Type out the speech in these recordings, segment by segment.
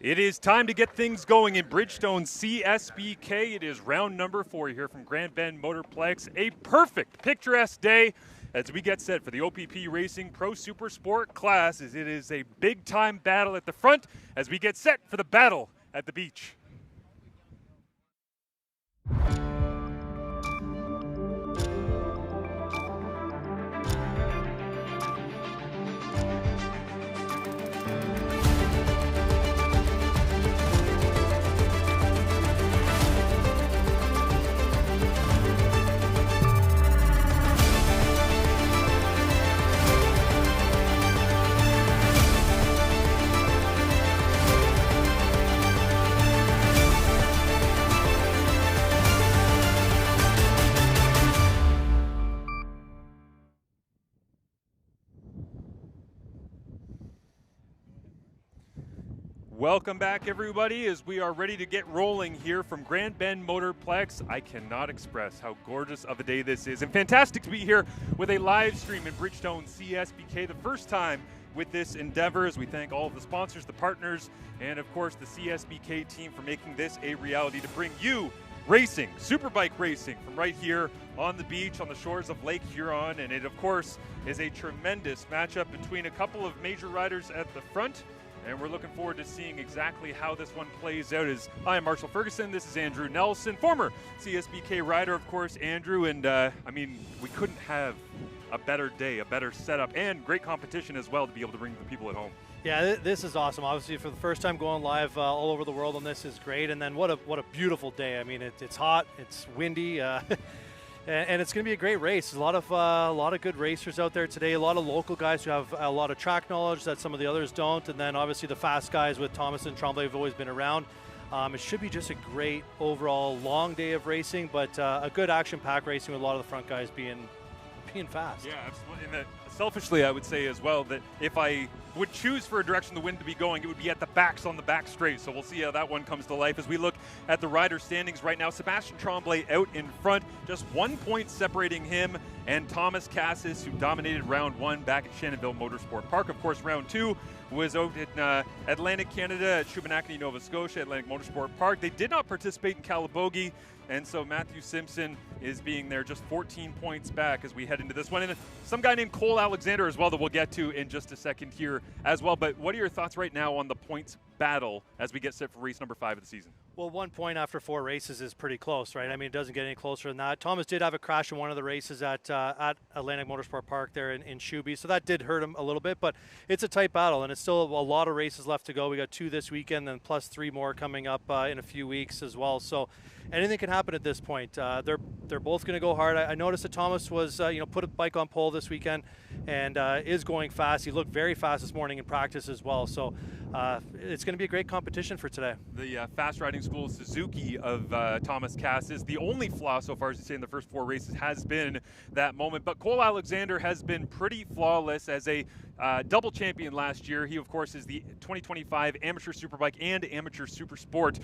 It is time to get things going in Bridgestone CSBK. It is round number 4 here from Grand Bend Motorplex. A perfect, picturesque day as we get set for the OPP Racing Pro Super Sport class, as it is a big-time battle at the front as we get set for the battle at the beach. Welcome back, everybody, as we are ready to get rolling here from Grand Bend Motorplex. I cannot express how gorgeous of a day this is, and fantastic to be here with a live stream in Bridgestone CSBK, the first time with this endeavor, as we thank all of the sponsors, the partners, and of course the CSBK team for making this a reality to bring you racing, Superbike racing, from right here on the beach on the shores of Lake Huron. And it, of course, is a tremendous matchup between a couple of major riders at the front. And we're looking forward to seeing exactly how this one plays out. As I am Marshall Ferguson, this is Andrew Nelson, former CSBK rider, of course, Andrew. And I mean, we couldn't have a better day, a better setup, and great competition as well to be able to bring the people at home. Yeah, this is awesome. Obviously, for the first time going live all over the world on this is great. And then what a beautiful day. I mean, it's hot, it's windy. And it's going to be a great race. A lot of good racers out there today. A lot of local guys who have a lot of track knowledge that some of the others don't. And then obviously the fast guys with Thomas and Tremblay have always been around. It should be just a great overall long day of racing, but a good action-packed racing with a lot of the front guys being fast. Yeah, absolutely. And selfishly, I would say as well that if I would choose for a direction the wind to be going, it would be at the backs on the back straight. So we'll see how that one comes to life as we look at the rider standings right now. Sebastian Tremblay out in front, just 1 point separating him and Thomas Cassis, who dominated round 1 back at Shannonville Motorsport Park. Of course, round 2 was out in Atlantic Canada at Shubenacadie, Nova Scotia, Atlantic Motorsport Park. They did not participate in Calabogie, and so Matthew Simpson is being there just 14 points back as we head into this one. And some guy named Cole Alexander as well that we'll get to in just a second here as well. But what are your thoughts right now on the points battle as we get set for race number 5 of the season? Well, 1 point after 4 races is pretty close, right? I mean, it doesn't get any closer than that. Thomas did have a crash in one of the races at Atlantic Motorsport Park there in Shuby, so that did hurt him a little bit, but it's a tight battle, and it's still a lot of races left to go. We got 2 this weekend, and plus 3 more coming up in a few weeks as well, so anything can happen at this point. They're both going to go hard. I noticed that Thomas was, put a bike on pole this weekend and is going fast. He looked very fast this morning in practice as well, so it's going to be a great competition for today. The fast riding school Suzuki of Thomas Cassis. The only flaw so far, as you say, in the first 4 races has been that moment. But Cole Alexander has been pretty flawless as a double champion last year. He, of course, is the 2025 Amateur Superbike and Amateur Supersport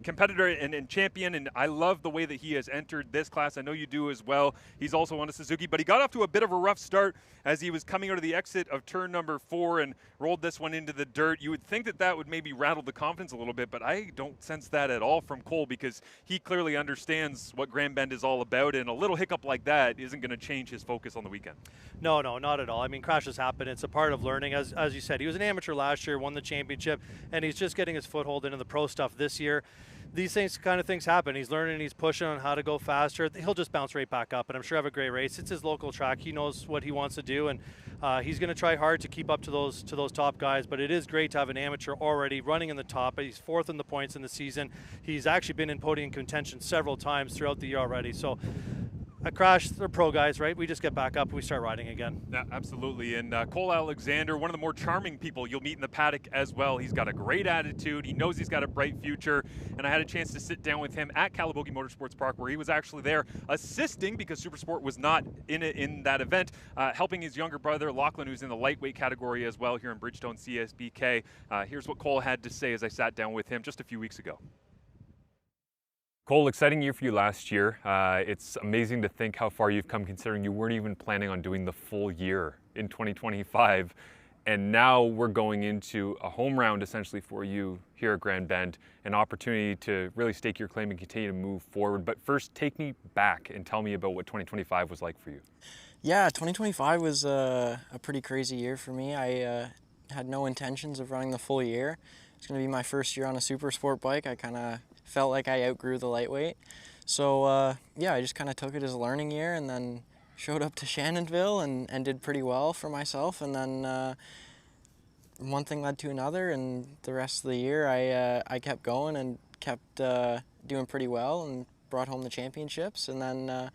competitor and champion. And I love the way that he has entered this class. I know you do as well. He's also on a Suzuki, but he got off to a bit of a rough start as he was coming out of the exit of turn number 4 and rolled this one into the dirt. You would think that that would maybe rattle the confidence a little bit, but I don't sense that at all from Cole, because he clearly understands what Grand Bend is all about, and a little hiccup like that isn't going to change his focus on the weekend. No, not at all. I mean, crashes happen. It's a part of learning. As you said, he was an amateur last year, won the championship, and he's just getting his foothold into the pro stuff this year. These kind of things happen. He's learning, he's pushing on how to go faster. He'll just bounce right back up, and I'm sure have a great race. It's his local track. He knows what he wants to do, and he's going to try hard to keep up to those top guys. But it is great to have an amateur already running in the top. He's 4th in the points in the season. He's actually been in podium contention several times throughout the year already. So a crash, they're pro guys, right? We just get back up and we start riding again. Yeah, absolutely. And Cole Alexander, one of the more charming people you'll meet in the paddock as well. He's got a great attitude. He knows he's got a bright future. And I had a chance to sit down with him at Calabogie Motorsports Park, where he was actually there assisting, because Supersport was not in that event, helping his younger brother, Lachlan, who's in the lightweight category as well here in Bridgestone CSBK. Here's what Cole had to say as I sat down with him just a few weeks ago. Cole, exciting year for you last year. It's amazing to think how far you've come, considering you weren't even planning on doing the full year in 2025. And now we're going into a home round essentially for you here at Grand Bend, an opportunity to really stake your claim and continue to move forward. But first, take me back and tell me about what 2025 was like for you. Yeah, 2025 was a pretty crazy year for me. I had no intentions of running the full year. It's going to be my first year on a super sport bike. I kind of felt like I outgrew the lightweight. So yeah, I just kind of took it as a learning year, and then showed up to Shannonville and did pretty well for myself. And then one thing led to another, and the rest of the year I kept going and kept doing pretty well and brought home the championships, and then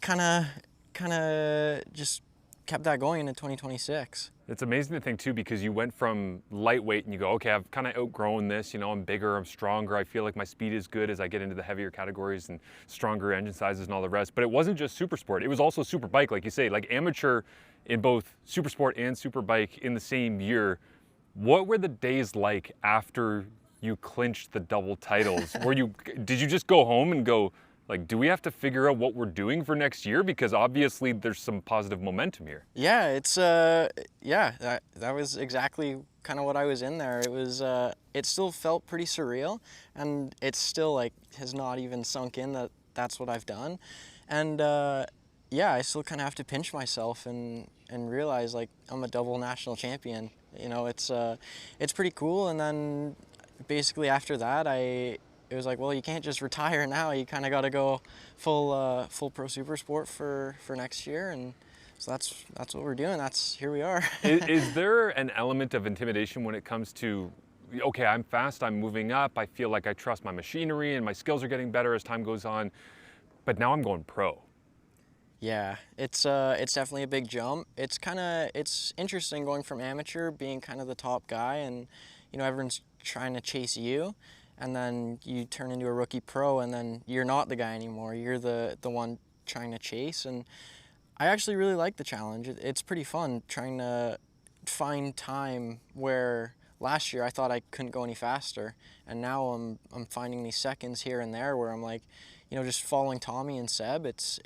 kind of just kept that going into 2026. It's amazing to think too, because you went from lightweight and you go, okay, I've kind of outgrown this, you know, I'm bigger, I'm stronger, I feel like my speed is good as I get into the heavier categories and stronger engine sizes and all the rest. But it wasn't just super sport, it was also Superbike, like you say, like amateur in both super sport and Superbike in the same year. What were the days like after you clinched the double titles? Did you just go home and go, like, do we have to figure out what we're doing for next year? Because obviously there's some positive momentum here. Yeah, it's yeah, that was exactly kind of what I was in there. It was it still felt pretty surreal, and it's still like has not even sunk in that that's what I've done. And yeah, I still kind of have to pinch myself and realize like I'm a double national champion. You know, it's pretty cool. And then basically after that, it was like, well, you can't just retire now. You kind of got to go full pro super sport for next year, and so that's what we're doing. Here we are. Is there an element of intimidation when it comes to, okay, I'm fast, I'm moving up, I feel like I trust my machinery and my skills are getting better as time goes on, but now I'm going pro? Yeah, it's definitely a big jump. It's interesting going from amateur, being kind of the top guy, and you know everyone's trying to chase you. And then you turn into a rookie pro, and then you're not the guy anymore. You're the one trying to chase. And I actually really like the challenge. It's pretty fun trying to find time where last year I thought I couldn't go any faster, and now I'm finding these seconds here and there where I'm like, you know, just following Tommy and Seb. It's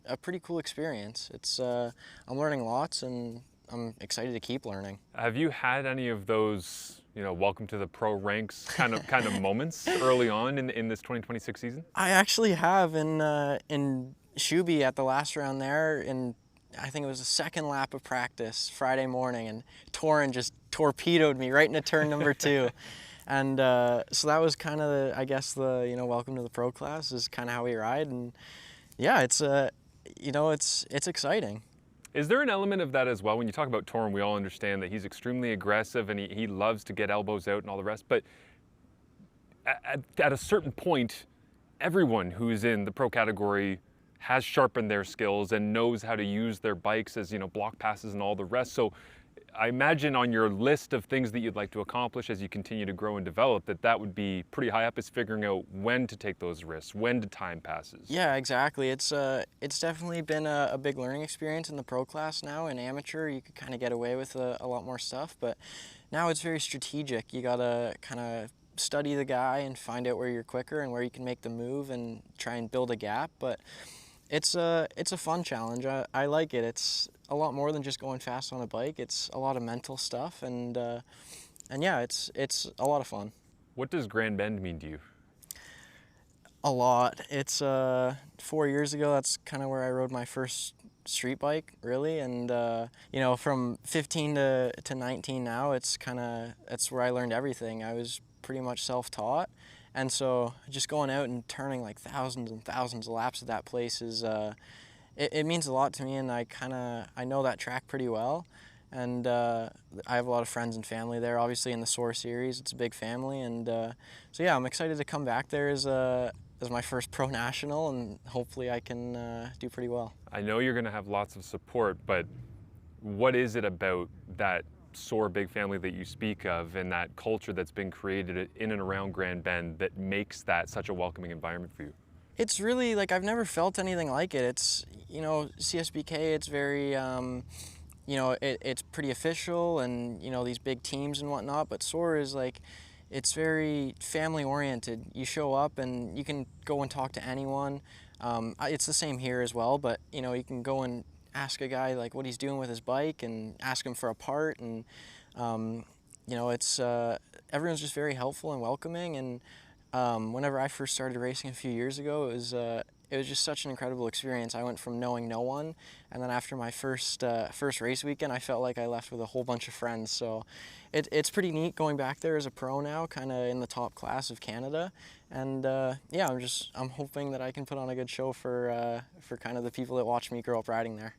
a pretty cool experience. I'm learning lots, and I'm excited to keep learning. Have you had any of those, you know, welcome to the pro ranks kind of moments early on in this 2026 season? I actually have in Shuby at the last round there, and I think it was the second lap of practice Friday morning, and Torin just torpedoed me right into turn number 2. And so that was kind of, I guess, the, you know, welcome to the pro class is kind of how we ride. And yeah, it's you know, it's exciting. Is there an element of that as well? When you talk about Torin, we all understand that he's extremely aggressive and he loves to get elbows out and all the rest, but at a certain point, everyone who's in the pro category has sharpened their skills and knows how to use their bikes as, you know, block passes and all the rest. So I imagine on your list of things that you'd like to accomplish as you continue to grow and develop, that would be pretty high up, is figuring out when to take those risks, when to time passes. Yeah, exactly. It's definitely been a big learning experience in the pro class now. In amateur, you could kind of get away with a lot more stuff, but now it's very strategic. You gotta kind of study the guy and find out where you're quicker and where you can make the move and try and build a gap. But it's a fun challenge. I like it. It's a lot more than just going fast on a bike. It's a lot of mental stuff, and yeah, it's a lot of fun. What does Grand Bend mean to you? A lot. It's 4 years ago. That's kind of where I rode my first street bike, really, and you know, from 15 to 19 now, that's where I learned everything. I was pretty much self-taught. And so just going out and turning like thousands and thousands of laps at that place is, it means a lot to me, and I know that track pretty well. And I have a lot of friends and family there, obviously in the SOAR series. It's a big family, and so yeah, I'm excited to come back there as my first pro national, and hopefully I can do pretty well. I know you're going to have lots of support, but what is it about that SOAR big family that you speak of and that culture that's been created in and around Grand Bend that makes that such a welcoming environment for you? It's really like I've never felt anything like it. It's, you know, CSBK, it's very, you know, it's pretty official, and, you know, these big teams and whatnot, but SOAR is like, it's very family oriented. You show up and you can go and talk to anyone. It's the same here as well, but, you know, you can go and ask a guy like what he's doing with his bike and ask him for a part, and you know, it's everyone's just very helpful and welcoming. And whenever I first started racing a few years ago, it was just such an incredible experience. I went from knowing no one, and then after my first race weekend, I felt like I left with a whole bunch of friends. So it's pretty neat going back there as a pro now, kind of in the top class of Canada. And yeah, I'm hoping that I can put on a good show for kind of the people that watch me grow up riding there.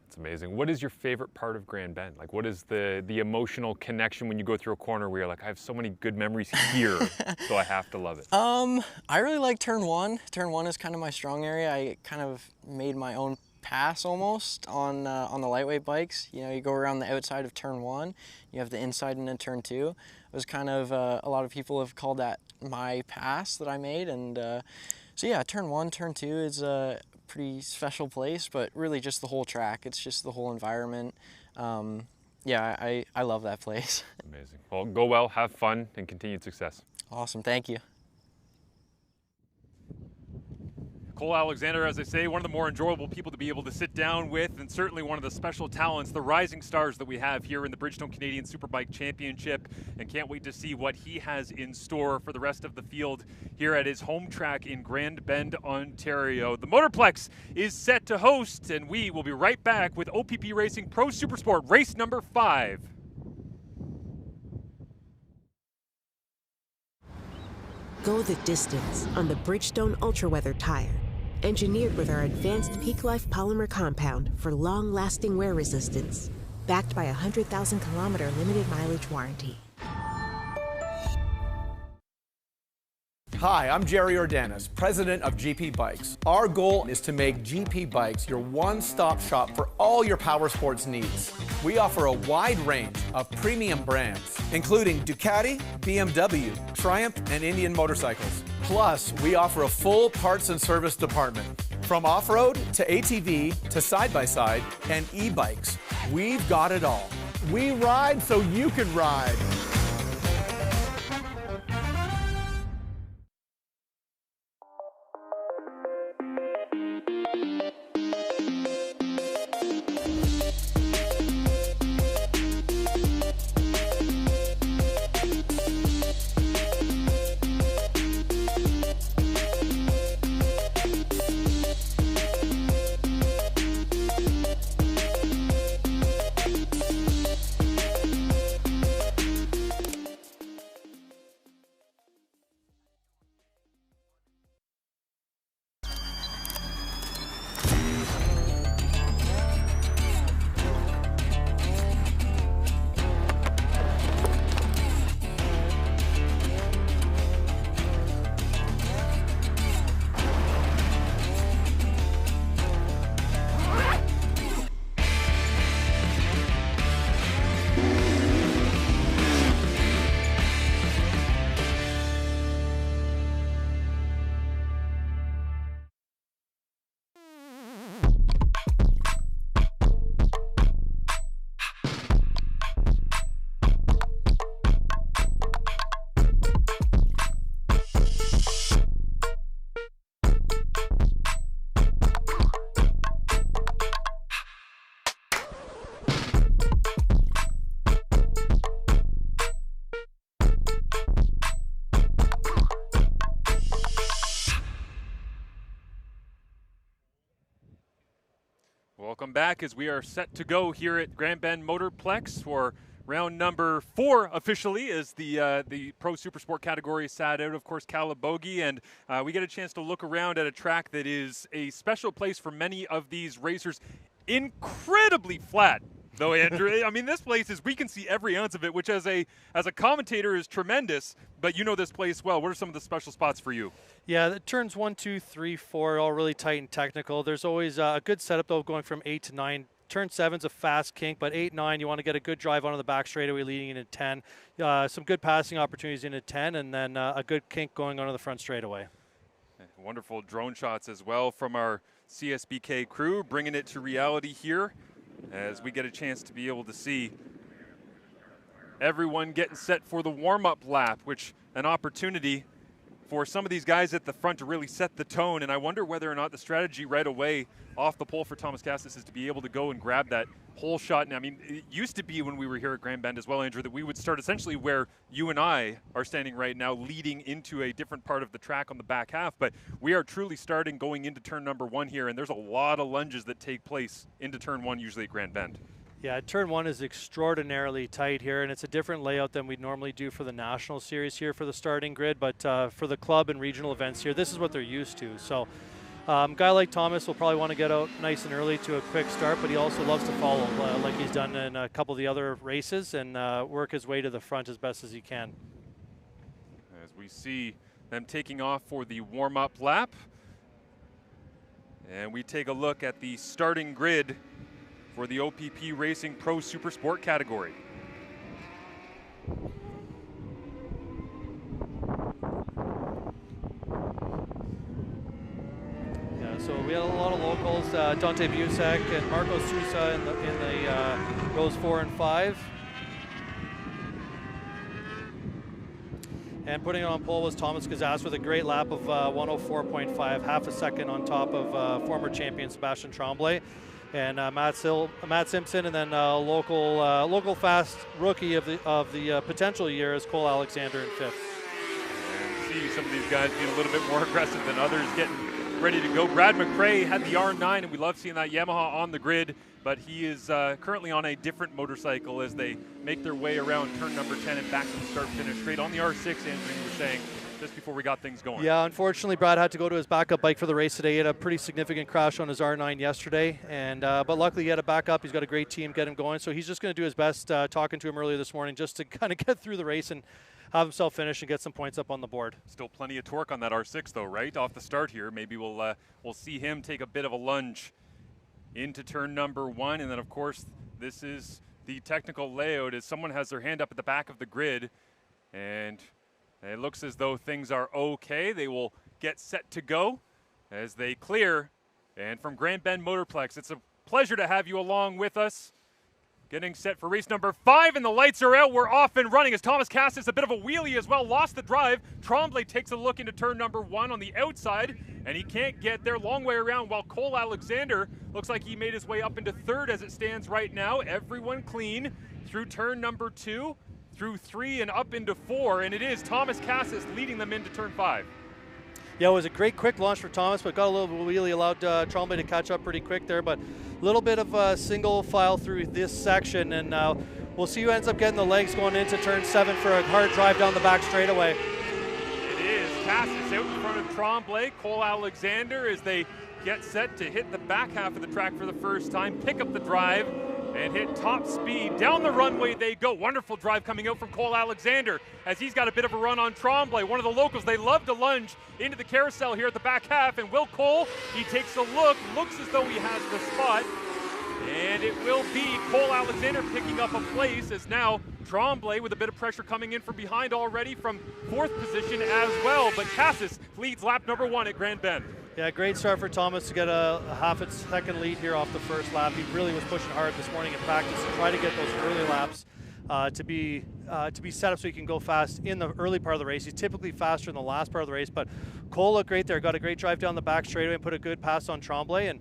It's amazing. What is your favorite part of Grand Bend? Like, what is the emotional connection when you go through a corner where you're like, I have so many good memories here, so I have to love it? I really like turn one. Turn one is kind of my strong area. I kind of made my own pass almost on the lightweight bikes. You know, you go around the outside of turn one, you have the inside into turn two. It was kind of, a lot of people have called that my pass that I made. And so yeah, turn one, turn two is pretty special place, but really just the whole track. It's just the whole environment. Yeah, I love that place. Amazing. Well, go well, have fun, and continued success. Awesome, thank you. Cole Alexander, as I say, one of the more enjoyable people to be able to sit down with, and certainly one of the special talents, the rising stars that we have here in the Bridgestone Canadian Superbike Championship, and can't wait to see what he has in store for the rest of the field here at his home track in Grand Bend, Ontario. The Motorplex is set to host, and we will be right back with OPP Racing Pro Supersport race number 5. Go the distance on the Bridgestone Ultra Weather tire. Engineered with our advanced Peak Life polymer compound for long-lasting wear resistance. Backed by a 100,000-kilometer limited mileage warranty. Hi, I'm Jerry Ordanis, president of GP Bikes. Our goal is to make GP Bikes your one-stop shop for all your power sports needs. We offer a wide range of premium brands, including Ducati, BMW, Triumph, and Indian motorcycles. Plus, we offer a full parts and service department. From off-road to ATV to side-by-side and e-bikes, we've got it all. We ride so you can ride. Welcome back as we are set to go here at Grand Bend Motorplex for round number 4 officially as the Pro Supersport category sat out, of course, Calabogie, and we get a chance to look around at a track that is a special place for many of these racers. Incredibly flat, though, Andrew. I mean, this place we can see every ounce of it, which as a commentator is tremendous, but you know this place well. What are some of the special spots for you? Yeah, the turns 1, 2, 3, 4, all really tight and technical. There's always a good setup, though, going from 8 to 9. Turn 7's a fast kink, but 8, 9, you want to get a good drive onto the back straightaway leading into 10. Some good passing opportunities into 10, and then a good kink going onto the front straightaway. Wonderful drone shots as well from our CSBK crew, bringing it to reality here as we get a chance to be able to see everyone getting set for the warm-up lap, which an opportunity for some of these guys at the front to really set the tone, and I wonder whether or not the strategy right away off the pole for Thomas Cassis is to be able to go and grab that pole shot. And I mean, it used to be when we were here at Grand Bend as well, Andrew, that we would start essentially where you and I are standing right now, leading into a different part of the track on the back half, but we are truly starting going into turn number 1 here, and there's a lot of lunges that take place into turn 1 usually at Grand Bend. Yeah, turn 1 is extraordinarily tight here, and it's a different layout than we'd normally do for the National Series here for the starting grid, but for the club and regional events here, this is what they're used to. So guy like Thomas will probably want to get out nice and early to a quick start, but he also loves to follow like he's done in a couple of the other races and work his way to the front as best as he can. As we see them taking off for the warm-up lap, and we take a look at the starting grid for the OPP Racing Pro Super Sport category. Yeah, so we had a lot of locals, Dante Busek and Marco Sousa in the rows 4 and 5. And putting it on pole was Thomas Gazas with a great lap of 104.5, half a second on top of former champion Sebastian Tremblay. And Matt Simpson, and then local fast rookie of the potential year is Cole Alexander in 5th. And see some of these guys being a little bit more aggressive than others, getting ready to go. Brad McRae had the R9, and we love seeing that Yamaha on the grid, but he is currently on a different motorcycle as they make their way around turn number 10 and back to the start-finish straight on the R6, Andrew, you were saying, just before we got things going. Yeah, unfortunately, Brad had to go to his backup bike for the race today. He had a pretty significant crash on his R9 yesterday, and but luckily he had a backup. He's got a great team, get him going. So he's just going to do his best, talking to him earlier this morning, just to kind of get through the race and have himself finish and get some points up on the board. Still plenty of torque on that R6, though, right? Off the start here. Maybe we'll see him take a bit of a lunge into turn number 1. And then, of course, this is the technical layout as someone has their hand up at the back of the grid, and it looks as though things are okay. They will get set to go as they clear. And from Grand Bend Motorplex, it's a pleasure to have you along with us. Getting set for race number 5, and the lights are out. We're off and running as Thomas Cassis, a bit of a wheelie as well, lost the drive. Tremblay takes a look into turn number 1 on the outside, and he can't get there. Long way around, while Cole Alexander looks like he made his way up into 3rd as it stands right now. Everyone clean through turn number 2. Through 3 and up into 4, and it is Thomas Cassis leading them into turn 5. Yeah, it was a great quick launch for Thomas, but got a little wheelie, allowed Tremblay to catch up pretty quick there, but a little bit of a single file through this section, and we'll see who ends up getting the legs going into turn 7 for a hard drive down the back straightaway. It is Cassis out in front of Tremblay, Cole Alexander as they get set to hit the back half of the track for the first time, pick up the drive, and hit top speed. Down the runway they go. Wonderful drive coming out from Cole Alexander as he's got a bit of a run on Tremblay. One of the locals, they love to lunge into the carousel here at the back half. And Will Cole, he takes a look, looks as though he has the spot. And it will be Cole Alexander picking up a place as now Tremblay with a bit of pressure coming in from behind already from 4th position as well. But Cassis leads lap number 1 at Grand Bend. Yeah, great start for Thomas to get a half a second lead here off the first lap. He really was pushing hard this morning in practice to try to get those early laps to be set up so he can go fast in the early part of the race. He's typically faster in the last part of the race, but Cole looked great there. Got a great drive down the back straightaway and put a good pass on Tremblay. And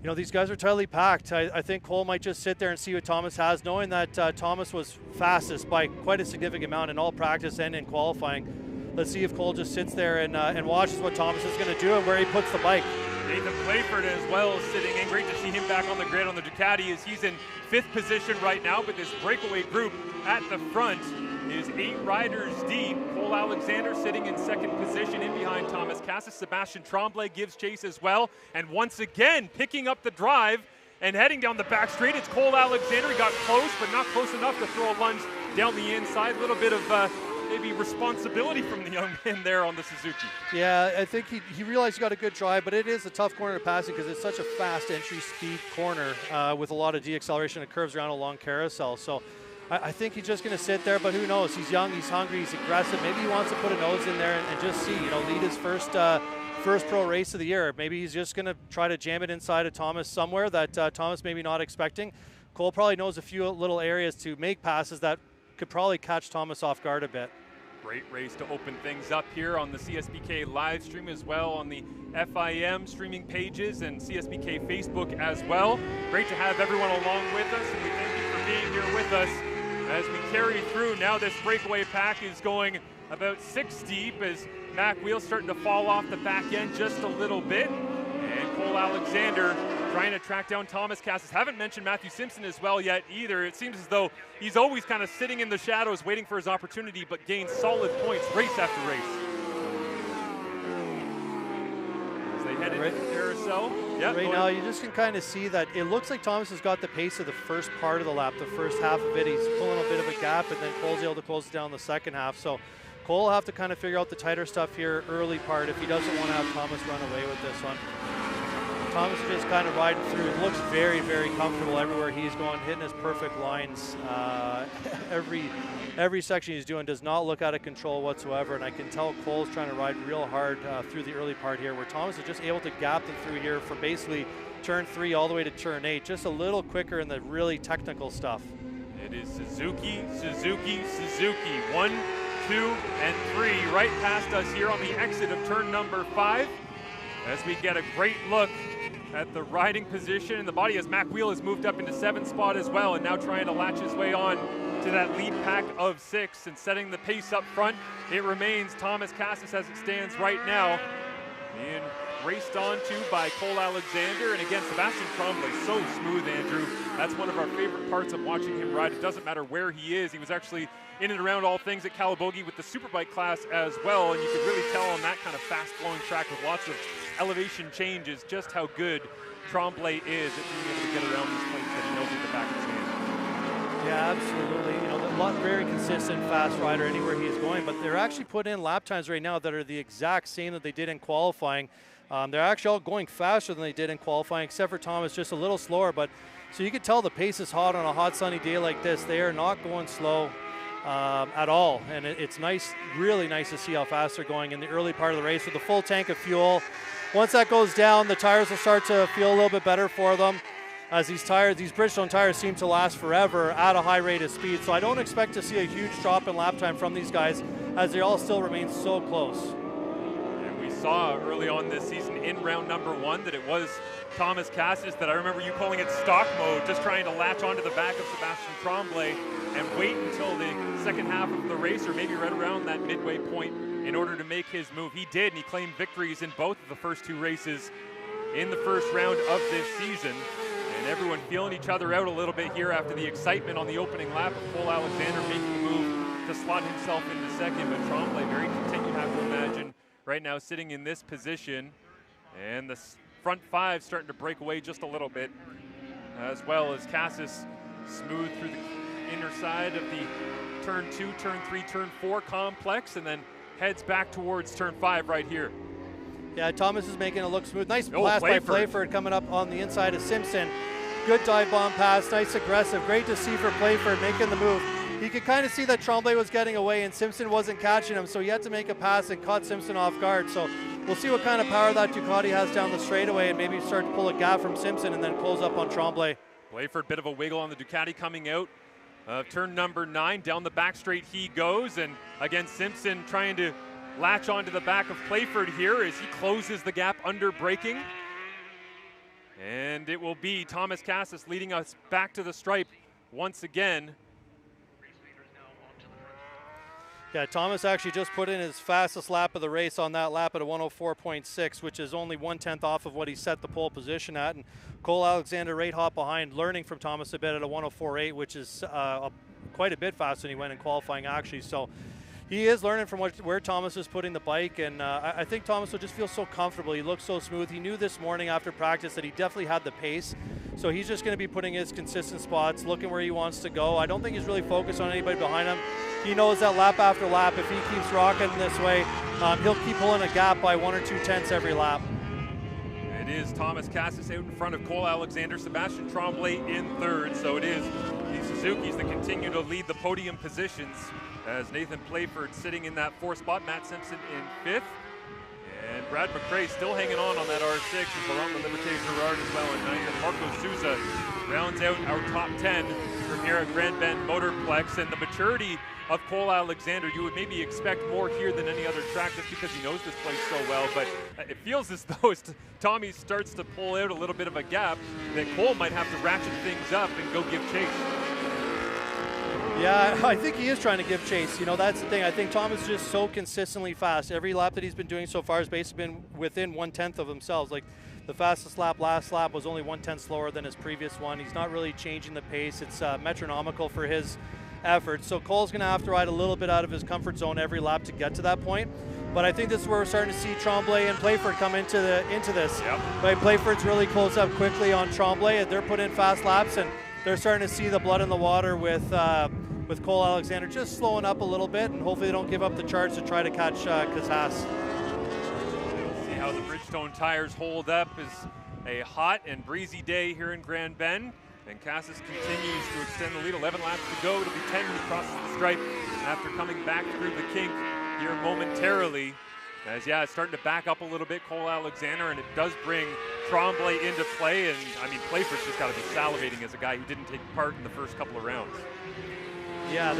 you know, these guys are tightly packed. I think Cole might just sit there and see what Thomas has, knowing that Thomas was fastest by quite a significant amount in all practice and in qualifying. Let's see if Cole just sits there and watches what Thomas is going to do and where he puts the bike. Nathan Playford as well sitting in. Great to see him back on the grid on the Ducati as he's in 5th position right now, but this breakaway group at the front is 8 riders deep. Cole Alexander sitting in 2nd position in behind Thomas Cassis. Sebastian Tremblay gives chase as well, and once again picking up the drive and heading down the back straight. It's Cole Alexander. He got close, but not close enough to throw a lunge down the inside. A little bit of maybe responsibility from the young man there on the Suzuki. Yeah, I think he realized he got a good drive, but it is a tough corner to pass it because it's such a fast entry speed corner with a lot of deceleration. It curves around a long carousel. So I think he's just going to sit there, but who knows? He's young, he's hungry, he's aggressive. Maybe he wants to put a nose in there and just see, lead his first pro race of the year. Maybe he's just going to try to jam it inside of Thomas somewhere that Thomas maybe not expecting. Cole probably knows a few little areas to make passes that could probably catch Thomas off guard a bit. Great race to open things up here on the CSBK live stream, as well on the FIM streaming pages and CSBK Facebook as well. Great to have everyone along with us, and we thank you for being here with us as we carry through. Now this breakaway pack is going about 6 deep as Mac Wheel's starting to fall off the back end just a little bit. And Cole Alexander trying to track down Thomas Cassis. Haven't mentioned Matthew Simpson as well yet either. It seems as though he's always kind of sitting in the shadows waiting for his opportunity, but gains solid points race after race. As they head into the carousel. Yep, right now you just can kind of see that it looks like Thomas has got the pace of the first part of the lap, the first half of it. He's pulling a bit of a gap, and then Cole's able to close it down the second half. So Cole will have to kind of figure out the tighter stuff here early part if he doesn't want to have Thomas run away with this one. Thomas is just kind of riding through. It looks very, very comfortable everywhere he's going, hitting his perfect lines. Every section he's doing does not look out of control whatsoever, and I can tell Cole's trying to ride real hard through the early part here, where Thomas is just able to gap them through here from basically turn 3 all the way to turn 8, just a little quicker in the really technical stuff. It is Suzuki, Suzuki, Suzuki. 1, 2, and 3 right past us here on the exit of turn number 5 as we get a great look at the riding position in the body as Mac Wheel has moved up into 7th spot as well, and now trying to latch his way on to that lead pack of 6 and setting the pace up front. It remains Thomas Cassis as it stands right now, being raced on to by Cole Alexander, and again Sebastian Tremblay, so smooth, Andrew. That's one of our favorite parts of watching him ride. It doesn't matter where he is. He was actually in and around all things at Calabogie with the Superbike class as well, and you could really tell on that kind of fast-flowing track with lots of elevation changes just how good Tremblay is at being able to get around these places that he knows at the back of his hand. Yeah, absolutely. You know, very consistent, fast rider anywhere he is going, but they're actually put in lap times right now that are the exact same that they did in qualifying. They're actually all going faster than they did in qualifying, except for Thomas, just a little slower. But so you can tell the pace is hot on a hot sunny day like this. They are not going slow at all, and it's nice, really nice to see how fast they're going in the early part of the race with a full tank of fuel. Once that goes down, the tires will start to feel a little bit better for them, as these Bridgestone tires seem to last forever at a high rate of speed. So I don't expect to see a huge drop in lap time from these guys, as they all still remain so close. We saw early on this season in round number 1 that it was Thomas Cassis that I remember you calling it stock mode, just trying to latch onto the back of Sebastian Tremblay and wait until the second half of the race, or maybe right around that midway point, in order to make his move. He did, and he claimed victories in both of the first 2 races in the first round of this season. And everyone feeling each other out a little bit here after the excitement on the opening lap of Cole Alexander making the move to slot himself into second, but Tremblay very content, you have to imagine, right now sitting in this position, and the front 5 starting to break away just a little bit, as well as Cassis smooth through the inner side of the turn 2, turn 3, turn 4 complex, and then heads back towards turn 5 right here. Yeah, Thomas is making it look smooth. Nice pass by Playford coming up on the inside of Simpson. Good dive bomb pass, nice aggressive. Great to see for Playford making the move. You could kind of see that Tremblay was getting away and Simpson wasn't catching him, so he had to make a pass and caught Simpson off guard. So we'll see what kind of power that Ducati has down the straightaway, and maybe start to pull a gap from Simpson and then close up on Tremblay. Playford, bit of a wiggle on the Ducati coming out. Turn number 9, down the back straight he goes, and again Simpson trying to latch onto the back of Playford here as he closes the gap under braking. And it will be Thomas Cassis leading us back to the stripe once again. Yeah, Thomas actually just put in his fastest lap of the race on that lap at a 104.6, which is only 1/10 off of what he set the pole position at. And Cole Alexander right hop behind, learning from Thomas a bit at a 104.8, which is quite a bit faster than he went in qualifying actually. So he is learning from where Thomas is putting the bike, and I think Thomas will just feel so comfortable. He looks so smooth. He knew this morning after practice that he definitely had the pace, so he's just going to be putting his consistent spots, looking where he wants to go. I don't think he's really focused on anybody behind him. He knows that lap after lap, if he keeps rocking this way, he'll keep pulling a gap by 1 or 2 tenths every lap. It is Thomas Cassis out in front of Cole Alexander, Sebastian Tremblay in 3rd, so it is the Suzukis that continue to lead the podium positions, as Nathan Playford sitting in that 4th spot, Matt Simpson in 5th, and Brad McRae still hanging on that R6, as Laurent Liberté Gerard as well in 9th. And Marco Souza rounds out our top 10 from here at Grand Bend Motorplex. And the maturity of Cole Alexander, you would maybe expect more here than any other track just because he knows this place so well, but it feels as though as Tommy starts to pull out a little bit of a gap, that Cole might have to ratchet things up and go give chase. Yeah, I think he is trying to give chase. You know, that's the thing. I think Thomas is just so consistently fast. Every lap that he's been doing so far has basically been within 1/10 of himself. Like the fastest lap last lap was only 1/10 slower than his previous one. He's not really changing the pace. It's metronomical for his effort. So Cole's going to have to ride a little bit out of his comfort zone every lap to get to that point. But I think this is where we're starting to see Tremblay and Playford come into this. Yep. Right, Playford's really closed up quickly on Tremblay. They're putting in fast laps, and they're starting to see the blood in the water with Cole Alexander just slowing up a little bit, and hopefully they don't give up the charge to try to catch Kazas. See how the Bridgestone tires hold up. Is a hot and breezy day here in Grand Bend. And Cassis continues to extend the lead. 11 laps to go. It'll be 10 when he crosses the stripe after coming back through the kink here momentarily. As, yeah, it's starting to back up a little bit, Cole Alexander, and it does bring Tremblay into play. And, I mean, Playford's just got to be salivating as a guy who didn't take part in the first couple of rounds. Yeah,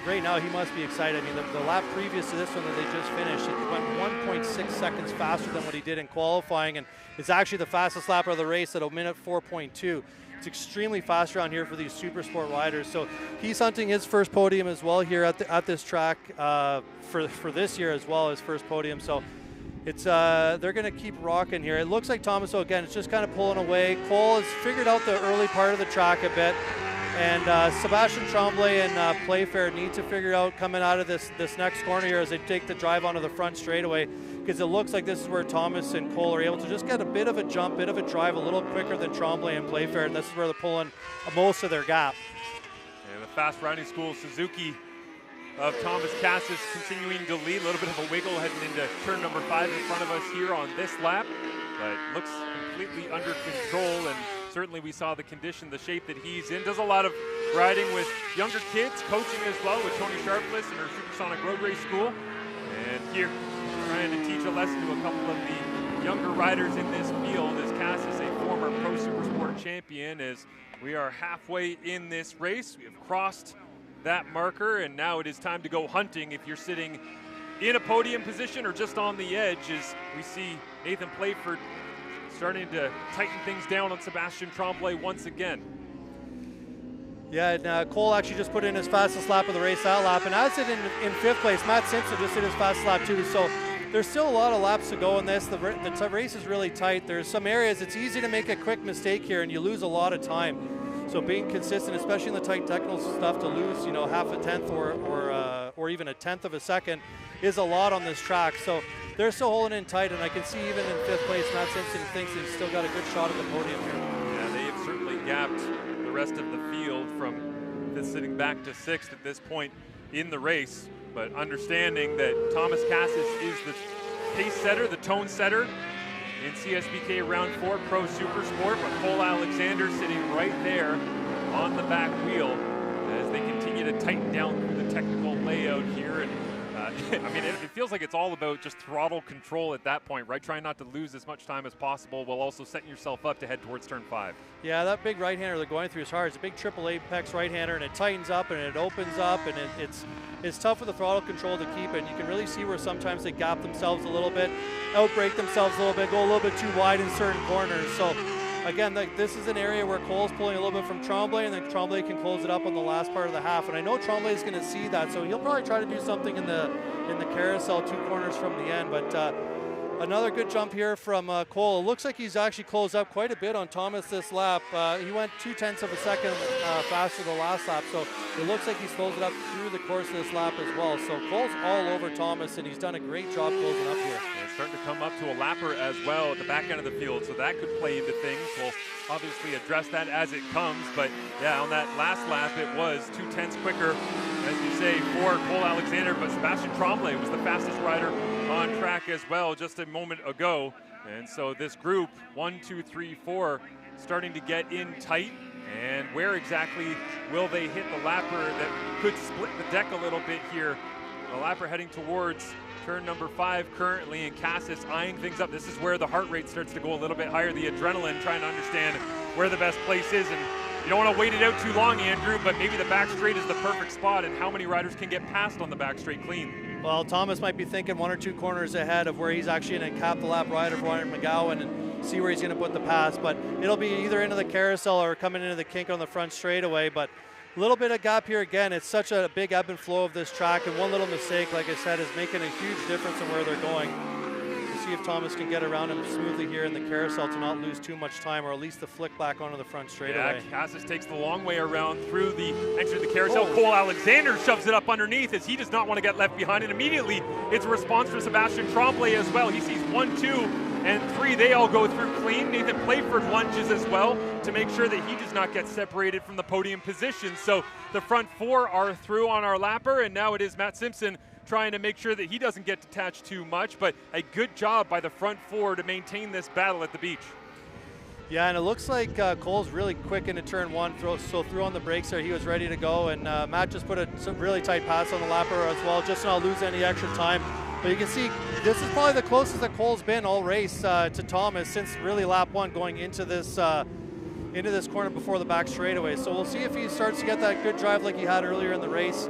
right now he must be excited. I mean, the lap previous to this one that they just finished, he went 1.6 seconds faster than what he did in qualifying, and it's actually the fastest lap of the race at a minute 4.2. It's extremely fast around here for these super sport riders. So he's hunting his first podium as well here at this track for this year as well, his first podium. So it's they're going to keep rocking here. It looks like Thomaso again is just kind of pulling away. Cole has figured out the early part of the track a bit. And Sebastian Tremblay and Playfair need to figure out coming out of this next corner here as they take the drive onto the front straightaway, because it looks like this is where Thomas and Cole are able to just get a bit of a jump, bit of a drive a little quicker than Tremblay and Playfair, and this is where they're pulling most of their gap. And the fast riding school Suzuki of Thomas Cassis continuing to lead. A little bit of a wiggle heading into turn number 5 in front of us here on this lap, but looks completely under control, and certainly we saw the condition, the shape that he's in. Does a lot of riding with younger kids, coaching as well with Tony Sharpless and her Supersonic Road Race School. And here, trying to teach a lesson to a couple of the younger riders in this field, as Cassis, a former Pro Supersport champion, as we are halfway in this race. We have crossed that marker, and now it is time to go hunting. If you're sitting in a podium position or just on the edge, as we see Nathan Playford starting to tighten things down on Sebastian Tremblay once again. Yeah, and Cole actually just put in his fastest lap of the race that lap, and as it in 5th place, Matt Simpson just did his fastest lap too, so there's still a lot of laps to go in this. The race is really tight. There's some areas it's easy to make a quick mistake here and you lose a lot of time. So being consistent, especially in the tight technical stuff, to lose, you know, half a tenth or even a tenth of a second is a lot on this track. So they're still holding in tight, and I can see even in 5th place, Matt Simpson thinks he's still got a good shot at the podium here. Yeah, they have certainly gapped the rest of the field from this sitting back to 6th at this point in the race. But understanding that Thomas Cassis is the pace setter, the tone setter in CSBK Round 4 Pro Super Sport, but Cole Alexander sitting right there on the back wheel as they continue to tighten down through the technical layout here. And I mean, it feels like it's all about just throttle control at that point, right? Trying not to lose as much time as possible while also setting yourself up to head towards turn 5. Yeah, that big right-hander they're going through is hard. It's a big triple apex right-hander, and it tightens up and it opens up, and it's tough with the throttle control to keep it. And you can really see where sometimes they gap themselves a little bit, outbrake themselves a little bit, go a little bit too wide in certain corners. So again, this is an area where Cole's pulling a little bit from Tremblay, and then Tremblay can close it up on the last part of the half. And I know Tremblay is going to see that, so he'll probably try to do something in the carousel 2 corners from the end. But another good jump here from Cole. It looks like he's actually closed up quite a bit on Thomas this lap. He went 0.2 of a second faster the last lap, so it looks like he's closed it up through the course of this lap as well. So Cole's all over Thomas, and he's done a great job closing up here. It's starting to come up to a lapper as well at the back end of the field, so that could play into things. We'll obviously address that as it comes, but yeah, on that last lap it was 0.2 quicker, as you say, for Cole Alexander, but Sebastian Tremblay was the fastest rider on track as well just a moment ago. And so this group, 1, 2, 3, 4, starting to get in tight. And where exactly will they hit the lapper that could split the deck a little bit here? The lapper heading towards turn number 5 currently, and Cassis eyeing things up. This is where the heart rate starts to go a little bit higher, the adrenaline, trying to understand where the best place is. And you don't want to wait it out too long, Andrew, but maybe the back straight is the perfect spot, and how many riders can get past on the back straight clean? Well, Thomas might be thinking 1 or 2 corners ahead of where he's actually going to cap the lap rider for Ryan McGowan and see where he's going to put the pass. But it'll be either into the carousel or coming into the kink on the front straightaway. But a little bit of gap here again. It's such a big ebb and flow of this track, and one little mistake, like I said, is making a huge difference in where they're going. We'll see if Thomas can get around him smoothly here in the carousel to not lose too much time, or at least the flick back onto the front straightaway. Yeah, Cassis takes the long way around through the entry of the carousel. Cole Alexander shoves it up underneath as he does not want to get left behind, and immediately it's a response from Sebastian Tremblay as well. He sees 1, 2, and 3. They all go through clean. Nathan Playford lunges as well to make sure that he does not get separated from the podium position. So the front 4 are through on our lapper, and now it is Matt Simpson trying to make sure that he doesn't get detached too much, but a good job by the front 4 to maintain this battle at the beach. Yeah, and it looks like Cole's really quick into turn 1, so threw on the brakes there. He was ready to go, and Matt just put a really tight pass on the lapper as well, just to not lose any extra time. But you can see this is probably the closest that Cole's been all race to Thomas since really lap 1 going into this corner before the back straightaway. So we'll see if he starts to get that good drive like he had earlier in the race.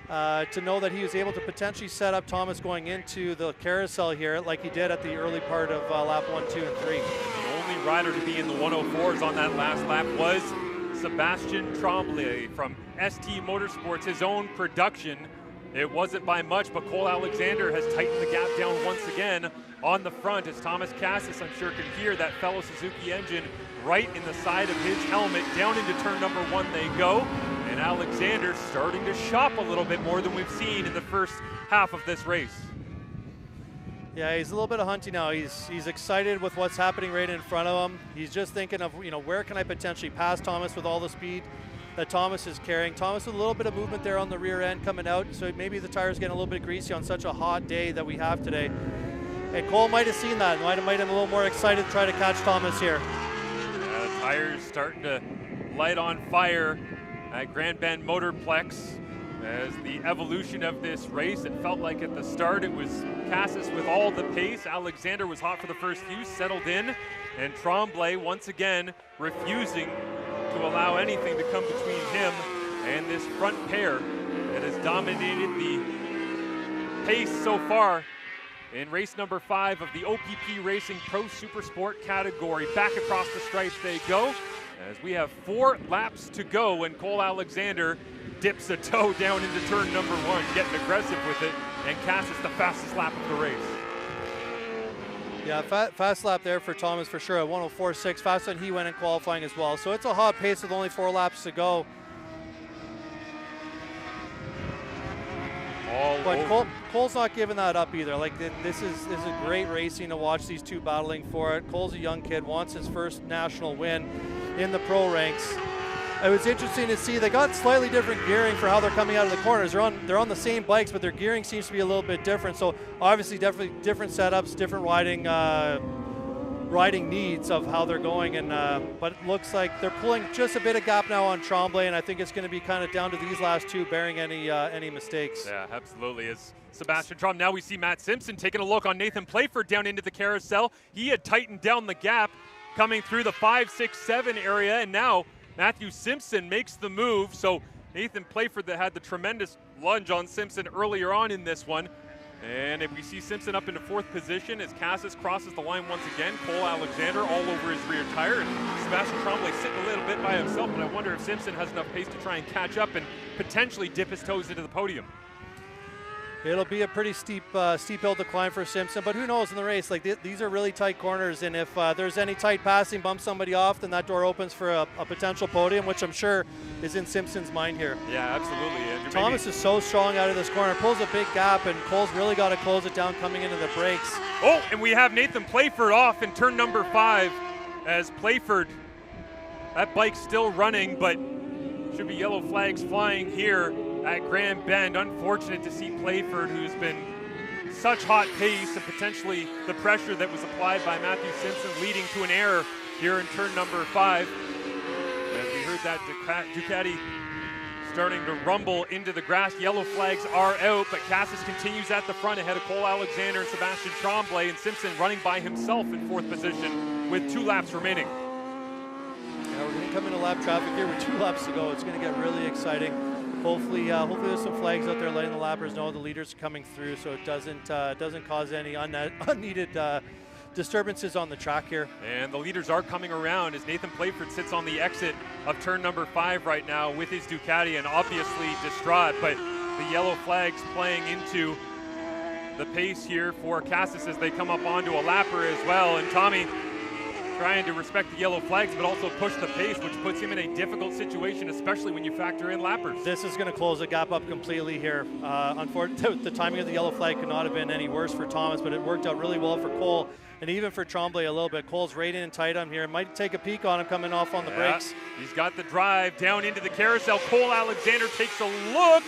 To know that he was able to potentially set up Thomas going into the carousel here like he did at the early part of lap 1, 2, and 3. The only rider to be in the 104s on that last lap was Sebastian Tremblay from ST Motorsports, his own production. It wasn't by much, but Cole Alexander has tightened the gap down once again on the front as Thomas Cassis, I'm sure, can hear that fellow Suzuki engine right in the side of his helmet. Down into turn number 1 they go, and Alexander starting to shop a little bit more than we've seen in the first half of this race. Yeah, he's a little bit of hunting now. He's excited with what's happening right in front of him. He's just thinking of, where can I potentially pass Thomas with all the speed that Thomas is carrying. Thomas with a little bit of movement there on the rear end coming out, so maybe the tires getting a little bit greasy on such a hot day that we have today. And Cole might have seen that, might have made him a little more excited to try to catch Thomas here. Yeah, the tires starting to light on fire at Grand Bend Motorplex. As the evolution of this race, it felt like at the start it was Cassis with all the pace. Alexander was hot for the first few, settled in, and Tremblay once again refusing to allow anything to come between him and this front pair that has dominated the pace so far in race number 5 of the OPP Racing Pro Super Sport category. Back across the stripes they go as we have 4 laps to go, and Cole Alexander dips a toe down into turn number 1, getting aggressive with it, and Cassis the fastest lap of the race. Yeah, fast lap there for Thomas for sure at 104.6, faster than he went in qualifying as well. So it's a hot pace with only 4 laps to go. But Cole's not giving that up either. Like this is a great racing to watch these two battling for it. Cole's a young kid, wants his first national win in the pro ranks. It was interesting to see they got slightly different gearing for how they're coming out of the corners. They're on the same bikes, but their gearing seems to be a little bit different. So obviously, definitely different setups, different riding needs of how they're going. And but it looks like they're pulling just a bit of gap now on Tremblay, and I think it's going to be kind of down to these last 2, bearing any mistakes. Yeah, absolutely. As Sebastian Tremblay, now we see Matt Simpson taking a look on Nathan Playford down into the carousel. He had tightened down the gap coming through the 5, 6, 7 area, and now Matthew Simpson makes the move. So Nathan Playford that had the tremendous lunge on Simpson earlier on in this one. And if we see Simpson up into 4th position as Cassis crosses the line once again. Cole Alexander all over his rear tire. And Sebastian Tremblay sitting a little bit by himself, but I wonder if Simpson has enough pace to try and catch up and potentially dip his toes into the podium. It'll be a pretty steep hill to climb for Simpson, but who knows in the race? Like these are really tight corners, and if there's any tight passing, bump somebody off, then that door opens for a potential podium, which I'm sure is in Simpson's mind here. Yeah, absolutely. Andrew, Thomas is so strong out of this corner, pulls a big gap, and Cole's really got to close it down coming into the brakes. Oh, and we have Nathan Playford off in turn number 5 as Playford, that bike's still running, but should be yellow flags flying here at Grand Bend. Unfortunate to see Playford, who's been such hot pace, and potentially the pressure that was applied by Matthew Simpson leading to an error here in turn number 5. As we heard that Ducati starting to rumble into the grass. Yellow flags are out, but Cassis continues at the front ahead of Cole Alexander and Sebastian Tremblay, and Simpson running by himself in 4th position with 2 laps remaining. Yeah, we're going to come into lap traffic here with 2 laps to go. It's going to get really exciting. Hopefully there's some flags out there letting the lappers know the leaders are coming through, so it doesn't cause any unneeded disturbances on the track here. And the leaders are coming around as Nathan Playford sits on the exit of turn number 5 right now with his Ducati and obviously distraught, but the yellow flags playing into the pace here for Cassis as they come up onto a lapper as well. And Tommy trying to respect the yellow flags but also push the pace, which puts him in a difficult situation, especially when you factor in lappers. This is going to close the gap up completely here. Unfortunately, the timing of the yellow flag could not have been any worse for Thomas, but it worked out really well for Cole. And even for Tremblay a little bit. Cole's right in tight on here. Might take a peek on him coming off on the brakes. He's got the drive down into the carousel. Cole Alexander takes a look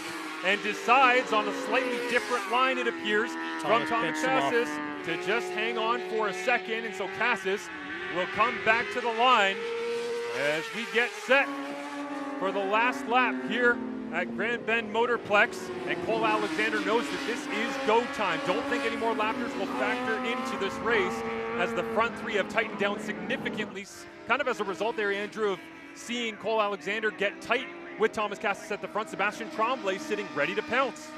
and decides on a slightly different line, it appears, from Thomas Cassis to just hang on for a second. And so Cassis will come back to the line as we get set for the last lap here at Grand Bend Motorplex, and Cole Alexander knows that this is go time. Don't think any more lappers will factor into this race as the front 3 have tightened down significantly, kind of as a result there, Andrew, of seeing Cole Alexander get tight with Thomas Cassis at the front. Sebastian Tremblay sitting ready to pounce.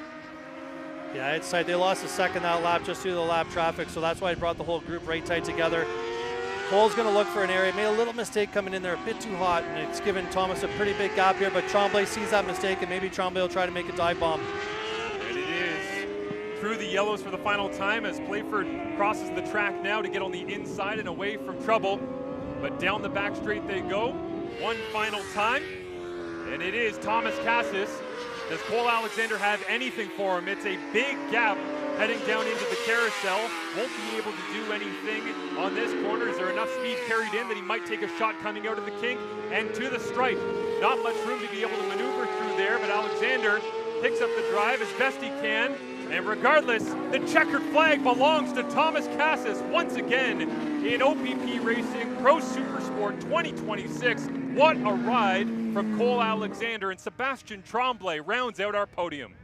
Yeah, it's tight. They lost a second that lap just due to the lap traffic, so that's why I brought the whole group right tight together. Cole's going to look for an area. Made a little mistake coming in there, a bit too hot, and it's given Thomas a pretty big gap here, but Tremblay sees that mistake, and maybe Tremblay will try to make a dive bomb. And it is through the yellows for the final time as Playford crosses the track now to get on the inside and away from trouble. But down the back straight they go, one final time, and it is Thomas Cassis. Does Cole Alexander have anything for him? It's a big gap heading down into the carousel. Won't be able to do anything on this corner. Is there enough speed carried in that he might take a shot coming out of the kink and to the stripe? Not much room to be able to maneuver through there, but Alexander picks up the drive as best he can. And regardless, the checkered flag belongs to Thomas Cassis once again in OPP Racing Pro Supersport 2026. What a ride from Cole Alexander, and Sebastian Tremblay rounds out our podium.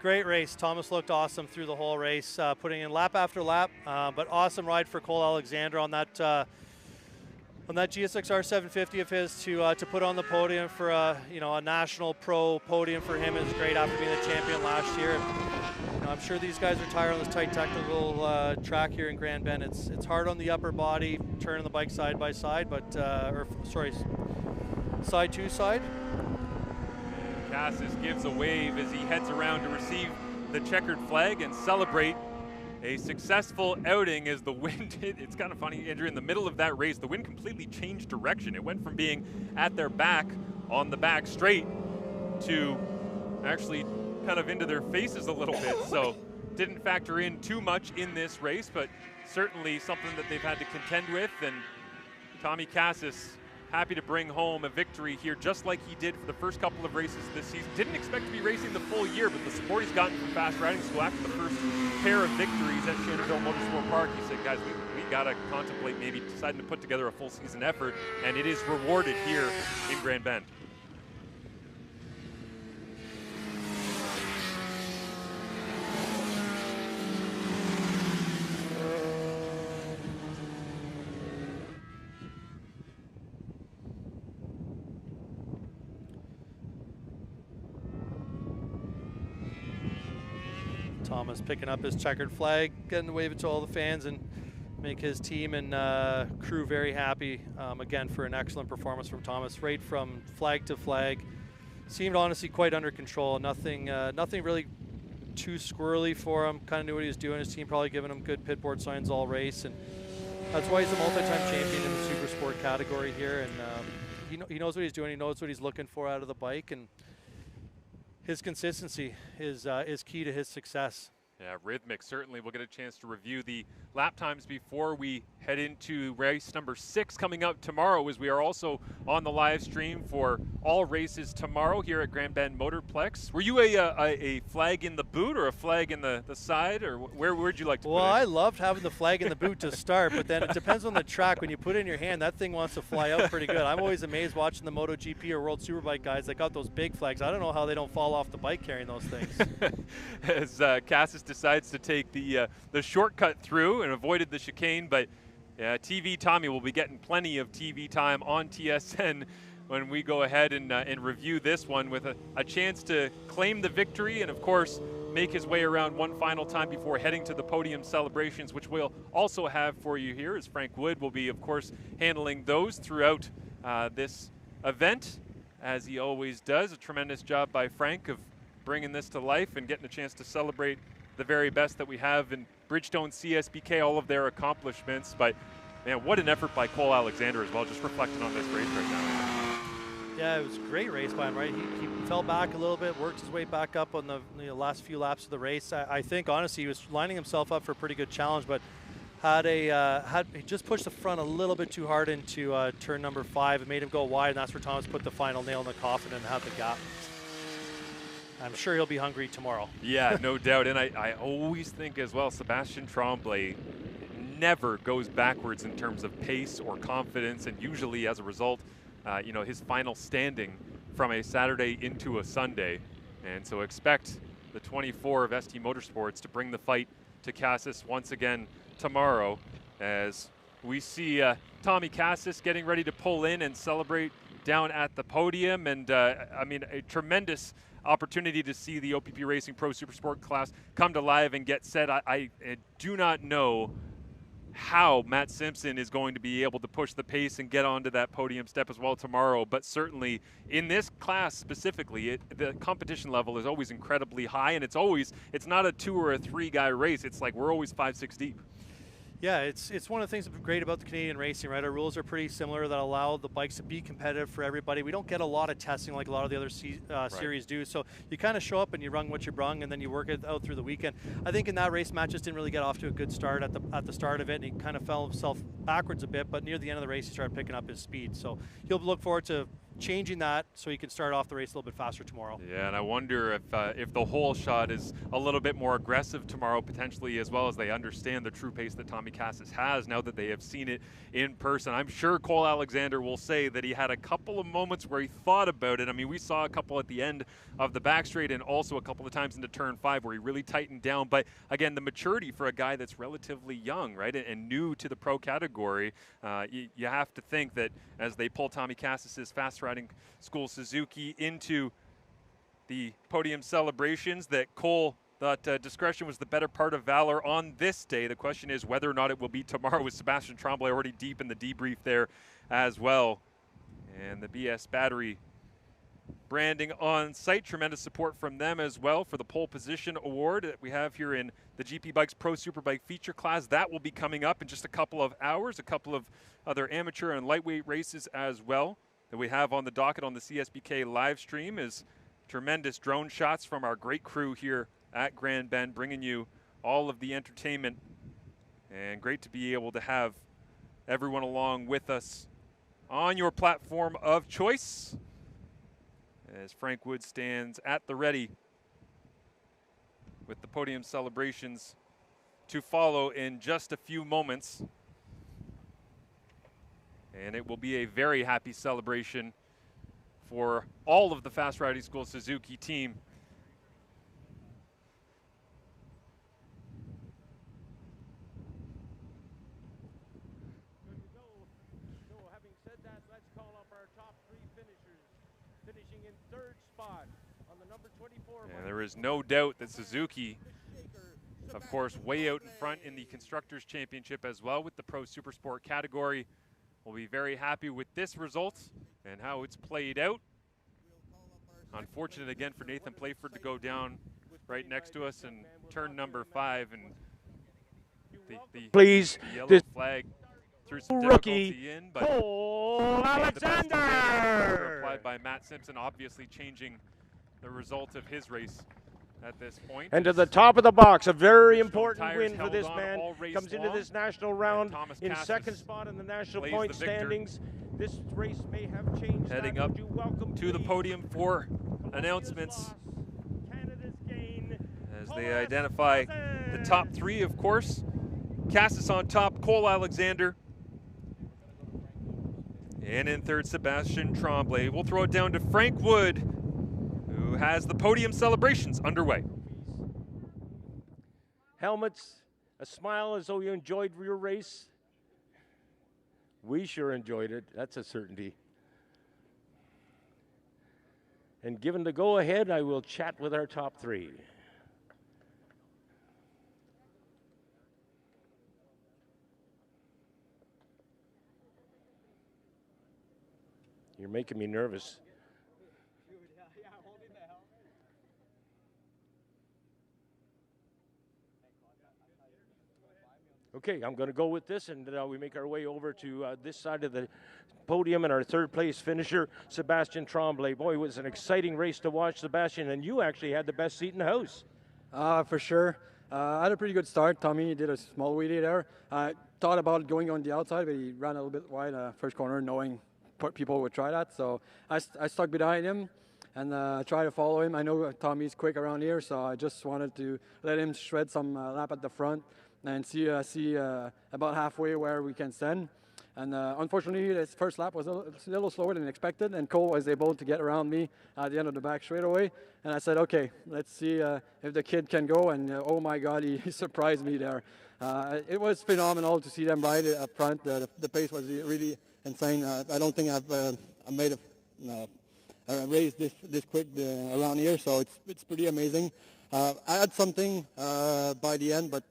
Great race. Thomas looked awesome through the whole race, putting in lap after lap, but awesome ride for Cole Alexander on that GSXR 750 of his to put on the podium for a national pro podium for him is great after being the champion last year. I'm sure these guys are tired on this tight technical track here in Grand Bend. It's hard on the upper body, turning the bike side by side, but side to side. Cassis gives a wave as he heads around to receive the checkered flag and celebrate a successful outing as the wind hit. It's kind of funny, Andrew, in the middle of that race, the wind completely changed direction. It went from being at their back on the back straight to actually kind of into their faces a little bit. So didn't factor in too much in this race, but certainly something that they've had to contend with. And Tommy Cassis happy to bring home a victory here, just like he did for the first couple of races this season. Didn't expect to be racing the full year, but the support he's gotten from Fast Riding School after the first pair of victories at Shenandoah Motorsport Park, he said, guys, we got to contemplate maybe deciding to put together a full season effort, and it is rewarded here in Grand Bend. Thomas picking up his checkered flag, getting to wave it to all the fans and make his team and crew very happy. Again, for an excellent performance from Thomas, right from flag to flag. Seemed honestly quite under control. Nothing really too squirrely for him. Kind of knew what he was doing. His team probably giving him good pit board signs all race, and that's why he's a multi-time champion in the super sport category here. And he knows what he's doing. He knows what he's looking for out of the bike, and his consistency is key to his success. Yeah, rhythmic. Certainly we'll get a chance to review the lap times before we head into race number 6 coming up tomorrow, as we are also on the live stream for all races tomorrow here at Grand Bend Motorplex. Were you a flag in the boot or a flag in the side, or where'd you like to put it? Well, I loved having the flag in the boot to start, but then it depends on the track. When you put it in your hand, that thing wants to fly out pretty good. I'm always amazed watching the MotoGP or World Superbike guys that got those big flags. I don't know how they don't fall off the bike carrying those things. As Cassis decides to take the shortcut through and avoided the chicane, but TV Tommy will be getting plenty of TV time on TSN when we go ahead and review this one, with a chance to claim the victory and, of course, make his way around one final time before heading to the podium celebrations, which we'll also have for you here, as Frank Wood will be, of course, handling those throughout this event, as he always does. A tremendous job by Frank of bringing this to life and getting a chance to celebrate the very best that we have in Bridgestone CSBK, all of their accomplishments. But man, what an effort by Cole Alexander as well, just reflecting on this race right now. Yeah, it was a great race by him, right? He fell back a little bit, worked his way back up on the last few laps of the race. I think, honestly, he was lining himself up for a pretty good challenge, but he just pushed the front a little bit too hard into turn number 5. It made him go wide, and that's where Thomas put the final nail in the coffin and had the gap. I'm sure he'll be hungry tomorrow. Yeah, no doubt. And I always think as well, Sebastian Tremblay never goes backwards in terms of pace or confidence, and usually as a result, his final standing from a Saturday into a Sunday. And so expect the 24 of ST Motorsports to bring the fight to Cassis once again tomorrow, as we see Tommy Cassis getting ready to pull in and celebrate down at the podium. And a tremendous opportunity to see the OPP Racing Pro Supersport class come to life and get set. I do not know how Matt Simpson is going to be able to push the pace and get onto that podium step as well tomorrow, but certainly in this class specifically, the competition level is always incredibly high, and it's not a 2 or a 3 guy race. It's like we're always 5-6 deep. Yeah, it's one of the things that's great about the Canadian racing, right? Our rules are pretty similar that allow the bikes to be competitive for everybody. We don't get a lot of testing like a lot of the other series do. So you kind of show up and you run what you brung, and then you work it out through the weekend. I think in that race, Matt just didn't really get off to a good start at the start of it, and he kind of fell himself backwards a bit. But near the end of the race, he started picking up his speed. So he'll look forward to changing that so he can start off the race a little bit faster tomorrow. Yeah, and I wonder if the whole shot is a little bit more aggressive tomorrow, potentially, as well as they understand the true pace that Tommy Cassis has now that they have seen it in person. I'm sure Cole Alexander will say that he had a couple of moments where he thought about it. I mean, we saw a couple at the end of the back straight and also a couple of times into turn 5 where he really tightened down. But again, the maturity for a guy that's relatively young, right, and new to the pro category, you have to think that as they pull Tommy Cassis's fast riding school Suzuki into the podium celebrations, that Cole thought discretion was the better part of valor on this day. The question is whether or not it will be tomorrow, with Sebastian Tremblay already deep in the debrief there as well. And the BS Battery branding on site, tremendous support from them as well for the pole position award that we have here in the GP Bikes Pro Superbike feature class. That will be coming up in just a couple of hours. A couple of other amateur and lightweight races as well that we have on the docket on the CSBK live stream, is tremendous drone shots from our great crew here at Grand Bend, bringing you all of the entertainment, and great to be able to have everyone along with us on your platform of choice, as Frank Wood stands at the ready with the podium celebrations to follow in just a few moments. And it will be a very happy celebration for all of the Fast Riding School Suzuki team. So having said that, let's call up our top 3 finishers. Finishing in 3rd spot on the number 24. And there is no doubt that Suzuki, of course, way out in front in the Constructors' Championship as well with the Pro Supersport category. We'll be very happy with this result and how it's played out. Unfortunate again for Nathan Playford to go down right next to us in turn number 5, and please, the yellow flag threw some rookie difficulty in, but Cole Alexander applied by Matt Simpson, obviously changing the result of his race at this point. And to the top of the box, a very Bridgestone important tires win for held this on man. all race Comes into long. this national round Thomas in Cassis second spot in the national plays point the victor. standings. This race may have changed. Heading that. up Would you welcome to the please podium for Columbia's announcements loss, Canada's gain, as Thomas they identify the Cassis. top three, of course. Cassis on top, Cole Alexander. And in third, Sebastian Tremblay. We'll throw it down to Frank Wood, who has the podium celebrations underway. Helmets, a smile as though you enjoyed your race. We sure enjoyed it. That's a certainty. And given the go-ahead, I will chat with our top three. You're making me nervous. Okay, I'm going to go with this, and we make our way over to this side of the podium, and our third place finisher, Sebastian Tremblay. Boy, it was an exciting race to watch, Sebastian, and you actually had the best seat in the house. For sure. I had a pretty good start. Tommy did a small wheelie there. I thought about going on the outside, but he ran a little bit wide first corner, knowing people would try that. So I stuck behind him and tried to follow him. I know Tommy's quick around here, so I just wanted to let him shred some lap at the front and see about halfway where we can stand. And unfortunately, his first lap was a little slower than expected, and Cole was able to get around me at the end of the back straightaway. And I said, okay, let's see if the kid can go. And oh my God, he surprised me there. It was phenomenal to see them ride up front. The pace was really insane. I don't think I've made a race this quick around here, so it's pretty amazing. I had something by the end, but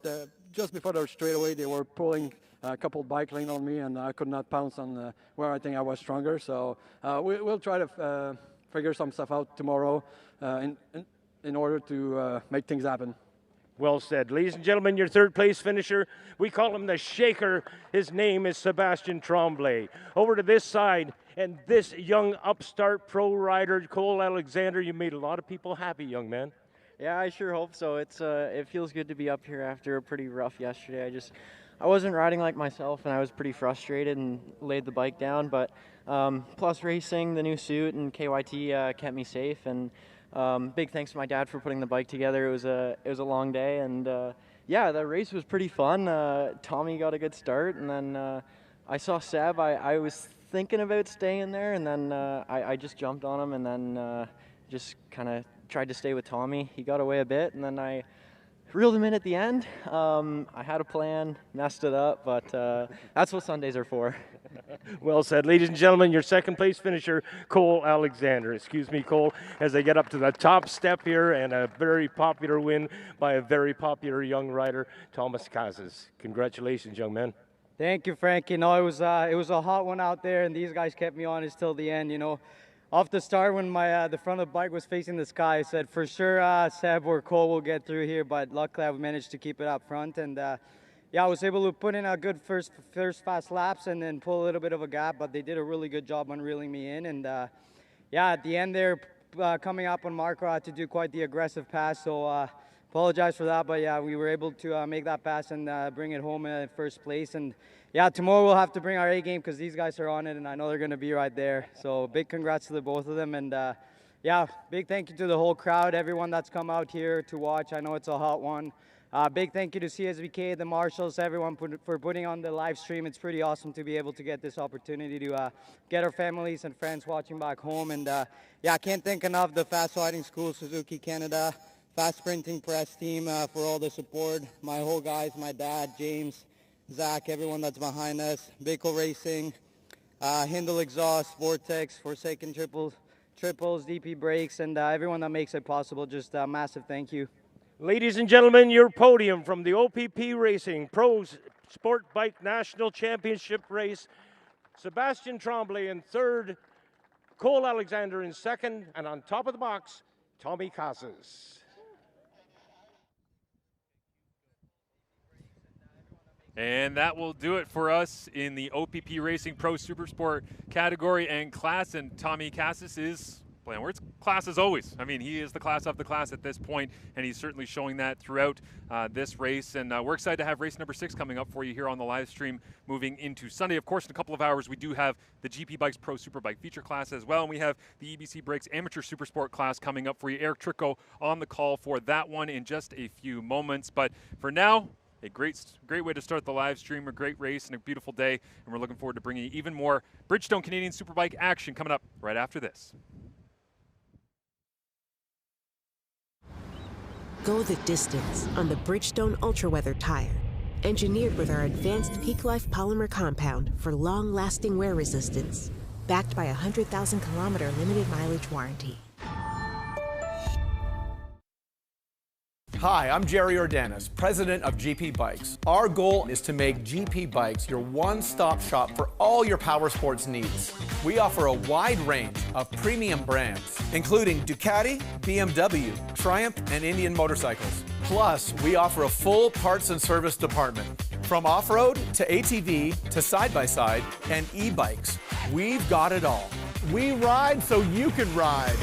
just before the straightaway, they were pulling a couple bike lane on me, and I could not pounce on where I think I was stronger. So we'll try to figure some stuff out tomorrow in order to make things happen. Well said. Ladies and gentlemen, your third place finisher, we call him the Shaker. His name is Sebastian Tremblay. Over to this side, and this young upstart pro rider, Cole Alexander. You made a lot of people happy, young man. Yeah, I sure hope so. It feels good to be up here after a pretty rough yesterday. I wasn't riding like myself, and I was pretty frustrated and laid the bike down. But plus racing, the new suit, and KYT kept me safe. And big thanks to my dad for putting the bike together. It was a long day, and yeah, the race was pretty fun. Tommy got a good start, and then I saw Seb. I was thinking about staying there, and then I just jumped on him, and then just kind of tried to stay with Tommy. He got away a bit, and then I reeled him in at the end. I had a plan, messed it up, but that's what Sundays are for. Well said. Ladies and gentlemen, your second place finisher, Cole Alexander. Excuse me, Cole, as they get up to the top step here, and a very popular win by a very popular young rider, Thomas Cassis. Congratulations, young man. Thank you, Frank. You know, it was a hot one out there, and these guys kept me honest till the end. You know, off the start, when my the front of the bike was facing the sky, I said for sure Seb or Cole will get through here, but luckily I managed to keep it up front, and yeah, I was able to put in a good first fast laps and then pull a little bit of a gap, but they did a really good job on reeling me in, and yeah, at the end there, coming up on Marco, I had to do quite the aggressive pass, so apologize for that, but yeah, we were able to make that pass and bring it home in first place. And yeah, tomorrow we'll have to bring our A game because these guys are on it, and I know they're going to be right there. So big congrats to the both of them, and yeah, big thank you to the whole crowd, everyone that's come out here to watch. I know it's a hot one. Big thank you to CSBK, the marshals, everyone for putting on the live stream. It's pretty awesome to be able to get this opportunity to get our families and friends watching back home. And yeah, I can't thank enough the Fast Riding School, Suzuki Canada, Fast Sprinting Press team for all the support. My whole guys, my dad, James, Zach, everyone that's behind us. Bickle Racing, Hindle Exhaust, Vortex, Forsaken Triples, DP Brakes, and everyone that makes it possible. Just a massive thank you. Ladies and gentlemen, your podium from the OPP Racing Pro Sport Bike National Championship race. Sebastian Tremblay in third, Cole Alexander in second, and on top of the box, Tommy Cassis. And that will do it for us in the OPP Racing Pro Supersport category and class. And Tommy Cassis is Well, it's class as always. I mean, he is the class of the class at this point, and he's certainly showing that throughout this race. And we're excited to have race number 6 coming up for you here on the live stream moving into Sunday. Of course, in a couple of hours, we do have the GP Bikes Pro Superbike feature class as well, and we have the EBC Brakes Amateur Supersport class coming up for you. Eric Tricot on the call for that one in just a few moments. But for now, a great way to start the live stream, a great race and a beautiful day, and we're looking forward to bringing you even more Bridgestone Canadian Superbike action coming up right after this. Go the distance on the Bridgestone Ultra-Weather tire. Engineered with our advanced Peak Life polymer compound for long-lasting wear resistance. Backed by a 100,000-kilometer limited mileage warranty. Hi, I'm Jerry Ordanis, president of GP Bikes. Our goal is to make GP Bikes your one-stop shop for all your power sports needs. We offer a wide range of premium brands, including Ducati, BMW, Triumph, and Indian motorcycles. Plus, we offer a full parts and service department. From off-road to ATV to side-by-side and e-bikes, we've got it all. We ride so you can ride.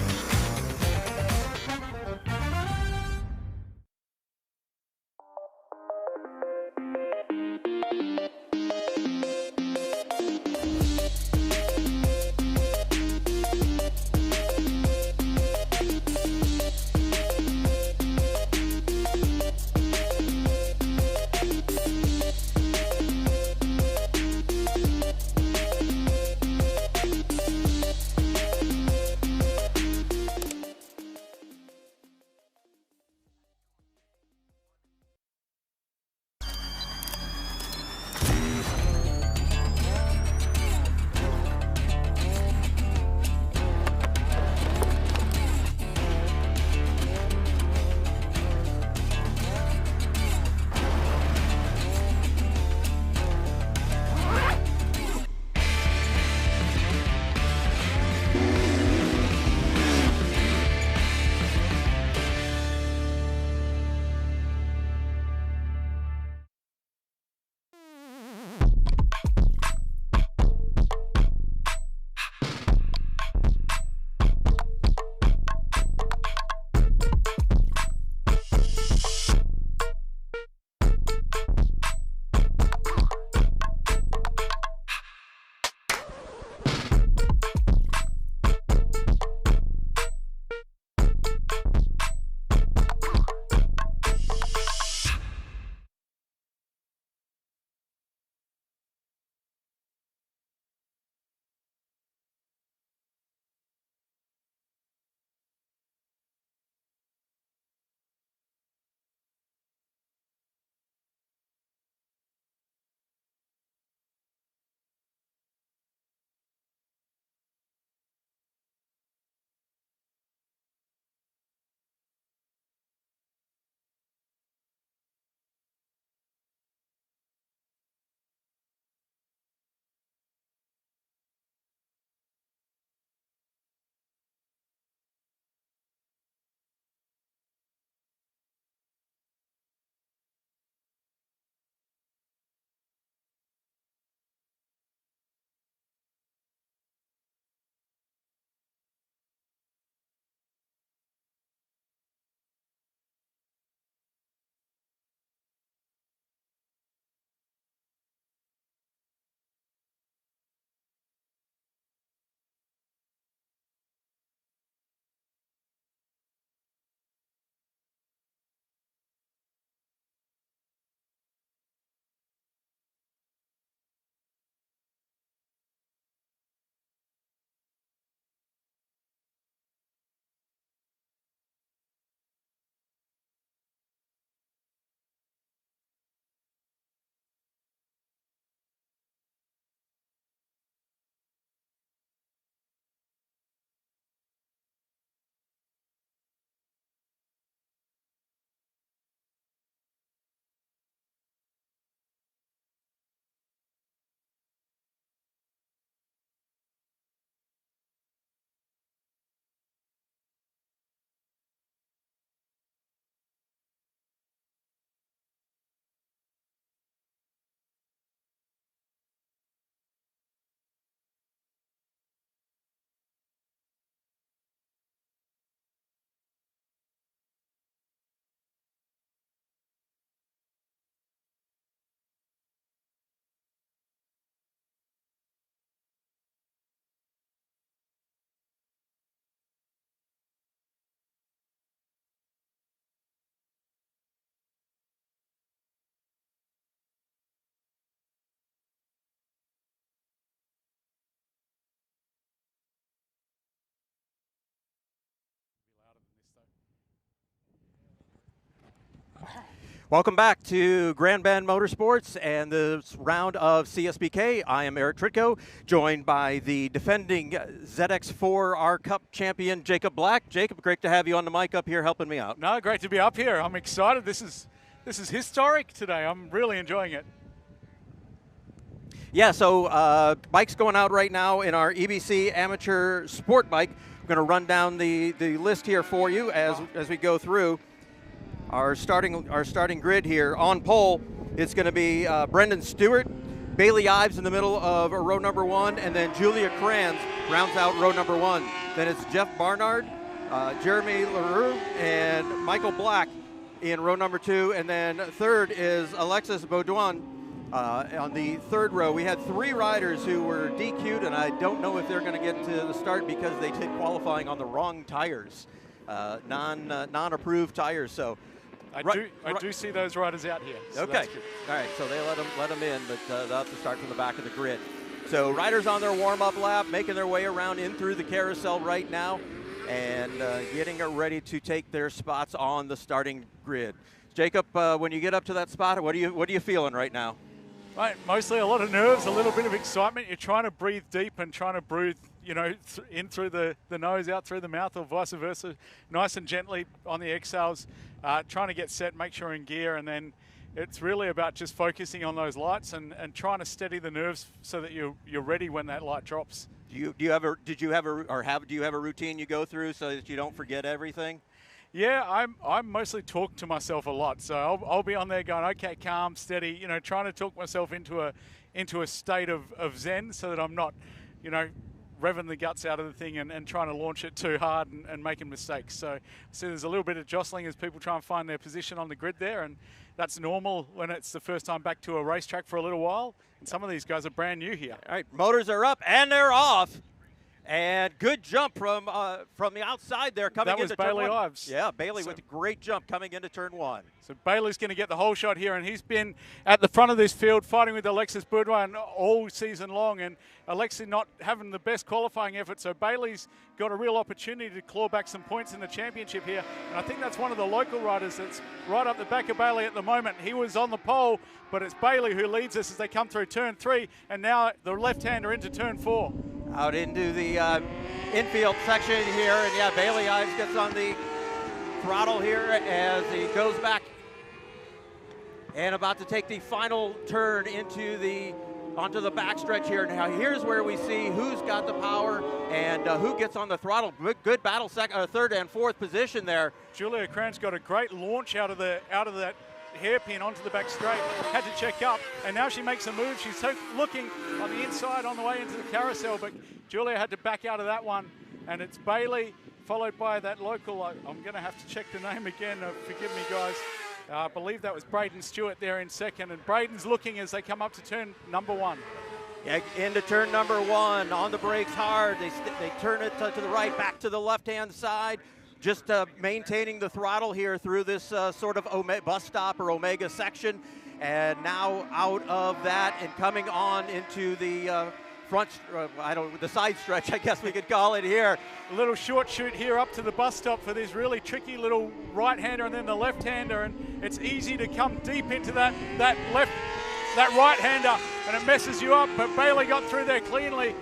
Welcome back to Grand Bend Motorsports and this round of CSBK. I am Eric Tritko, joined by the defending ZX4R Cup champion, Jacob Black. Jacob, great to have you on the mic up here helping me out. No, great to be up here. I'm excited. This is historic today. I'm really enjoying it. Yeah, so bikes going out right now in our EBC Amateur Sport Bike. I'm going to run down the list here for you as we go through. Our starting grid here on pole, it's going to be Brendan Stewart, Bailey Ives in the middle of row number 1, and then Julia Kranz rounds out row number 1. Then it's Jeff Barnard, Jeremy LaRue, and Michael Black in row number 2, and then third is Alexis Baudouin on the third row. We had 3 riders who were DQ'd, and I don't know if they're going to get to the start because they did qualifying on the wrong tires, non-approved tires. So. I do see those riders out here. So okay. All right. So they let them in, but they'll have to start from the back of the grid. So riders on their warm-up lap, making their way around in through the carousel right now, and getting ready to take their spots on the starting grid. Jacob, when you get up to that spot, what are you feeling right now? Right, mostly a lot of nerves, a little bit of excitement. You're trying to breathe deep and trying to breathe, in through the nose, out through the mouth, or vice versa, nice and gently on the exhales, trying to get set, make sure in gear, and then it's really about just focusing on those lights and trying to steady the nerves so that you're ready when that light drops. Do you have a routine you go through so that you don't forget everything? Yeah, I'm mostly talk to myself a lot, so I'll be on there going, okay, calm, steady, trying to talk myself into a state of zen so that I'm not, revving the guts out of the thing and trying to launch it too hard and making mistakes. So there's a little bit of jostling as people try and find their position on the grid there, and that's normal when it's the first time back to a racetrack for a little while. And some of these guys are brand new here. All right, motors are up and they're off. And good jump from the outside there coming into turn 1. That was Bailey Ives. Yeah, Bailey with a great jump coming into turn 1. So Bailey's going to get the whole shot here, and he's been at the front of this field fighting with Alexis Baudouin all season long, and Alexis not having the best qualifying effort, so Bailey's got a real opportunity to claw back some points in the championship here, and I think that's one of the local riders that's right up the back of Bailey at the moment. He was on the pole, but it's Bailey who leads us as they come through turn 3, and now the left-hander into turn 4. Out into the infield section here, and yeah, Bailey Ives gets on the throttle here as he goes back and about to take the final turn onto the backstretch here. Now here's where we see who's got the power and who gets on the throttle. Good battle, third and fourth position there. Julia Kranz got a great launch out of that hairpin onto the back straight, had to check up, and now she makes a move. She's looking on the inside on the way into the carousel, but Julia had to back out of that one, and it's Bailey followed by that local. I'm going to have to check the name again, forgive me guys. I believe that was Braden Stewart there in second, and Braden's looking as they come up to turn number 1. Yeah, into turn number 1, on the brakes hard, they turn it to the right, back to the left-hand side. Just maintaining the throttle here through this sort of bus stop or Omega section. And now out of that and coming on into the the side stretch, I guess we could call it here. A little short shoot here up to the bus stop for this really tricky little right-hander and then the left-hander. And it's easy to come deep into that right-hander and it messes you up. But Bailey got through there cleanly.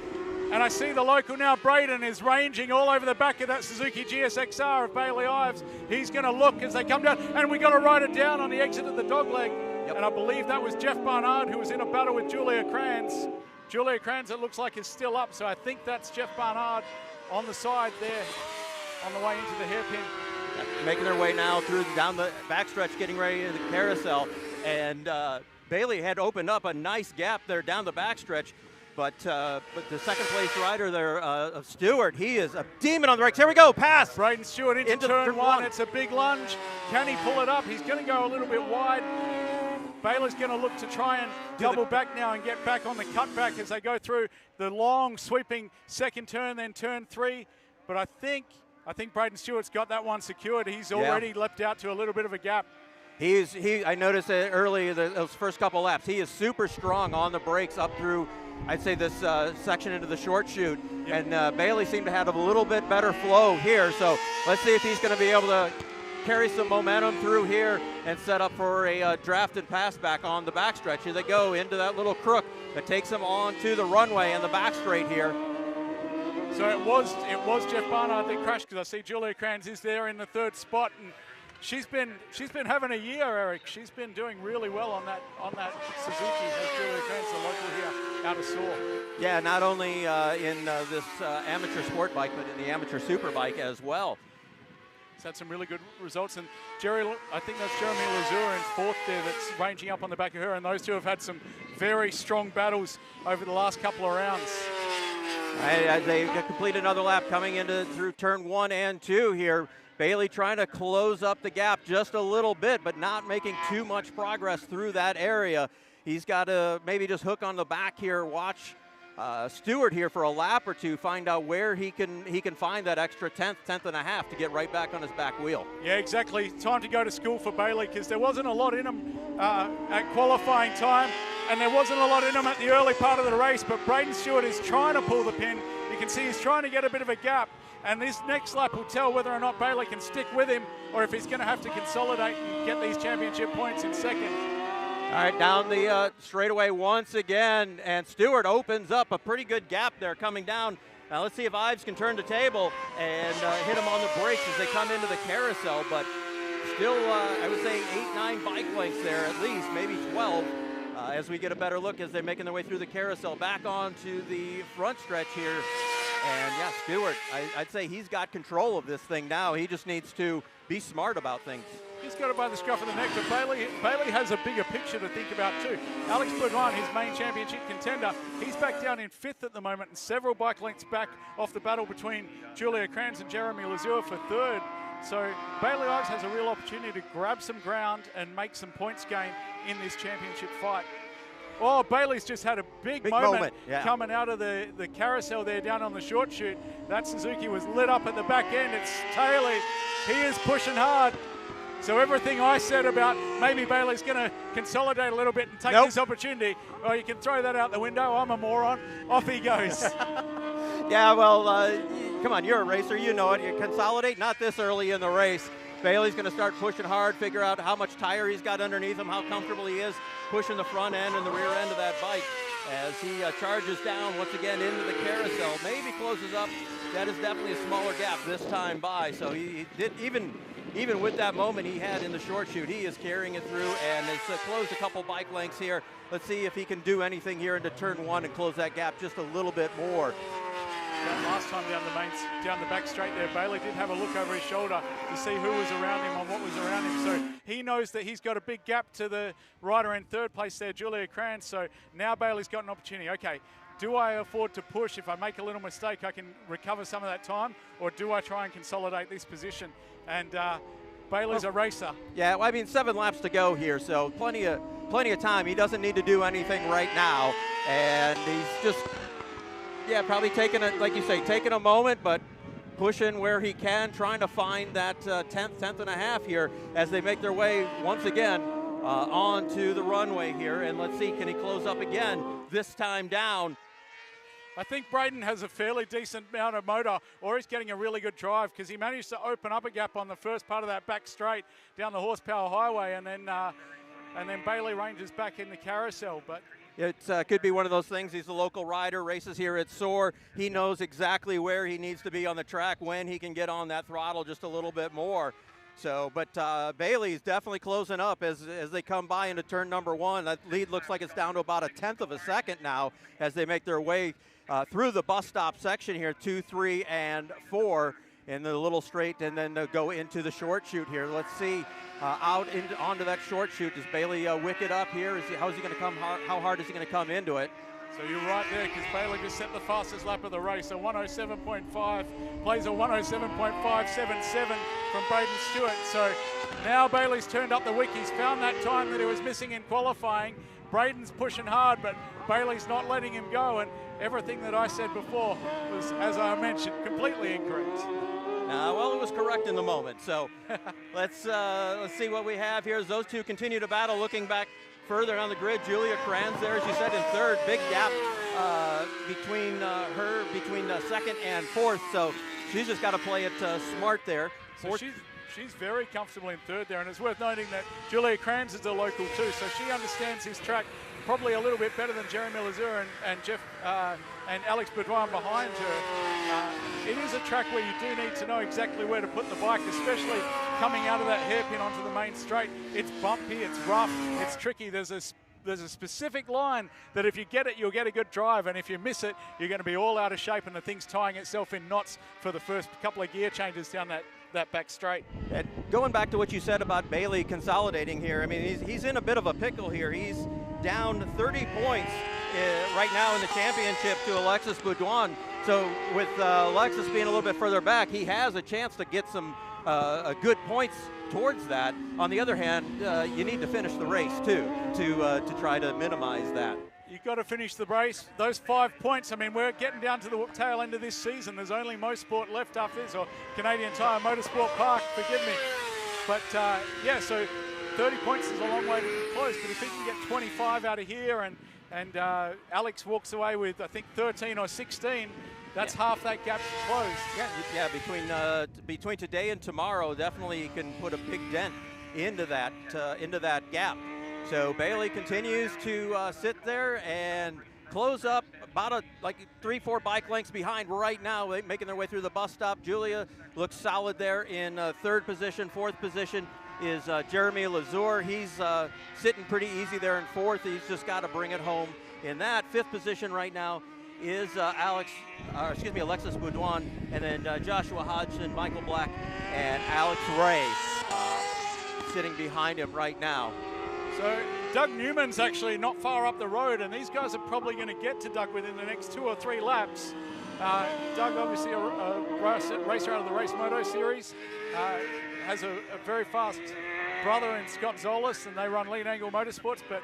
And I see the local now, Braden, is ranging all over the back of that Suzuki GSXR of Bailey Ives. He's going to look as they come down, and we got to ride it down on the exit of the dogleg. Yep. And I believe that was Jeff Barnard who was in a battle with Julia Kranz. Julia Kranz, it looks like, is still up, so I think that's Jeff Barnard on the side there on the way into the hairpin. Making their way now down the backstretch, getting ready to the carousel. And Bailey had opened up a nice gap there down the backstretch. But the second place rider there, of Stewart, he is a demon on the brakes. Here we go, pass. Braden Stewart into turn 1. It's a big lunge. Can he pull it up? He's going to go a little bit wide. Bailey's going to look to try and double back now and get back on the cutback as they go through the long sweeping second turn, then turn 3. But I think Braden Stewart's got that one secured. He's already leapt out to a little bit of a gap. I noticed that early those first couple laps, he is super strong on the brakes up through, I'd say, this section into the short chute. Yep. And Bailey seemed to have a little bit better flow here. So let's see if he's going to be able to carry some momentum through here and set up for a draft and pass back on the backstretch. Here they go into that little crook that takes them onto the runway and the back straight here. So it was Jeff Barnard that crashed, because I see Julia Kranz is there in the third spot, and she's been having a year, Eric. She's been doing really well on that Suzuki, as Julia Kranz, the local here out of Saw. Yeah, not only in this amateur sport bike, but in the amateur superbike as well. He's had some really good results, and I think that's Jeremy Lazur in fourth there that's ranging up on the back of her, and those two have had some very strong battles over the last couple of rounds. As they complete another lap coming through turn 1 and 2 here. Bailey trying to close up the gap just a little bit, but not making too much progress through that area. He's got to maybe just hook on the back here, watch Stewart here for a lap or two, find out where he can find that extra tenth and a half to get right back on his back wheel. Yeah, exactly. Time to go to school for Bailey, because there wasn't a lot in him at qualifying time, and there wasn't a lot in him at the early part of the race, but Braden Stewart is trying to pull the pin. You can see he's trying to get a bit of a gap, and this next lap will tell whether or not Bailey can stick with him or if he's going to have to consolidate and get these championship points in second. All right, down the straightaway once again, and Stewart opens up a pretty good gap there coming down. Now let's see if Ives can turn the table and hit him on the brakes as they come into the carousel, but still, I would say 8-9 bike lengths there at least, maybe 12, as we get a better look as they're making their way through the carousel. Back onto the front stretch here, and yeah, Stewart, I'd say he's got control of this thing now. He just needs to be smart about things. He's got it by the scruff of the neck, but Bailey has a bigger picture to think about too. Alex Boudin, his main championship contender, he's back down in 5th at the moment and several bike lengths back off the battle between Julia Kranz and Jeremy Lazur for 3rd. So Bailey Ives has a real opportunity to grab some ground and make some points gain in this championship fight. Oh, Bailey's just had a big moment yeah. Coming out of the carousel there down on the short chute. That Suzuki was lit up at the back end. It's Taylor. He is pushing hard. So everything I said about maybe Bailey's going to consolidate a little bit and take this opportunity, well, you can throw that out the window. I'm a moron. Off he goes. Yeah, well, come on, you're a racer. You know it. You consolidate not this early in the race. Bailey's going to start pushing hard, figure out how much tire he's got underneath him, how comfortable he is pushing the front end and the rear end of that bike as he charges down once again into the carousel. Maybe closes up. That is definitely a smaller gap this time by. So he did, even with that moment he had in the short chute, he is carrying it through and has closed a couple bike lengths here. Let's see if he can do anything here into turn 1 and close that gap just a little bit more. Last time down the back straight there, Bailey did have a look over his shoulder to see who was around him and what was around him. So he knows that he's got a big gap to the rider in 3rd place there, Julia Kranz. So now Bailey's got an opportunity. Okay, do I afford to push? If I make a little mistake, I can recover some of that time, or do I try and consolidate this position? And Bailey's a racer. Yeah, well, I mean, 7 laps to go here, so plenty of time. He doesn't need to do anything right now, and he's just, yeah, probably taking a moment, but pushing where he can, trying to find that 10th and a half here as they make their way once again onto the runway here. And let's see, can he close up again, this time down? I think Braden has a fairly decent amount of motor, or he's getting a really good drive, because he managed to open up a gap on the first part of that back straight down the horsepower highway, and then Bailey ranges back in the carousel. But it could be one of those things. He's a local rider, races here at Soar. He knows exactly where he needs to be on the track, when he can get on that throttle just a little bit more. So, but Bailey's definitely closing up as they come by into turn number 1. That lead looks like it's down to about 1/10 of a second now as they make their way through the bus stop section here, 2, 3, and 4 in the little straight, and then go into the short chute here. Let's see onto that short chute. Does Bailey wick it up here? How's he going to come? How hard is he going to come into it? So you're right there, because Bailey just set the fastest lap of the race, a 107.5, plays a 107.577 from Braden Stewart. So now Bailey's turned up the wick. He's found that time that he was missing in qualifying. Braden's pushing hard, but Bailey's not letting him go, and everything that I said before was, as I mentioned, completely incorrect. Well, it was correct in the moment. So let's see what we have here as those two continue to battle. Looking back further on the grid, Julia Kranz there, as you said, in 3rd. Big gap between 2nd and 4th. So she's just got to play it smart there. So she's very comfortable in third there, and it's worth noting that Julia Kranz is a local too, so she understands his track probably a little bit better than Jeremy Lazur and Jeff and Alex Baudouin behind her. It is a track where you do need to know exactly where to put the bike, especially coming out of that hairpin onto the main straight. It's bumpy, it's rough, it's tricky. There's a specific line that if you get it, you'll get a good drive, and if you miss it, you're going to be all out of shape, and the thing's tying itself in knots for the first couple of gear changes down that back straight. And going back to what you said about Bailey consolidating here, I mean, he's in a bit of a pickle here. He's down 30 points right now in the championship to Alexis Baudouin. So with Alexis being a little bit further back, he has a chance to get some good points towards that. On the other hand, you need to finish the race too to try to minimize that. You've got to finish the race. Those 5 points, I mean, we're getting down to the tail end of this season. There's only Mosport left after this, or Canadian Tire Motorsport Park, forgive me. But yeah, so 30 points is a long way to be close, but if he can get 25 out of here and Alex walks away with, I think, 13 or 16, that's half that gap closed. Yeah, between today and tomorrow, definitely you can put a big dent into that gap. So Bailey continues to sit there and close up about like 3-4 bike lengths behind right now, making their way through the bus stop. Julia looks solid there in third position. Fourth position is Jeremy Lazur. He's sitting pretty easy there in fourth. He's just got to bring it home in that. Fifth position right now is Alexis Baudouin, and then Joshua Hodgson, Michael Black, and Alex Ray sitting behind him right now. So Doug Newman's actually not far up the road, and these guys are probably going to get to Doug within the next 2 or 3 laps. Doug, obviously a racer out of the Race Moto Series, has a very fast brother in Scott Zolas, and they run Lead Angle Motorsports, but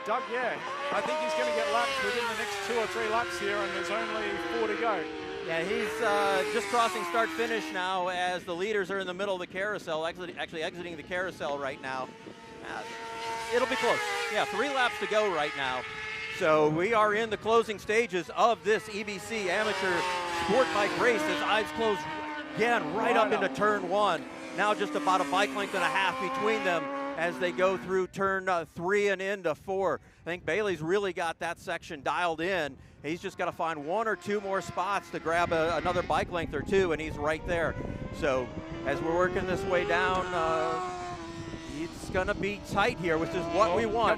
Doug, yeah, I think he's going to get lapped within the next 2 or 3 laps here, and there's only 4 to go. Yeah, he's just crossing start-finish now as the leaders are in the middle of the carousel, actually exiting the carousel right now. It'll be close. Yeah, 3 laps to go right now. So we are in the closing stages of this EBC Amateur Sport Bike race as eyes close again right up into turn 1. Now just about a bike length and a half between them as they go through turn 3 and into 4. I think Bailey's really got that section dialed in. He's just got to find 1 or 2 more spots to grab another bike length or 2, and he's right there. So as we're working this way down, it's going to be tight here, which is what we want.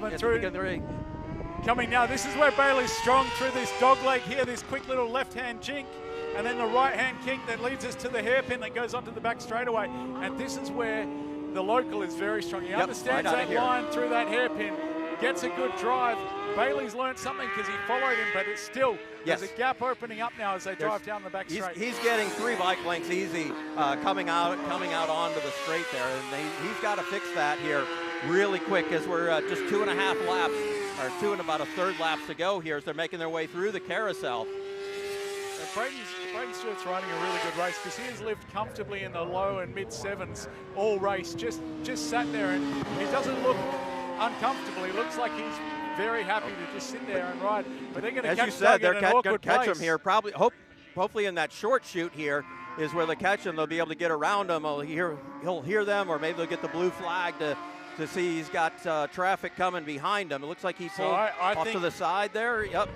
Coming now, this is where Bailey's strong through this dog leg here, this quick little left-hand jink, and then the right-hand kink that leads us to the hairpin that goes onto the back straightaway. And this is where the local is very strong. He understands that line through that hairpin, gets a good drive. Bailey's learned something because he followed him, but it's still, there's a gap opening up now as they drive down the back straight. He's getting 3 bike lengths easy coming out onto the straight there, and he's got to fix that here really quick as we're just 2.5 laps, or 2 and about a third laps to go here as they're making their way through the carousel. Braden Stewart's riding a really good race because he has lived comfortably in the low and mid 7s all race, just sat there, and he doesn't look uncomfortable. He looks like he's very happy to just sit there and ride. But they're going to catch Doug in an awkward place. Catch him here. Probably, hopefully in that short shoot here is where they catch him. They'll be able to get around him. He'll hear them, or maybe they'll get the blue flag to see he's got traffic coming behind him. It looks like he pulled off to the side there. Yep.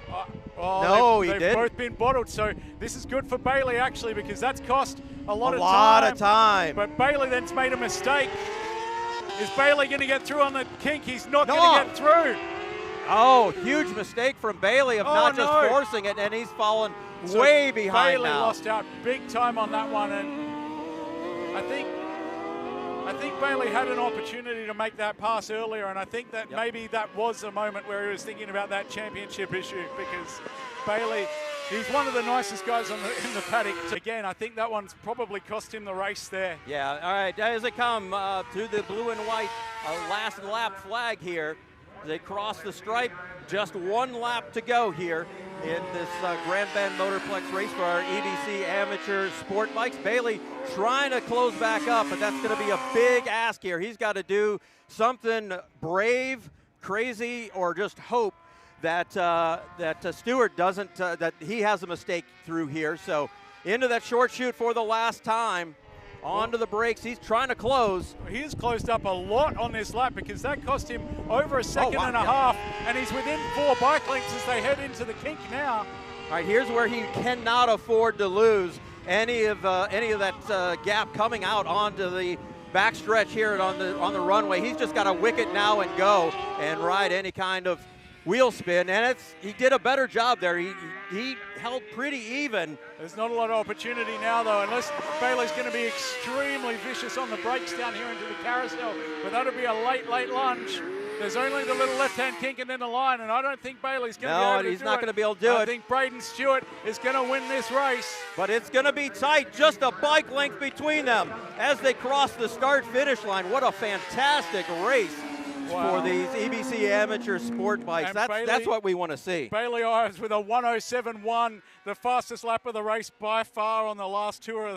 They've both been bottled. So this is good for Bailey actually, because that's cost a lot of time. But Bailey then's made a mistake. Is Bailey going to get through on the kink? He's not going to get through. Oh, huge mistake from Bailey of not just forcing it, and he's fallen way behind Bailey now. Lost out big time on that one, and I think Bailey had an opportunity to make that pass earlier, and I think that maybe that was the moment where he was thinking about that championship issue, because Bailey, he's one of the nicest guys in the paddock. Again, I think that one's probably cost him the race there. Yeah, all right, as they come through the blue and white last lap flag here, they cross the stripe, just 1 lap to go here in this Grand Bend Motorplex race for our EBC Amateur Sport Bikes. Bailey trying to close back up, but that's going to be a big ask here. He's got to do something brave, crazy, or just hope that Stewart doesn't, that he has a mistake through here. So into that short chute for the last time. onto the brakes. He's trying to close. He's closed up a lot on this lap because that cost him over a second and a half, and he's within 4 bike lengths as they head into the kink now. All right, here's where he cannot afford to lose any of that gap coming out onto the backstretch here on the runway. He's just got to wick it now and go and ride any kind of wheel spin, and he did a better job there. He held pretty even. There's not a lot of opportunity now, though, unless Bailey's going to be extremely vicious on the brakes down here into the carousel. But that'll be a late lunge. There's only the little left-hand kink and then the line, and I don't think Bailey's going to be able to do it. No, he's not going to be able to do it. I think Braden Stewart is going to win this race. But it's going to be tight, just a bike length between them as they cross the start-finish line. What a fantastic race. Wow. For these EBC amateur sport bikes. That's what we want to see. Bailey Ives with a 107.1, the fastest lap of the race by far on the last tour of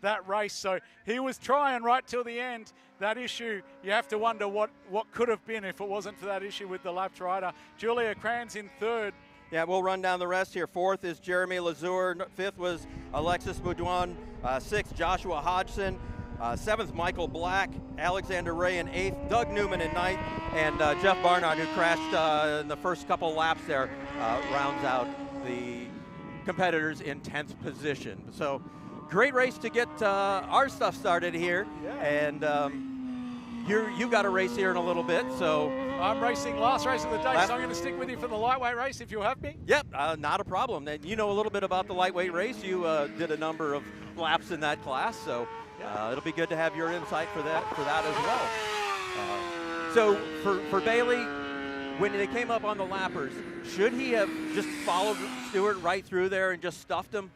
that race. So he was trying right till the end. That issue, you have to wonder what could have been if it wasn't for that issue with the lapped rider. Julia Kranz in third. Yeah, we'll run down the rest here. Fourth is Jeremy Lazur. Fifth was Alexis Boudouin. Sixth, Joshua Hodgson. Seventh, Michael Black. Alexander Ray in eighth. Doug Newman in ninth. And Jeff Barnard, who crashed in the first couple laps there, rounds out the competitors in 10th position. So great race to get our stuff started here. Yeah. And you've got a race here in a little bit. So I'm racing last race of the day, so I'm going to stick with you for the lightweight race if you'll have me. Yep, not a problem. And you know a little bit about the lightweight race. You did a number of laps in that class, so it'll be good to have your insight for that as well. So for Bailey, when they came up on the lappers, should he have just followed Stewart right through there and just stuffed him?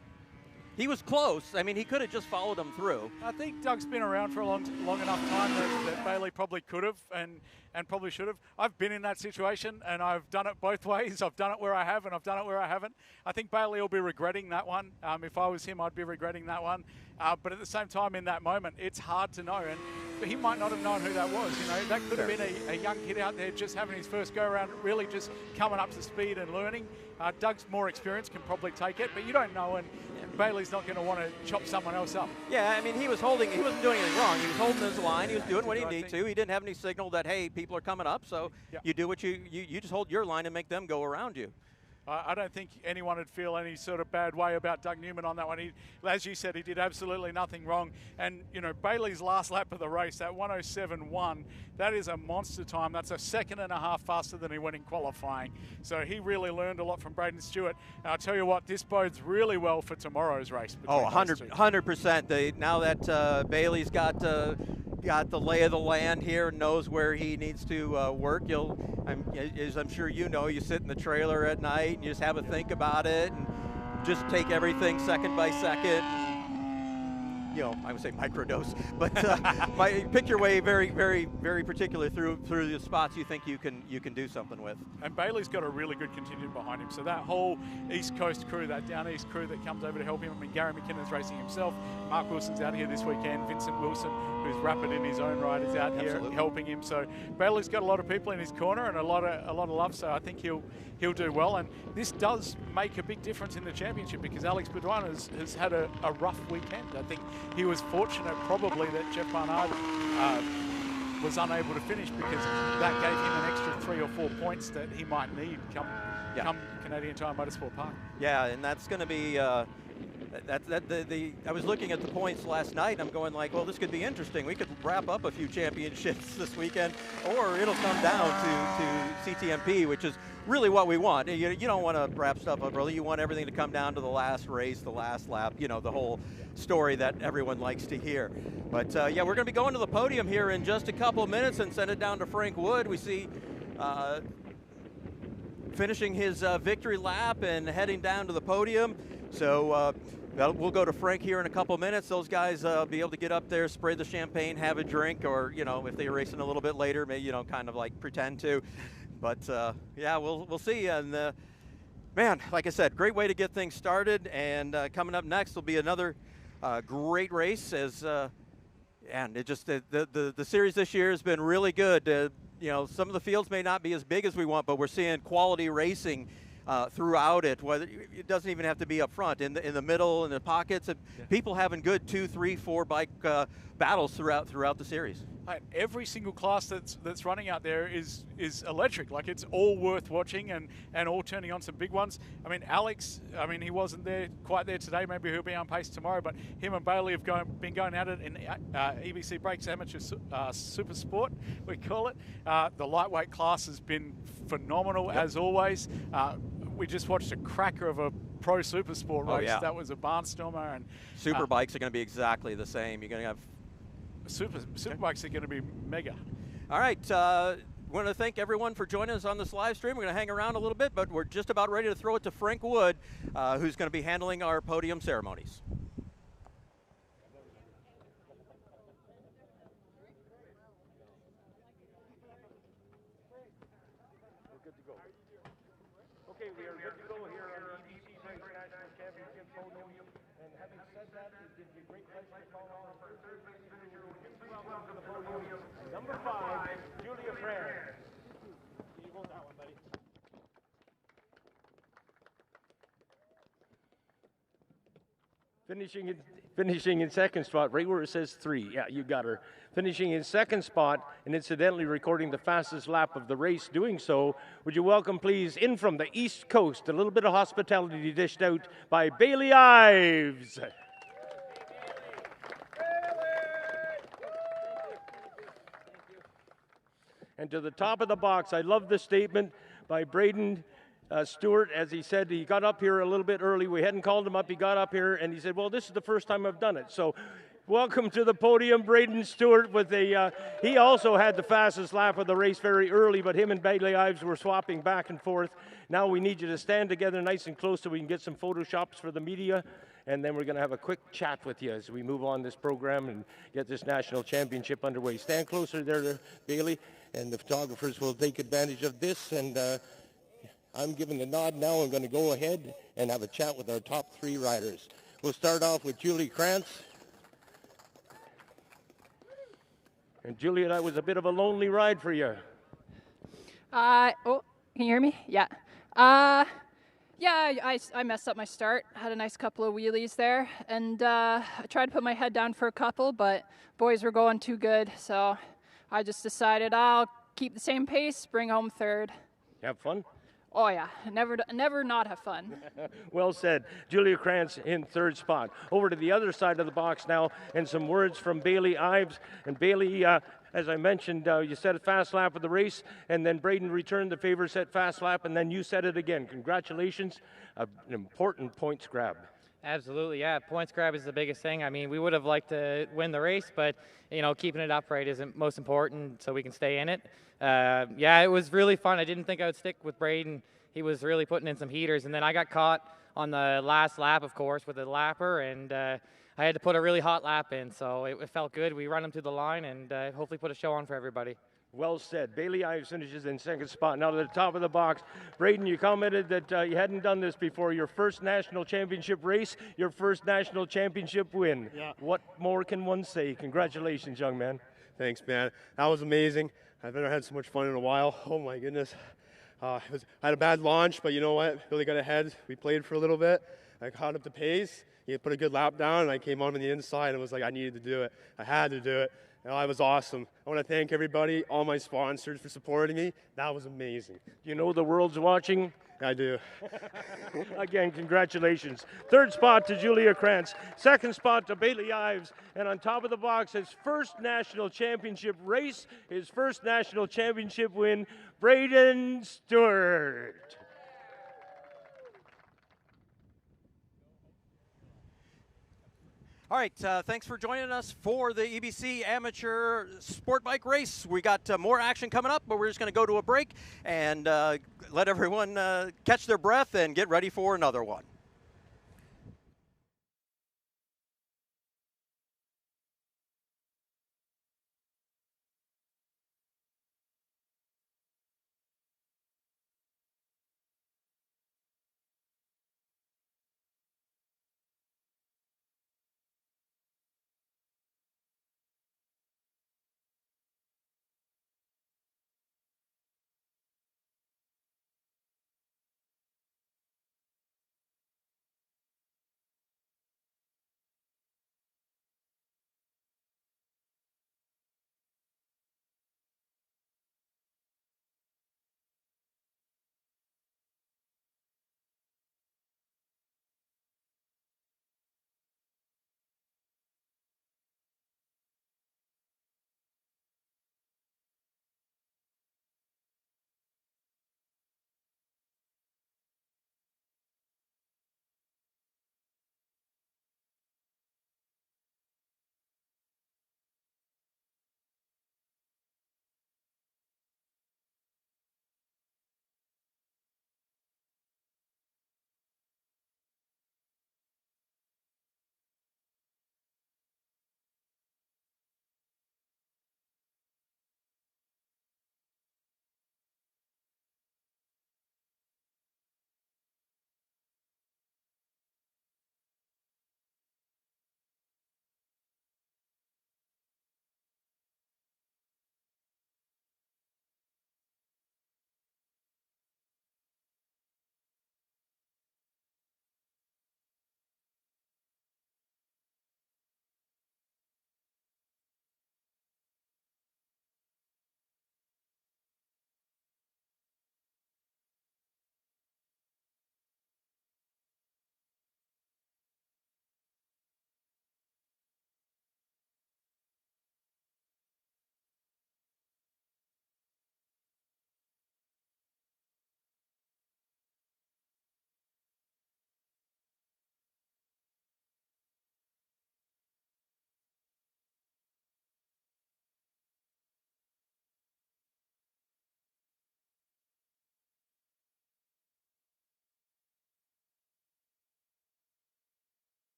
He was close. I mean, he could have just followed him through. I think Doug's been around for a long enough time that Bailey probably could have and probably should have. I've been in that situation, and I've done it both ways. I've done it where I have, and I've done it where I haven't. I think Bailey will be regretting that one. If I was him, I'd be regretting that one. But at the same time, in that moment, it's hard to know. And he might not have known who that was. You know, that could have been a young kid out there just having his first go-around, really just coming up to speed and learning. Doug's more experience can probably take it, but you don't know, and Bailey's not going to want to chop someone else up. Yeah, I mean, he wasn't doing anything wrong. He was holding his line. He was doing what he needed to. He didn't have any signal that, hey, people are coming up, so you do what you just hold your line and make them go around you. I don't think anyone would feel any sort of bad way about Doug Newman on that one. As you said, he did absolutely nothing wrong. And, you know, Bailey's last lap of the race, that 107.1, that is a monster time. That's a second and a half faster than he went in qualifying. So he really learned a lot from Braden Stewart. And I'll tell you what, this bodes really well for tomorrow's race. Oh, 100%. Now that Bailey's got the lay of the land here, knows where he needs to work. As I'm sure you know, you sit in the trailer at night and you just have a think about it and just take everything second by second. You know, I would say microdose, but pick your way very, very, very particular through the spots you think you can do something with. And Bailey's got a really good contingent behind him. So that whole East Coast crew, that Down East crew that comes over to help him. I mean, Gary McKinnon's racing himself. Mark Wilson's out here this weekend. Vincent Wilson, who's rapid in his own right, is out here helping him. So Bailey's got a lot of people in his corner and a lot of love. So I think he'll do well. And this does make a big difference in the championship because Alex Boudouin has had a rough weekend. I think he was fortunate probably that Jeff Barnard was unable to finish because that gave him an extra 3 or 4 points that he might need come Canadian Tire Motorsport Park. Yeah, and that's going to be I was looking at the points last night, and I'm going like, well, this could be interesting. We could wrap up a few championships this weekend, or it'll come down to CTMP, which is really what we want. You don't want to wrap stuff up early. You want everything to come down to the last race, the last lap, you know, the whole story that everyone likes to hear. But, yeah, we're going to be going to the podium here in just a couple of minutes and send it down to Frank Wood. We see finishing his victory lap and heading down to the podium. So we'll go to Frank here in a couple minutes. Those guys be able to get up there, spray the champagne, have a drink, or, you know, if they're racing a little bit later, maybe, you know, kind of like pretend to. But, yeah, we'll see. And, man, like I said, great way to get things started. And coming up next will be another great race. And it just the series this year has been really good. You know, some of the fields may not be as big as we want, but we're seeing quality racing throughout it. Whether it doesn't even have to be up front, in the middle, in the pockets. People having good 2, 3, 4 bike battles throughout the series. Every single class that's running out there is electric. Like, it's all worth watching and all turning on some big ones. I mean, Alex, he wasn't quite there today. Maybe he'll be on pace tomorrow. But him and Bailey have been going at it in EBC Brakes Amateur Super Sport, we call it. The lightweight class has been phenomenal as always. We just watched a cracker of a pro super sport race. That was a barnstormer. And Superbikes are going to be exactly the same. You're going to have Superbikes are going to be mega. All right. I want to thank everyone for joining us on this live stream. We're going to hang around a little bit, but we're just about ready to throw it to Frank Wood, who's going to be handling our podium ceremonies. Okay, we are good to go here on the EBC Brakes National Championship podium. And having said that, it gives me great pleasure to call on our first finisher. Welcome to the podium, number 5, Julia Frere. You go that one, buddy. Finishing in second spot, right where it says 3. Yeah, you got her. Finishing in second spot, and incidentally recording the fastest lap of the race. Doing so, would you welcome, please, in from the East Coast, a little bit of hospitality dished out by Bailey Ives. And to the top of the box, I love the statement by Braden Stewart, as he said, he got up here a little bit early. We hadn't called him up. He got up here, and he said, well, this is the first time I've done it. So welcome to the podium, Braden Stewart. He also had the fastest lap of the race very early, but him and Bailey Ives were swapping back and forth. Now we need you to stand together nice and close so we can get some photoshops for the media, and then we're going to have a quick chat with you as we move on this program and get this national championship underway. Stand closer there, Bailey, and the photographers will take advantage of this, and I'm giving the nod now. I'm going to go ahead and have a chat with our top 3 riders. We'll start off with Julie Krantz. And Julia, that was a bit of a lonely ride for you. Can you hear me? Yeah. I messed up my start. Had a nice couple of wheelies there, and I tried to put my head down for a couple, but boys were going too good, so I just decided I'll keep the same pace, bring home 3rd. Have fun? Oh yeah, never not have fun. Well said. Julia Krantz in 3rd spot. Over to the other side of the box now, and some words from Bailey Ives. And Bailey, as I mentioned, you set a fast lap of the race, and then Braden returned the favor, set fast lap, and then you set it again. Congratulations, an important points grab. Absolutely, yeah. Points grab is the biggest thing. I mean, we would have liked to win the race, but keeping it upright is most important, so we can stay in it. It was really fun. I didn't think I would stick with Braden. He was really putting in some heaters, and then I got caught on the last lap, of course, with a lapper, and I had to put a really hot lap in, so it felt good. We run him to the line and hopefully put a show on for everybody. Well said. Bailey Ives finishes in 2nd spot. Now to the top of the box. Braden, you commented that you hadn't done this before. Your first national championship race, your first national championship win. Yeah. What more can one say? Congratulations, young man. Thanks, man. That was amazing. I've never had so much fun in a while. Oh, my goodness. I had a bad launch, but you know what? Really got ahead. We played for a little bit. I caught up to pace. He put a good lap down, and I came on the inside and was like, I needed to do it. I had to do it. It was awesome. I want to thank everybody, all my sponsors for supporting me. That was amazing. You know the world's watching? I do. Again, congratulations. 3rd spot to Julia Krantz. 2nd spot to Bailey Ives. And on top of the box, his first national championship race, his first national championship win, Braden Stewart. All right, thanks for joining us for the EBC Amateur Sport Bike Race. We got more action coming up, but we're just going to go to a break and let everyone catch their breath and get ready for another one.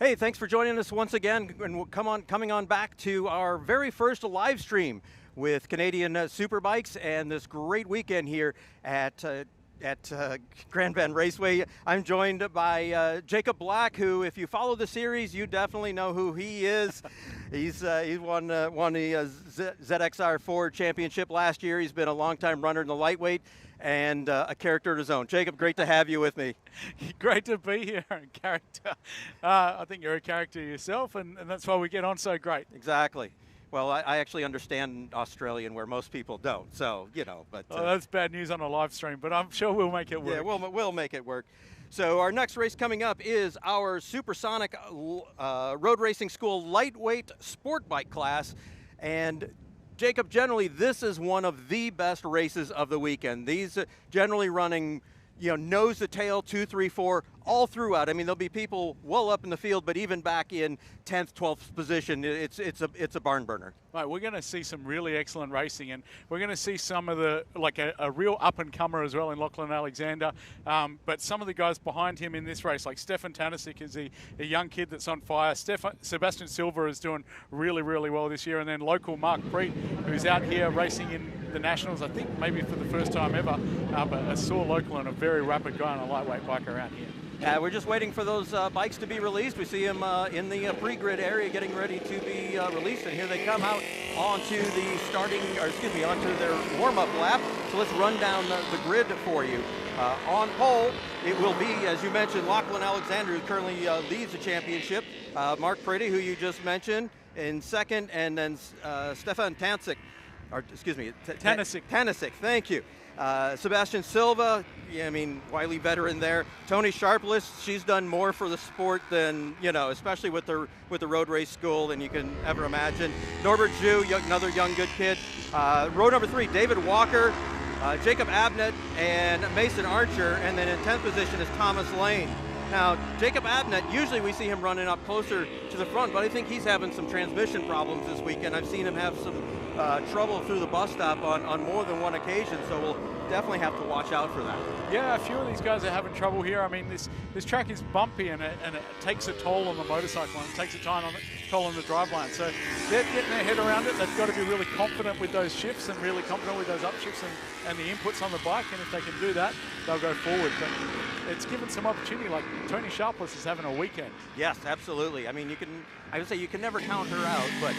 Hey, thanks for joining us once again, and we'll coming on back to our very first live stream with Canadian Superbikes and this great weekend here at Grand Bend Raceway. I'm joined by Jacob Black, who, if you follow the series, you definitely know who he is. He's won the ZXR 4 championship last year. He's been a longtime runner in the lightweight and a character of his own. Jacob, great to have you with me. Great to be here, character. I think you're a character yourself, and that's why we get on so great. Exactly. Well, I actually understand Australian where most people don't, so, you know. But that's bad news on a live stream, but I'm sure we'll make it work. Yeah, we'll make it work. So our next race coming up is our Supersonic Road Racing School lightweight sport bike class. And Jacob, generally this is one of the best races of the weekend. These generally running, nose to tail, 2, 3, 4, all throughout. I mean, there'll be people well up in the field, but even back in 10th, 12th position, it's a barn burner. Right, we're going to see some really excellent racing, and we're going to see some of the, a real up-and-comer as well in Lachlan Alexander, but some of the guys behind him in this race, like Stefan Tanisic is a young kid that's on fire. Sebastian Silva is doing really, really well this year, and then local Mark Preet, who's out here racing in the Nationals, I think maybe for the first time ever, but a sore local and a very rapid guy on a lightweight bike around here. We're just waiting for those bikes to be released. We see them in the pre-grid area getting ready to be released, and here they come out onto the onto their warm-up lap. So let's run down the grid for you. On pole, it will be, as you mentioned, Lachlan Alexander, who currently leads the championship. Mark Pretty, who you just mentioned, in second, and then Stefan Tanisic, Tanisic, thank you. Sebastian Silva, wily veteran there. Tony Sharpless, she's done more for the sport than, especially with the road race school than you can ever imagine. Norbert Zhu, another young good kid. Row number 3, David Walker, Jacob Abnett, and Mason Archer, and then in 10th position is Thomas Lane. Now, Jacob Abnett, usually we see him running up closer to the front, but I think he's having some transmission problems this weekend. I've seen him have some trouble through the bus stop on more than one occasion, so we'll definitely have to watch out for that. Yeah, a few of these guys are having trouble here. I mean, this track is bumpy, and it takes a toll on the motorcycle, and it takes a toll on the driveline. So they're getting their head around it. They've got to be really confident with those shifts and really confident with those upshifts and the inputs on the bike, and if they can do that, they'll go forward. But it's given some opportunity, like Tony Sharpless is having a weekend. Yes, absolutely. I mean, I would say you can never count her out, but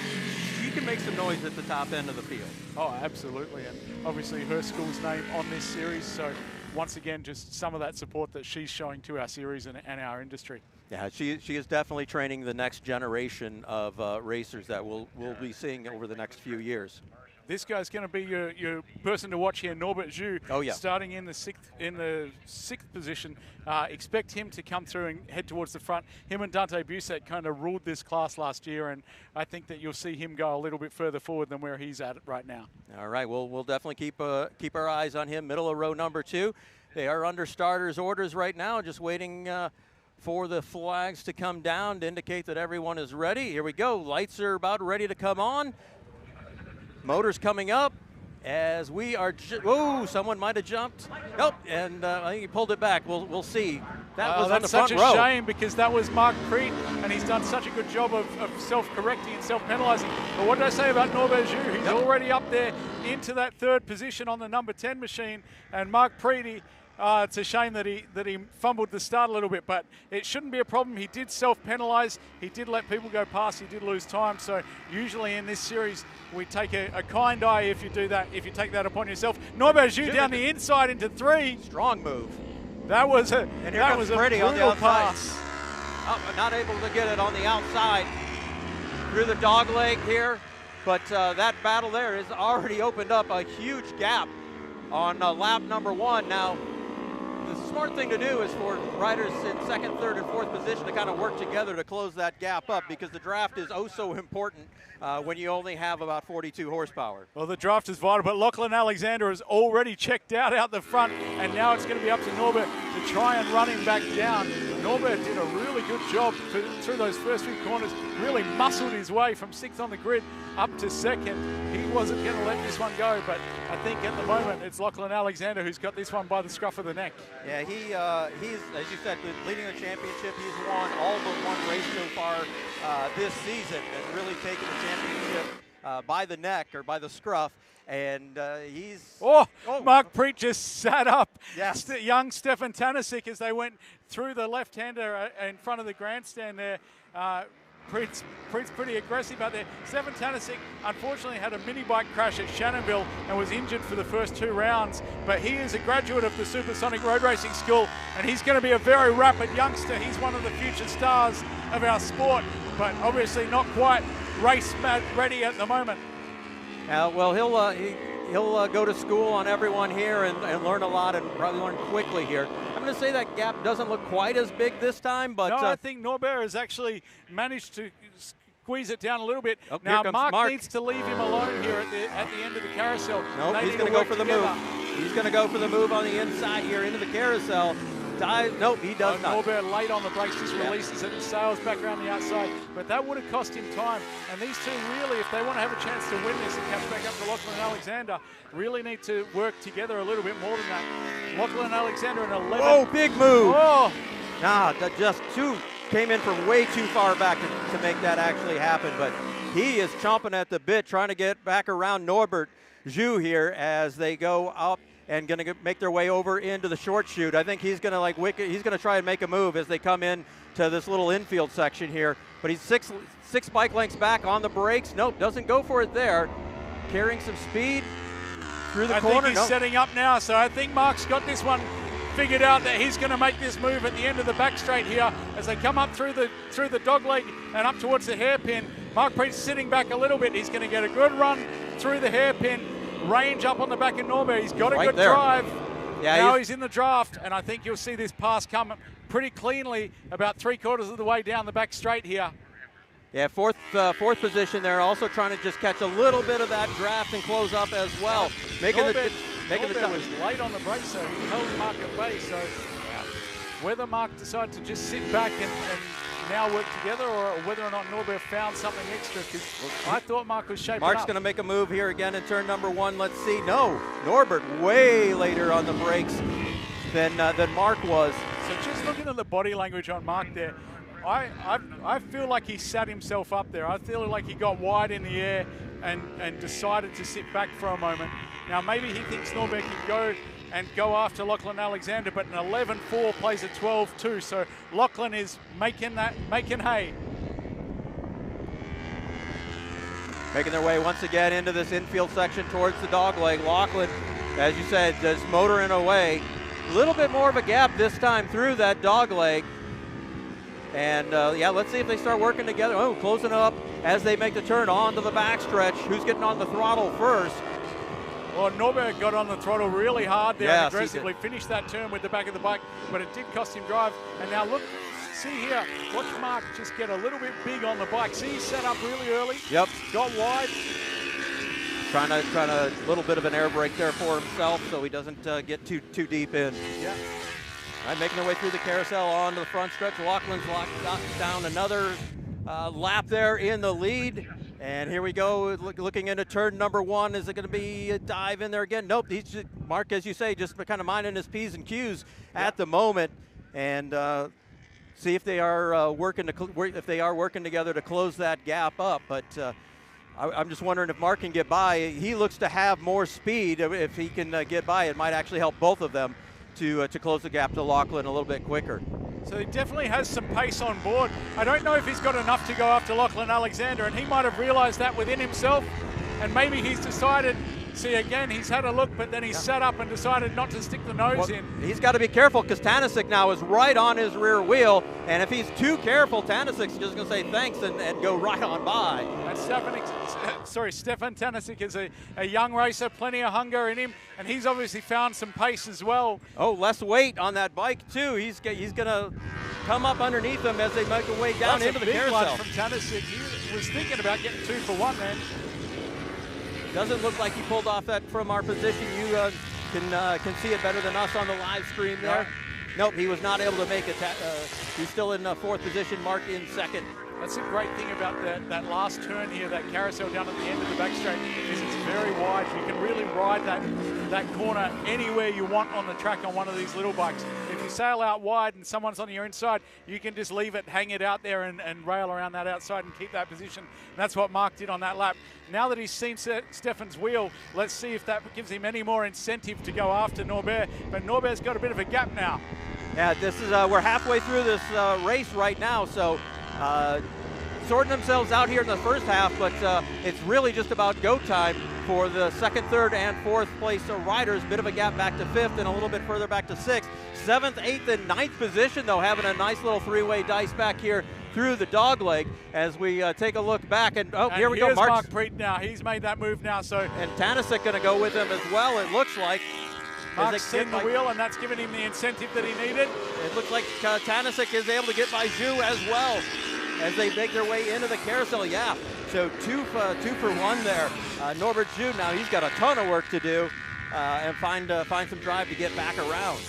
she can make some noise at the top end of the field. Oh, absolutely, and obviously her school's name on this series, so once again, just some of that support that she's showing to our series and our industry. Yeah, she is definitely training the next generation of racers that we'll be seeing over the next few years. This guy's going to be your person to watch here, Norbert Zhu. Oh, yeah. Starting in the sixth position. Expect him to come through and head towards the front. Him and Dante Busset kind of ruled this class last year, and I think that you'll see him go a little bit further forward than where he's at right now. All right, we'll definitely keep our eyes on him. Middle of row number 2. They are under starters' orders right now, just waiting for the flags to come down to indicate that everyone is ready. Here we go. Lights are about ready to come on. Motors coming up as we are. Someone might have jumped. Nope, and I think he pulled it back. We'll see. That was on the front row. That's such a shame because that was Mark Preet, and he's done such a good job of self-correcting and self-penalising. But what did I say about Norbert Zhu? He's already up there into that third position on the number 10 machine, and Mark Preet. It's a shame that he fumbled the start a little bit, but it shouldn't be a problem. He did self-penalise. He did let people go past. He did lose time. So usually in this series, we take a kind eye if you do that, if you take that upon yourself. Norbert Zhu down the inside into 3. Strong move. That was a brutal pass. Not able to get it on the outside through the dog leg here, but that battle there has already opened up a huge gap on lap number 1. Now, the smart thing to do is for riders in 2nd, 3rd, and 4th position to kind of work together to close that gap up, because the draft is so important when you only have about 42 horsepower. Well, the draft is vital, but Lachlan Alexander has already checked out the front, and now it's going to be up to Norbert to try and run him back down. Norbert did a really good job through those first few corners, really muscled his way from 6th on the grid up to 2nd. He wasn't going to let this one go, but I think at the moment it's Lachlan Alexander who's got this one by the scruff of the neck. Yeah, he's, as you said, leading the championship. He's won all but one race so far this season and really taken the championship by the neck or by the scruff. And he's... Mark Preet just sat up. Yes. Young Stefan Tanasic as they went through the left-hander in front of the grandstand there. Preet's pretty aggressive out there. Stefan Tanasic unfortunately had a mini bike crash at Shannonville and was injured for the first 2 rounds, but he is a graduate of the Supersonic Road Racing School and he's going to be a very rapid youngster. He's one of the future stars of our sport, but obviously not quite race ready at the moment. Well, he'll go to school on everyone here and learn a lot and probably learn quickly here. I'm going to say that gap doesn't look quite as big this time, but no, I think Norbert has actually managed to squeeze it down a little bit. Oh, now Mark needs to leave him alone here at the end of the carousel. Nope, he's going to go for the move. He's going to go for the move on the inside here into the carousel. Nope, he does not. Norbert late on the brakes, just releases it and sails back around the outside. But that would have cost him time. And these two really, if they want to have a chance to win this and catch back up to Lachlan Alexander, really need to work together a little bit more than that. Lachlan Alexander in 11. Oh, big move. Oh. Nah, that just came in from way too far back to make that actually happen. But he is chomping at the bit, trying to get back around Norbert Zhu here as they go up and going to make their way over into the short chute. I think he's going to he's going to try and make a move as they come in to this little infield section here. But he's six bike lengths back on the brakes. Nope, doesn't go for it there. Carrying some speed through the corner. I think he's setting up now, so I think Mark's got this one figured out that he's going to make this move at the end of the back straight here as they come up through the dog leg and up towards the hairpin. Mark Preet's sitting back a little bit. He's going to get a good run through the hairpin. Range up on the back of Norbert. He's got a good drive. Yeah, now he's in the draft, and I think you'll see this pass come pretty cleanly about 3/4 of the way down the back straight here. Yeah, fourth position there, also trying to just catch a little bit of that draft and close up as well. Norbert was late on the brake, so he held Mark at bay. So whether Mark decided to just sit back and now work together, or whether or not Norbert found something extra, because I thought Mark was shaping Mark's up. going to make a move here again in turn number 1. Let's see. No, Norbert way later on the brakes than Mark was. So just looking at the body language on Mark there, I feel like he sat himself up there. I feel like he got wide in the air and decided to sit back for a moment. Now maybe he thinks Norbert can go after Lachlan Alexander, but an 11.4 plays a 12.2, so Lachlan is making hay. Making their way once again into this infield section towards the dog leg. Lachlan, as you said, is motoring away. A little bit more of a gap this time through that dog leg. And yeah, let's see if they start working together. Oh, closing up as they make the turn onto the backstretch. Who's getting on the throttle first? Well, Norbert got on the throttle really hard there, yes, and aggressively finished that turn with the back of the bike, but it did cost him drive. And now look, see here, watch Mark just get a little bit big on the bike. See, he set up really early. Yep. Got wide. Trying a little bit of an air brake there for himself so he doesn't get too deep in. Yeah. All right, making their way through the carousel onto the front stretch. Lachlan's locked down another lap there in the lead. And here we go, looking into turn number 1. Is it going to be a dive in there again? Nope. He's just, Mark, as you say, just kind of minding his P's and Q's at the moment, and see if they are working together to close that gap up. But I'm just wondering if Mark can get by. He looks to have more speed. If he can get by, it might actually help both of them to close the gap to Lachlan a little bit quicker. So he definitely has some pace on board. I don't know if he's got enough to go after Lachlan Alexander, and he might have realized that within himself, and maybe he's decided, see again, he's had a look, but then he sat up and decided not to stick the nose in. He's got to be careful because Tanasic now is right on his rear wheel, and if he's too careful, Tanasic's just going to say thanks and go right on by. And Stefan Tanasic is a young racer, plenty of hunger in him, and he's obviously found some pace as well. Oh, less weight on that bike too. He's going to come up underneath them as they make their way down into the carousel. That's a big lunge from Tanasic. He was thinking about getting 2 for 1 then. Doesn't look like he pulled off that from our position. You can see it better than us on the live stream there. Nope, he was not able to make it. He's still in fourth position, Mark in second. That's a great thing about that last turn here, that carousel down at the end of the back straight, is it's very wide. You can really ride that corner anywhere you want on the track on one of these little bikes. If you sail out wide and someone's on your inside, you can just leave it, hang it out there and rail around that outside and keep that position. And that's what Mark did on that lap. Now that he's seen Stefan's wheel, let's see if that gives him any more incentive to go after Norbert. But Norbert's got a bit of a gap now. Yeah, this is we're halfway through this race right now, so sorting themselves out here in the first half, but it's really just about go time for the second, third, and fourth place riders. Bit of a gap back to fifth and a little bit further back to sixth. Seventh, eighth, and ninth position, though, having a nice little three-way dice back here through the dog leg as we take a look back. And here we go. Mark Preet now. He's made that move now. So and Tanasic going to go with him as well, it looks like. Mark's seen the wheel, and that's given him the incentive that he needed. It looks like Tanasic is able to get by Zhu as well as they make their way into the carousel. Yeah, so two for one there. Norbert Zhu, now he's got a ton of work to do and find some drive to get back around.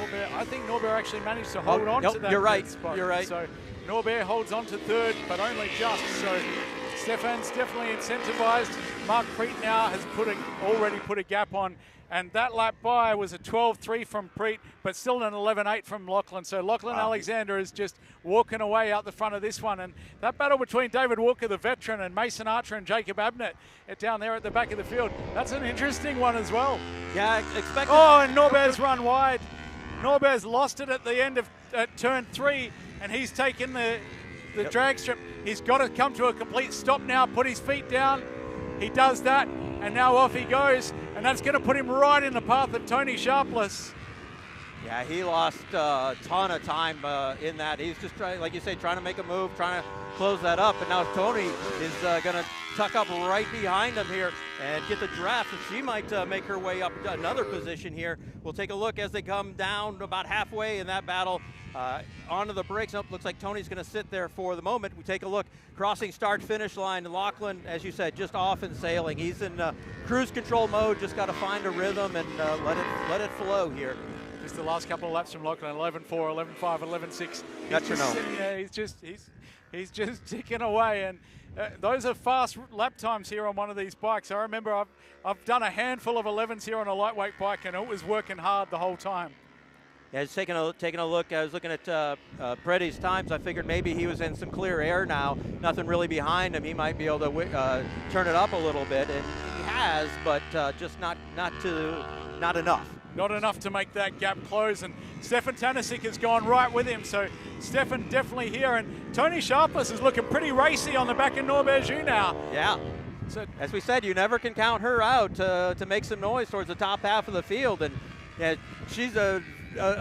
Norbert, I think Norbert actually managed to hold on to that. You're right. Spot. You're right. So Norbert holds on to third, but only just. So Stefan's definitely incentivized. Mark Preet now has already put a gap on. And that lap by was a 12.3 from Preet, but still an 11.8 from Lachlan. So Lachlan Alexander is just walking away out the front of this one. And that battle between David Walker, the veteran, and Mason Archer and Jacob Abnett down there at the back of the field, that's an interesting one as well. Yeah, expect. Oh, and Norbert's run wide. Norbert's lost it at the end of turn 3, and he's taken the drag strip. He's got to come to a complete stop now, put his feet down. He does that, and now off he goes. And that's going to put him right in the path of Tony Sharpless. Yeah, he lost a ton of time in that. He's just trying, like you say, trying to make a move, trying to close that up. And now Tony is going to tuck up right behind him here and get the draft. And she might make her way up another position here. We'll take a look as they come down about halfway in that battle. Onto the brakes. Looks like Tony's going to sit there for the moment. We take a look. Crossing start-finish line. Lachlan, as you said, just off and sailing. He's in cruise control mode. Just got to find a rhythm and let it flow here. Just the last couple of laps from Lachlan. 11.4, 11.5, 11.6. That's your note. Yeah, he's just ticking away, and those are fast lap times here on one of these bikes. I remember I've done a handful of 11s here on a lightweight bike, and it was working hard the whole time. Yeah, just taking a look. I was looking at Preddy's times. I figured maybe he was in some clear air now. Nothing really behind him. He might be able to turn it up a little bit, and he has, but just not enough. Not enough to make that gap close, and Stefan Tanasic has gone right with him. So Stefan definitely here, and Tony Sharpless is looking pretty racy on the back of Norbert Zhu now. Yeah. So as we said, you never can count her out to make some noise towards the top half of the field, and yeah, she's a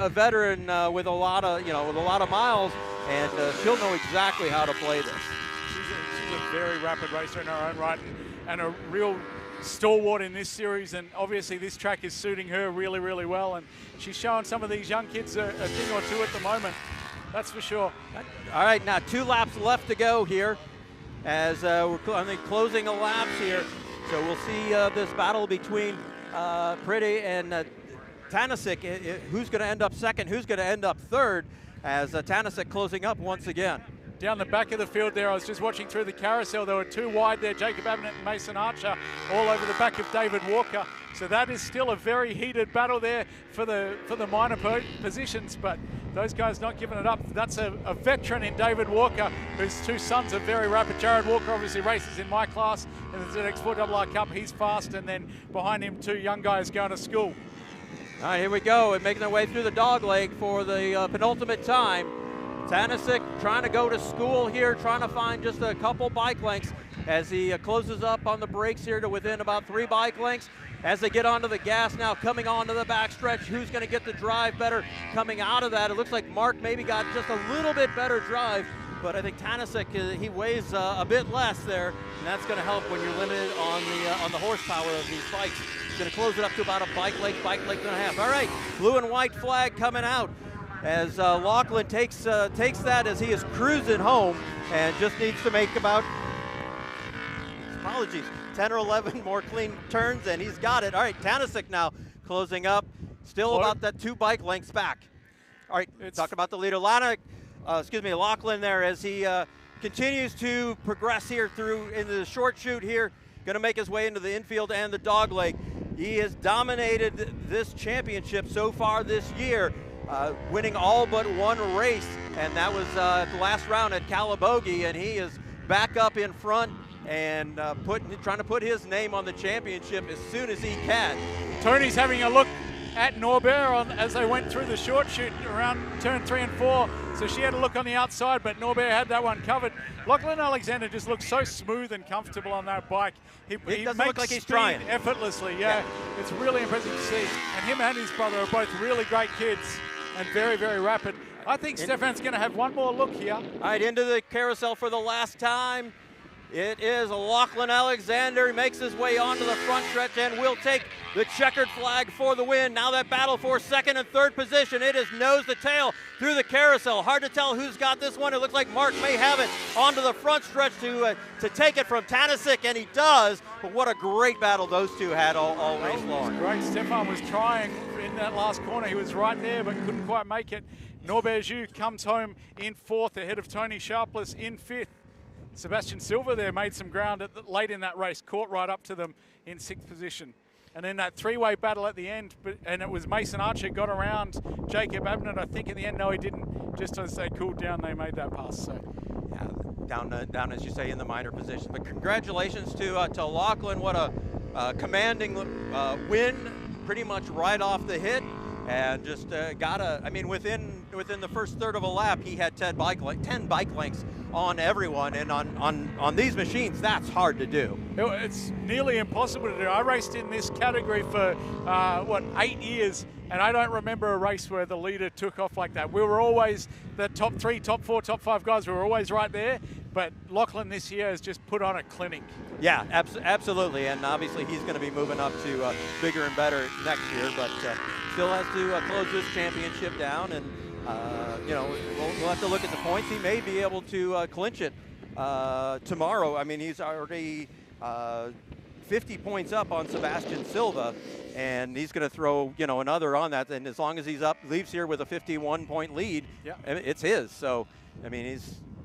veteran with a lot of miles, and she'll know exactly how to play this. She's a very rapid racer in her own right, and a real stalwart in this series, and obviously this track is suiting her really, really well, and she's showing some of these young kids a thing or two at the moment. That's for sure. All right, now 2 laps left to go here as we're closing the laps here. So we'll see this battle between Pretty and Tanasic, who's going to end up second, who's going to end up third, as Tanasic closing up once again. Down the back of the field there, I was just watching through the carousel. There were 2 wide there, Jacob Abnett and Mason Archer, all over the back of David Walker. So that is still a very heated battle there for the minor positions, but those guys not giving it up. That's a veteran in David Walker, whose 2 sons are very rapid. Jared Walker obviously races in my class in the ZX4RR Cup. He's fast, and then behind him 2 young guys going to school. All right, here we go, and making their way through the dog leg for the penultimate time. Tanasic trying to go to school here, trying to find just a couple bike lengths as he closes up on the brakes here to within about 3 bike lengths. As they get onto the gas now, coming onto the backstretch, who's going to get the drive better coming out of that? It looks like Mark maybe got just a little bit better drive, but I think Tanasic, he weighs a bit less there, and that's going to help when you're limited on the horsepower of these bikes. He's going to close it up to about a bike length and a half. All right, blue and white flag coming out as Lachlan takes that as he is cruising home and just needs to make about, 10 or 11 more clean turns, and he's got it. All right, Tanasic now closing up Still about that 2 bike lengths back. All right, talk about the leader, Lachlan there as he continues to progress here through into the short chute here. Going to make his way into the infield and the dog leg. He has dominated this championship so far this year, winning all but 1 race, and that was the last round at Calabogie, and he is back up in front and trying to put his name on the championship as soon as he can. Tony's having a look at Norbert as they went through the short chute around turn 3 and 4. So she had a look on the outside, but Norbert had that one covered. Lachlan Alexander just looks so smooth and comfortable on that bike. He doesn't makes look like he's speed trying effortlessly. Yeah, it's really impressive to see. And him and his brother are both really great kids and very, very rapid. I think Stefan's going to have one more look here. All right, into the carousel for the last time. It is Lachlan Alexander. He makes his way onto the front stretch and will take the checkered flag for the win. Now that battle for 2nd and 3rd position. It is nose to tail through the carousel. Hard to tell who's got this one. It looks like Mark may have it onto the front stretch to take it from Tanasic, and he does. But what a great battle those two had all race long. Great. Stefan was trying in that last corner. He was right there, but couldn't quite make it. Norbert Jus comes home in 4th ahead of Tony Sharpless in 5th. Sebastian Silva there made some ground late in that race, caught right up to them in 6th position. And then that 3-way battle at the end, and it was Mason Archer got around Jacob Abnett. I think in the end, no, he didn't. Just as they cooled down, they made that pass. So, yeah, down as you say in the minor position. But congratulations to Lachlan. What a commanding win, pretty much right off the hit. And just within the first third of a lap, he had 10 bike lengths on everyone, and on these machines, that's hard to do. It's nearly impossible to do. I raced in this category for 8 years, and I don't remember a race where the leader took off like that. We were always the top 3, top 4, top 5 guys. We were always right there. But Lachlan this year has just put on a clinic. Yeah, absolutely, and obviously he's going to be moving up to bigger and better next year, but still has to close this championship down, and we'll have to look at the points. He may be able to clinch it tomorrow. I mean, he's already 50 points up on Sebastian Silva, and he's going to throw another on that, and as long as he's leaves here with a 51-point lead, it's his. So, I mean,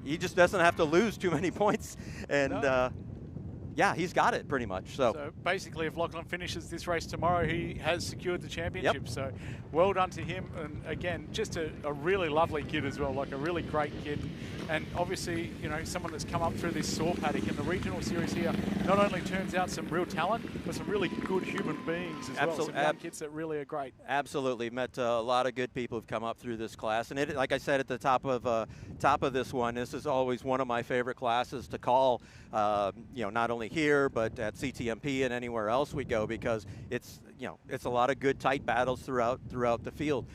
he just doesn't have to lose too many points, and yeah, he's got it pretty much. So basically, if Lachlan finishes this race tomorrow, he has secured the championship. Yep. So well done to him. And again, just a really lovely kid as well, like a really great kid. And obviously, someone that's come up through this saw paddock, and the regional series here not only turns out some real talent, but some really good human beings as well. Some young kids that really are great. Absolutely. Met a lot of good people who've come up through this class. And like I said at the top of this one, this is always one of my favorite classes to call, not only here, but at CTMP and anywhere else we go, because it's a lot of good tight battles throughout the field.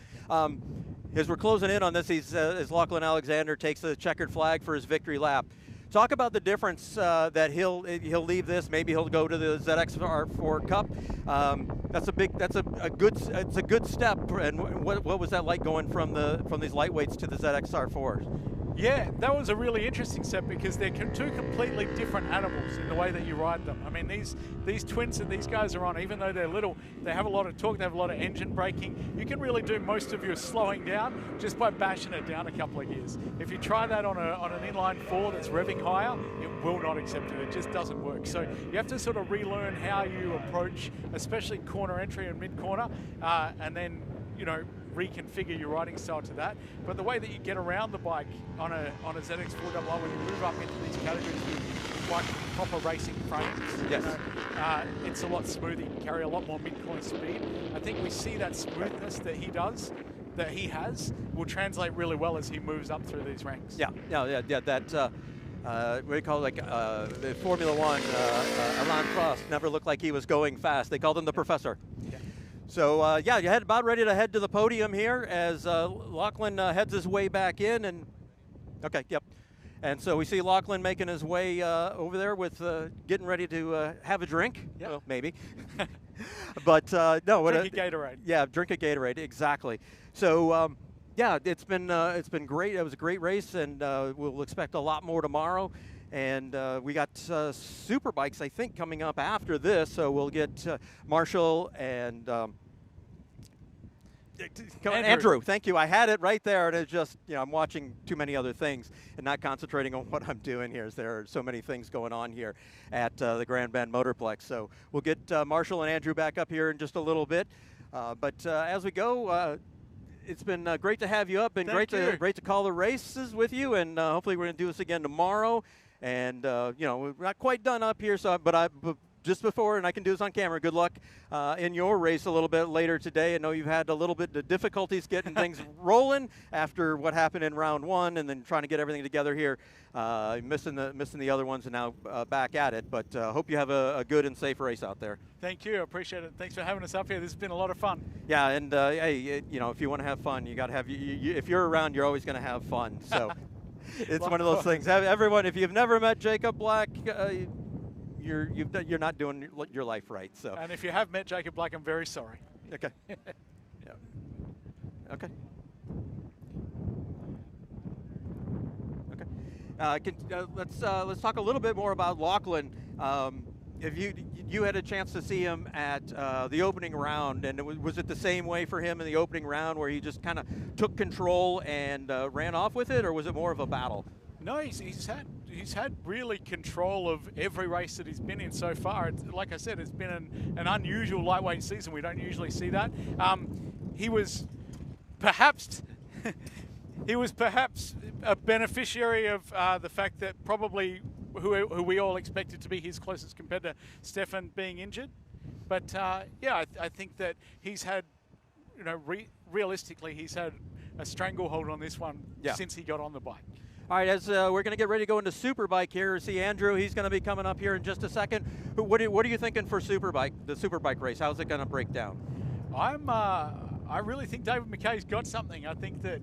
As we're closing in on this, as Lachlan Alexander takes the checkered flag for his victory lap. Talk about the difference that he'll leave this. Maybe he'll go to the ZX4 Cup. That's a good step. And what was that like going from these lightweights to the ZX4s? Yeah, that was a really interesting step, because they're 2 completely different animals in the way that you ride them. I mean, these twins that these guys are on, even though they're little, they have a lot of torque, they have a lot of engine braking. You can really do most of your slowing down just by bashing it down a couple of gears. If you try that on an inline 4 that's revving higher, it will not accept it. It just doesn't work. So you have to sort of relearn how you approach, especially corner entry and mid-corner, and then, reconfigure your riding style to that. But the way that you get around the bike on a ZX400 when you move up into these categories with quite proper racing frames, yes. It's a lot smoother. You can carry a lot more mid-corner speed. I think we see that smoothness that he has, will translate really well as he moves up through these ranks. Yeah. That what do you call it? The Formula One, Alain Prost never looked like he was going fast. They called him the Professor. Yeah. So, you had about ready to head to the podium here as Lachlan heads his way back in. And okay, yep. And so we see Lachlan making his way over there with getting ready to have a drink. Yeah. Well, maybe. But no. Drink a Gatorade. Yeah, drink a Gatorade, exactly. So, yeah, it's been great. It was a great race, and we'll expect a lot more tomorrow. And we got Superbikes, I think, coming up after this. So we'll get Marshall and Andrew, thank you. I had it right there, and it's just, I'm watching too many other things and not concentrating on what I'm doing here. As there are so many things going on here at the Grand Bend Motorplex. So we'll get Marshall and Andrew back up here in just a little bit. But as we go, it's been great to have you up, and great to call the races with you, and hopefully we're going to do this again tomorrow. And we're not quite done up here, but just before, and I can do this on camera, good luck in your race a little bit later today. I know you've had a little bit of difficulties getting things rolling after what happened in round 1, and then trying to get everything together here, missing the other ones, and now back at it. But hope you have a good and safe race out there. Thank you. I appreciate it. Thanks for having us up here. This has been a lot of fun. Yeah, and hey, if you want to have fun, you got to have. If you're around, you're always going to have fun. So it's one of those things. Everyone, if you've never met Jacob Black, you're not doing your life right. So. And if you have met Jacob Black, I'm very sorry. Okay. Yeah. Okay. Okay. Let's talk a little bit more about Lachlan. If you had a chance to see him at the opening round, and was it the same way for him in the opening round, where he just kind of took control and ran off with it, or was it more of a battle? No, he's had really control of every race that he's been in so far. Like I said, it's been an unusual lightweight season. We don't usually see that. He was perhaps a beneficiary of the fact that probably who we all expected to be his closest competitor, Stefan, being injured. But I think that he's had, realistically, he's had a stranglehold on this one since he got on the bike. All right, as we're going to get ready to go into Superbike here, see Andrew, he's going to be coming up here in just a second. What are you thinking for Superbike, the Superbike race? How's it going to break down? I really think David McKay's got something. I think that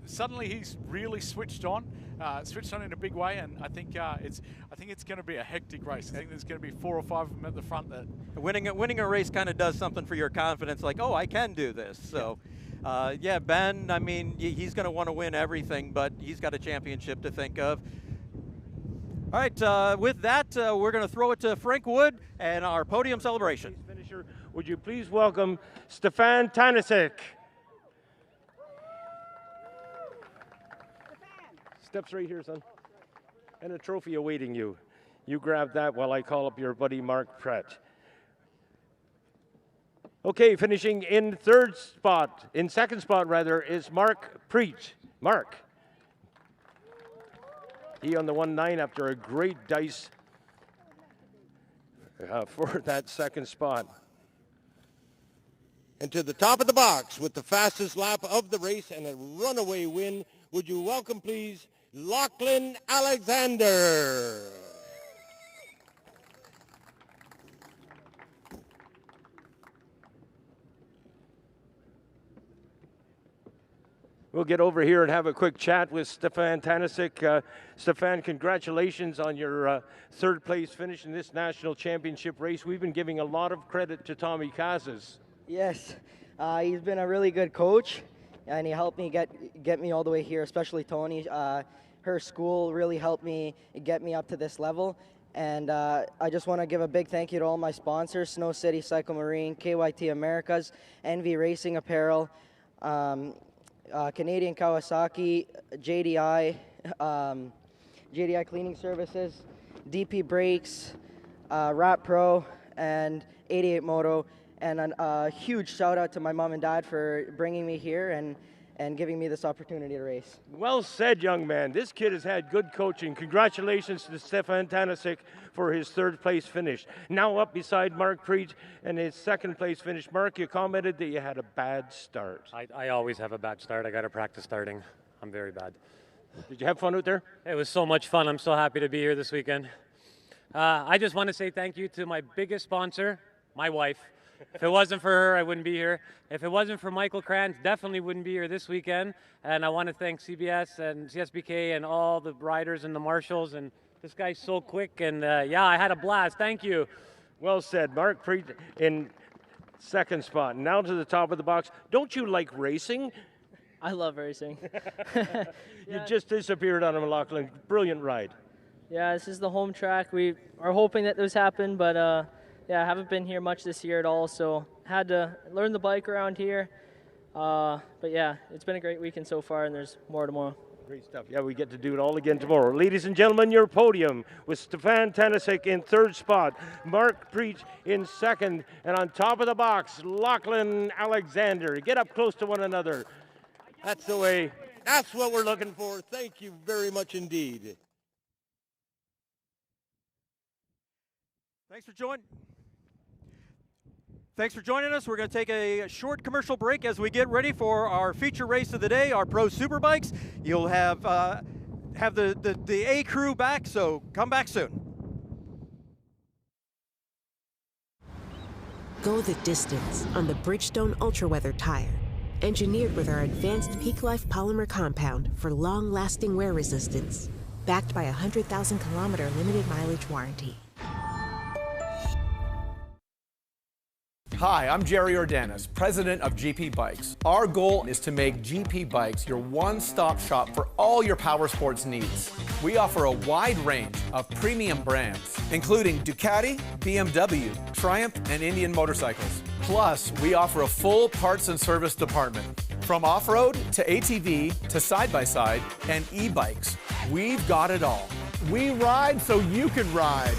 suddenly he's really switched on in a big way, and I think it's going to be a hectic race. I think there's going to be 4 or 5 of them at the front. That winning a race kind of does something for your confidence, like, oh, I can do this. So. Ben, I mean, he's going to want to win everything, but he's got a championship to think of. All right, with that, we're going to throw it to Frank Wood and our podium celebration. Finisher, would you please welcome Stefan Tanisic? Steps right here, son. And a trophy awaiting you. You grab that while I call up your buddy Mark Pratt. Okay, finishing in second spot rather, is Mark Preach. Mark. He on the 1.9 after a great dice for that second spot. And to the top of the box with the fastest lap of the race and a runaway win, would you welcome, please, Lachlan Alexander. We'll get over here and have a quick chat with Stefan Tanisic. Stefan, congratulations on your third place finish in this national championship race. We've been giving a lot of credit to Tommy Kazas. Yes, he's been a really good coach, and he helped me get me all the way here, especially Tony. Her school really helped me get me up to this level. And I just want to give a big thank you to all my sponsors, Snow City Cycle Marine, KYT Americas, NV Racing Apparel, Canadian Kawasaki, JDI, JDI Cleaning Services, DP Brakes, Rap Pro, and 88 Moto. And a huge shout out to my mom and dad for bringing me here and giving me this opportunity to race. Well said, young man. This kid has had good coaching. Congratulations to Stefan Tanisic for his third place finish. Now up beside Mark Preach and his second place finish. Mark, you commented that you had a bad start. I always have a bad start. I got to practice starting. I'm very bad. Did you have fun out there? It was so much fun. I'm so happy to be here this weekend. I just want to say thank you to my biggest sponsor, my wife. If it wasn't for her, I wouldn't be here. If it wasn't for Michael Kranz, definitely wouldn't be here this weekend. And I want to thank CBS and CSBK and all the riders and the marshals. And this guy's so quick. And yeah, I had a blast. Thank you. Well said. Mark Preach in second spot. Now to the top of the box. Don't you like racing? I love racing. You just disappeared on a Lachlan. Brilliant ride. Yeah, this is the home track. We are hoping that this happened, but yeah, I haven't been here much this year at all, so had to learn the bike around here. But yeah, it's been a great weekend so far, and there's more tomorrow. Great stuff. Yeah, we get to do it all again tomorrow. Ladies and gentlemen, your podium with Stefan Tanasic in third spot, Mark Preach in second, and on top of the box, Lachlan Alexander. Get up close to one another. That's the way. That's what we're looking for. Thank you very much indeed. Thanks for joining us. We're going to take a short commercial break as we get ready for our feature race of the day, our Pro Superbikes. You'll have the A crew back, so come back soon. Go the distance on the Bridgestone Ultra Weather tire. Engineered with our advanced Peak Life polymer compound for long-lasting wear resistance. Backed by a 100,000-kilometer limited mileage warranty. Hi, I'm Jerry Ordanis, president of GP Bikes. Our goal is to make GP Bikes your one-stop shop for all your power sports needs. We offer a wide range of premium brands, including Ducati, BMW, Triumph, and Indian motorcycles. Plus, we offer a full parts and service department. From off-road to ATV to side-by-side and e-bikes, we've got it all. We ride so you can ride.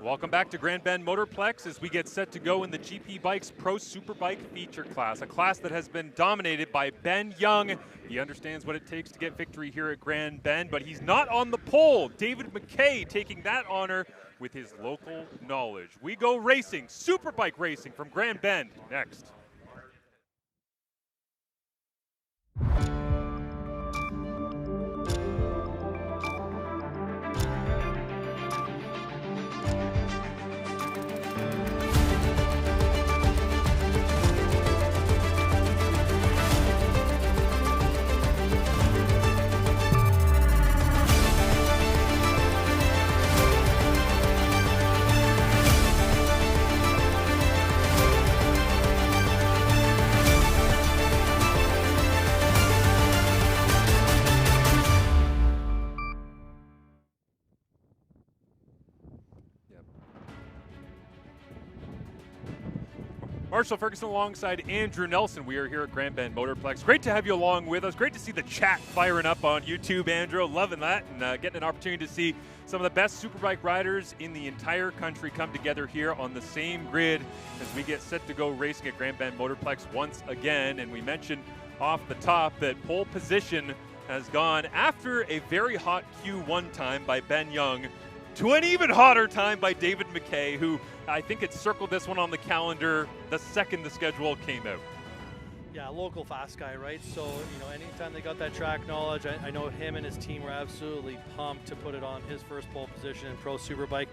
Welcome back to Grand Bend Motorplex as we get set to go in the GP Bikes Pro Superbike feature class, a class that has been dominated by Ben Young. He understands what it takes to get victory here at Grand Bend, but he's not on the pole. David McKay taking that honor with his local knowledge. We go racing, Superbike racing from Grand Bend next. Marshall Ferguson alongside Andrew Nelson. We are here at Grand Bend Motorplex. Great to have you along with us. Great to see the chat firing up on YouTube, Andrew. Loving that, and getting an opportunity to see some of the best Superbike riders in the entire country come together here on the same grid as we get set to go racing at Grand Bend Motorplex once again. And we mentioned off the top that pole position has gone after a very hot Q1 time by Ben Young to an even hotter time by David McKay, who I think had circled this one on the calendar the second the schedule came out. Yeah, local fast guy, right? So, you know, anytime they got that track knowledge, I know him and his team were absolutely pumped to put it on his first pole position in Pro Superbike.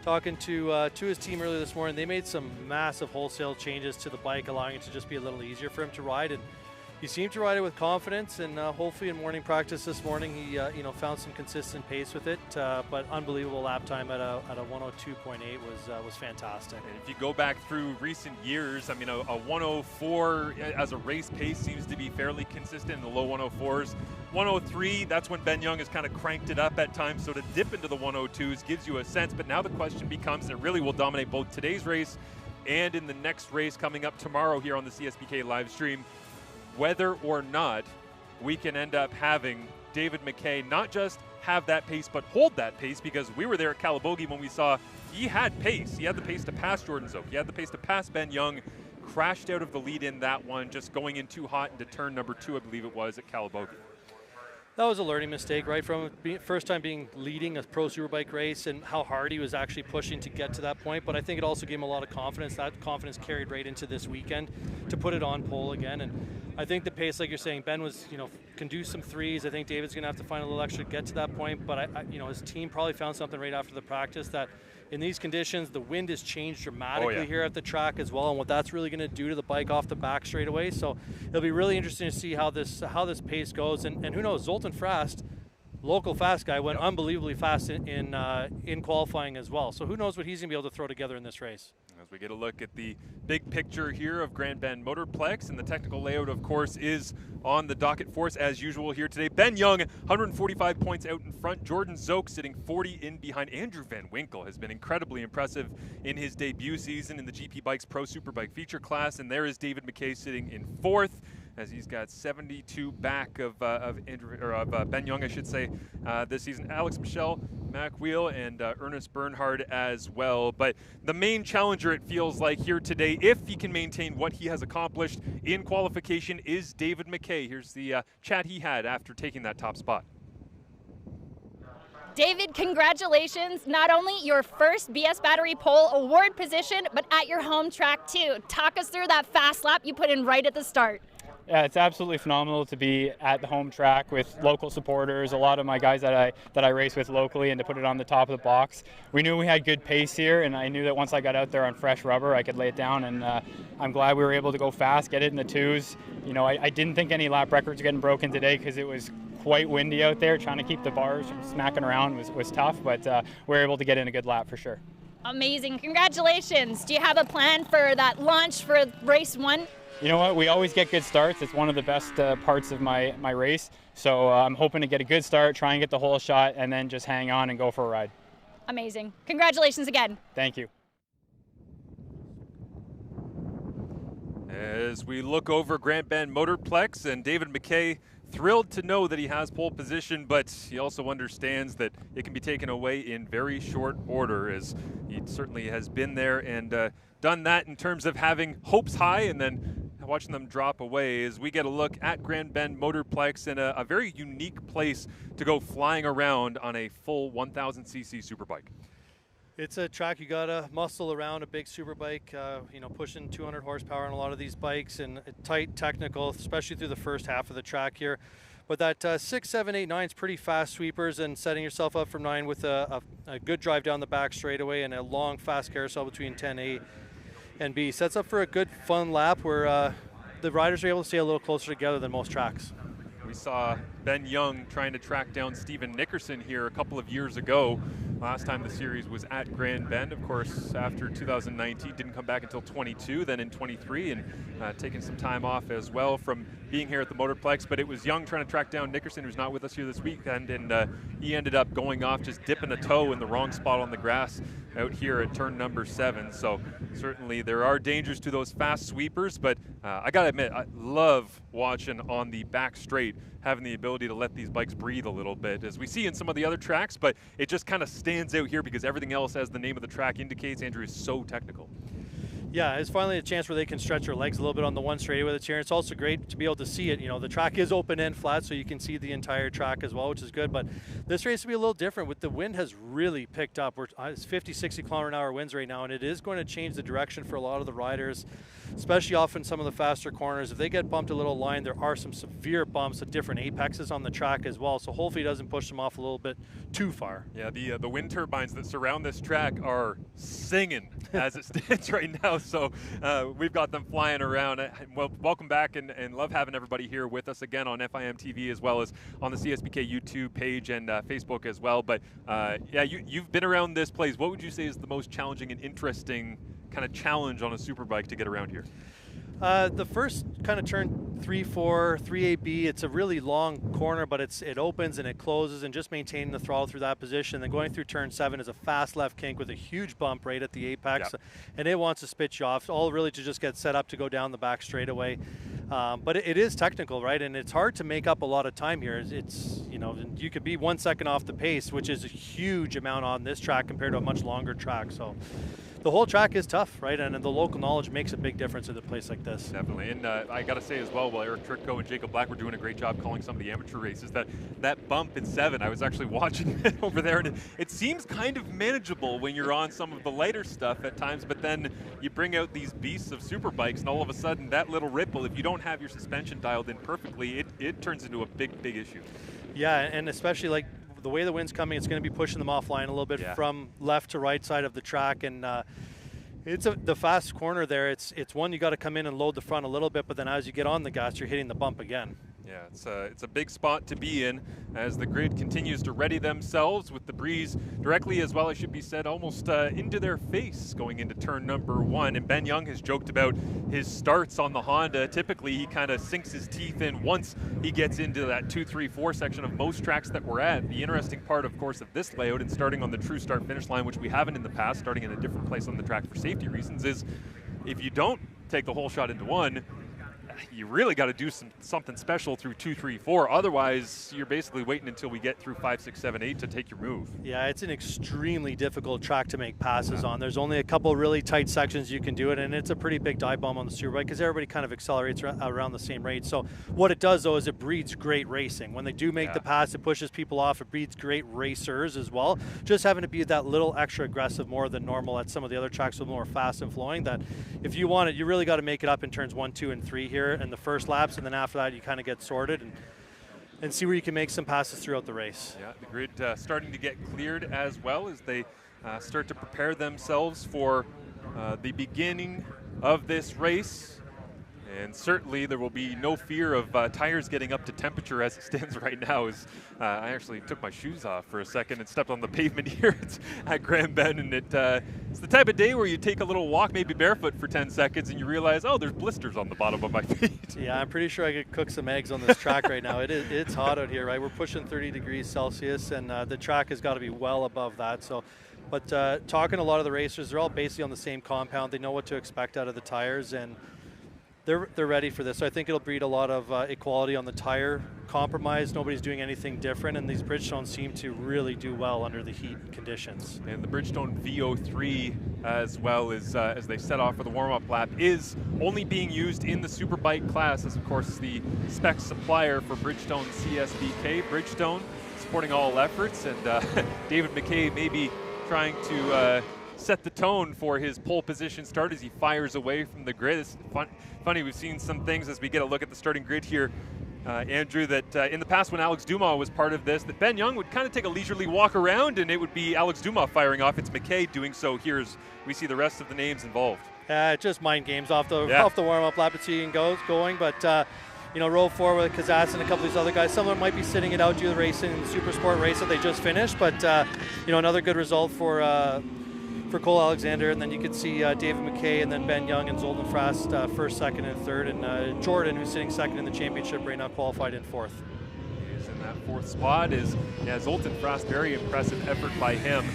Talking to his team earlier this morning, they made some massive wholesale changes to the bike, allowing it to just be a little easier for him to ride. And he seemed to ride it with confidence, and hopefully in morning practice this morning he found some consistent pace with it. But unbelievable lap time at a 102.8 was fantastic. And if you go back through recent years, I mean, a 104 as a race pace seems to be fairly consistent in the low 104s. 103, that's when Ben Young has kind of cranked it up at times, so to dip into the 102s gives you a sense. But now the question becomes, and it really will dominate both today's race and in the next race coming up tomorrow here on the CSBK live stream, whether or not we can end up having David McKay not just have that pace, but hold that pace, because we were there at Calabogie when we saw he had pace. He had the pace to pass Jordan Zook. He had the pace to pass Ben Young. Crashed out of the lead in that one, just going in too hot into turn number 2, I believe it was, at Calabogie. That was a learning mistake, right? From first time being leading a Pro Superbike race and how hard he was actually pushing to get to that point. But I think it also gave him a lot of confidence. That confidence carried right into this weekend to put it on pole again. And I think the pace, like you're saying, Ben was, can do some threes. I think David's going to have to find a little extra to get to that point. But his team probably found something right after the practice that in these conditions, the wind has changed dramatically here at the track as well, and what that's really going to do to the bike off the back straight away. So it'll be really interesting to see how this pace goes. And who knows, Zoltan Frast, local fast guy, went unbelievably fast in qualifying as well. So who knows what he's going to be able to throw together in this race. As we get a look at the big picture here of Grand Bend Motorplex, and the technical layout, of course, is on the docket for us as usual here today. Ben Young, 145 points out in front. Jordan Zook sitting 40 in behind. Andrew Van Winkle has been incredibly impressive in his debut season in the GP Bikes Pro Superbike feature class, and there is David McKay sitting in 4th, as he's got 72 back of Ben Young, I should say, this season. Alex Michel, Mac Wheel, and Ernest Bernhard as well. But the main challenger, it feels like, here today, if he can maintain what he has accomplished in qualification, is David McKay. Here's the chat he had after taking that top spot. David, congratulations. Not only your first BS Battery Pole award position, but at your home track too. Talk us through that fast lap you put in right at the start. Yeah, it's absolutely phenomenal to be at the home track with local supporters, a lot of my guys that I race with locally, and to put it on the top of the box. We knew we had good pace here, and I knew that once I got out there on fresh rubber, I could lay it down, and I'm glad we were able to go fast, get it in the 2s. I didn't think any lap records were getting broken today because it was quite windy out there. Trying to keep the bars from smacking around was tough, but we were able to get in a good lap for sure. Amazing. Congratulations. Do you have a plan for that launch for race 1? You know what? We always get good starts. It's one of the best parts of my race. So I'm hoping to get a good start, try and get the whole shot, and then just hang on and go for a ride. Amazing. Congratulations again. Thank you. As we look over Grand Bend Motorplex, and David McKay thrilled to know that he has pole position, but he also understands that it can be taken away in very short order, as he certainly has been there and done that in terms of having hopes high and then watching them drop away. As we get a look at Grand Bend Motorplex in a very unique place to go flying around on a full 1,000cc Superbike. It's a track you gotta muscle around, a big Superbike, you know, pushing 200 horsepower on a lot of these bikes, and tight technical, especially through the first half of the track here. But that 6, 7, 8, 9 is pretty fast sweepers, and setting yourself up from 9 with a good drive down the back straightaway and a long fast carousel between 10A and B sets up for a good fun lap where the riders are able to stay a little closer together than most tracks. We saw Ben Young trying to track down Steven Nickerson here a couple of years ago. Last time the series was at Grand Bend. Of course, after 2019, didn't come back until 22, then in 23, and taking some time off as well from being here at the Motorplex. But it was Young trying to track down Nickerson, who's not with us here this weekend, and he ended up going off, just dipping a toe in the wrong spot on the grass out here at turn number 7. So certainly there are dangers to those fast sweepers, but I gotta admit, I love watching on the back straight, having the ability to let these bikes breathe a little bit, as we see in some of the other tracks, but it just kind of stands out here because everything else, as the name of the track indicates, Andrew, is so technical. Yeah, it's finally a chance where they can stretch their legs a little bit on the one straightaway that's here. It's also great to be able to see it. You know, the track is open and flat, so you can see the entire track as well, which is good. But this race will be a little different. With the wind has really picked up. It's 50, 60 kilometer an hour winds right now, and it is going to change the direction for a lot of the riders, especially often some of the faster corners. If they get bumped a little line, there are some severe bumps at different apexes on the track as well. So hopefully it doesn't push them off a little bit too far. Yeah, the wind turbines that surround this track are singing as it stands right now. So we've got them flying around. Well, welcome back, and love having everybody here with us again on FIM TV, as well as on the CSBK YouTube page and Facebook as well. But yeah, you've been around this place. What would you say is the most challenging and interesting kind of challenge on a Superbike to get around here? The first kind of turn 3, 4, 3AB, it's a really long corner, but it opens and it closes, and just maintaining the throttle through that position. Then going through turn 7 is a fast left kink with a huge bump right at the apex, and it wants to spit you off, all really to just get set up to go down the back straightaway. But it is technical, right? And it's hard to make up a lot of time here. It's, you know, you could be 1 second off the pace, which is a huge amount on this track compared to a much longer track. So the whole track is tough, right? And the local knowledge makes a big difference at a place like this. Definitely. And I got to say as well, while Eric Tritko and Jacob Black were doing a great job calling some of the amateur races, that bump in 7, I was actually watching it over there, and it seems kind of manageable when you're on some of the lighter stuff at times, but then you bring out these beasts of Superbikes, and all of a sudden that little ripple, if you don't have your suspension dialed in perfectly, it turns into a big issue. Yeah, and especially like the way the wind's coming, it's going to be pushing them offline a little bit from left to right side of the track, and it's the fast corner there. It's one you got to come in and load the front a little bit, but then as you get on the gas, you're hitting the bump again. Yeah, it's a big spot to be in as the grid continues to ready themselves with the breeze directly, as well as should be said, almost into their face going into turn number 1. And Ben Young has joked about his starts on the Honda. Typically, he kind of sinks his teeth in once he gets into that 2, 3, 4 section of most tracks that we're at. The interesting part, of course, of this layout and starting on the true start-finish line, which we haven't in the past, starting in a different place on the track for safety reasons, is if you don't take the whole shot into 1, you really got to do something special through 2, 3, 4. Otherwise, you're basically waiting until we get through 5, 6, 7, 8 to take your move. Yeah, it's an extremely difficult track to make passes on. There's only a couple really tight sections you can do it, and it's a pretty big dive bomb on the Superbike because everybody kind of accelerates around the same rate. So what it does, though, is it breeds great racing. When they do make the pass, it pushes people off. It breeds great racers as well. Just having to be that little extra aggressive more than normal at some of the other tracks with more fast and flowing, that if you want it, you really got to make it up in turns 1, 2, and 3 here in the first laps, and then after that you kind of get sorted and see where you can make some passes throughout the race. Yeah, the grid starting to get cleared as well as they start to prepare themselves for the beginning of this race. And certainly there will be no fear of tires getting up to temperature as it stands right now. I actually took my shoes off for a second and stepped on the pavement here at Grand Bend, and it's the type of day where you take a little walk, maybe barefoot for 10 seconds, and you realize, oh, there's blisters on the bottom of my feet. Yeah, I'm pretty sure I could cook some eggs on this track right now. It's hot out here, right? We're pushing 30 degrees Celsius, and the track has got to be well above that. So, but talking to a lot of the racers, they're all basically on the same compound. They know what to expect out of the tires, and they're ready for this. So I think it'll breed a lot of equality on the tire compromise. Nobody's doing anything different, and these Bridgestones seem to really do well under the heat conditions. And the Bridgestone VO3, as well as they set off for the warm-up lap, is only being used in the Superbike class, as of course the spec supplier for Bridgestone CSBK. Bridgestone supporting all efforts, and David McKay may be trying to set the tone for his pole position start as he fires away from the grid. It's funny, we've seen some things as we get a look at the starting grid here, Andrew, that in the past when Alex Dumas was part of this, that Ben Young would kind of take a leisurely walk around and it would be Alex Dumas firing off. It's McKay doing so here as we see the rest of the names involved. Just mind games off the warm-up lap and seeing going, but you know, row 4 with Kazats and a couple of these other guys. Some of them might be sitting it out due to the racing in the Super Sport race that they just finished, but you know, another good result for Cole Alexander, and then you could see David McKay and then Ben Young and Zoltan Frast first, second, and third, and Jordan, who's sitting second in the championship right now, qualified in 4th. He's in that 4th spot. Zoltan Frast, very impressive effort by him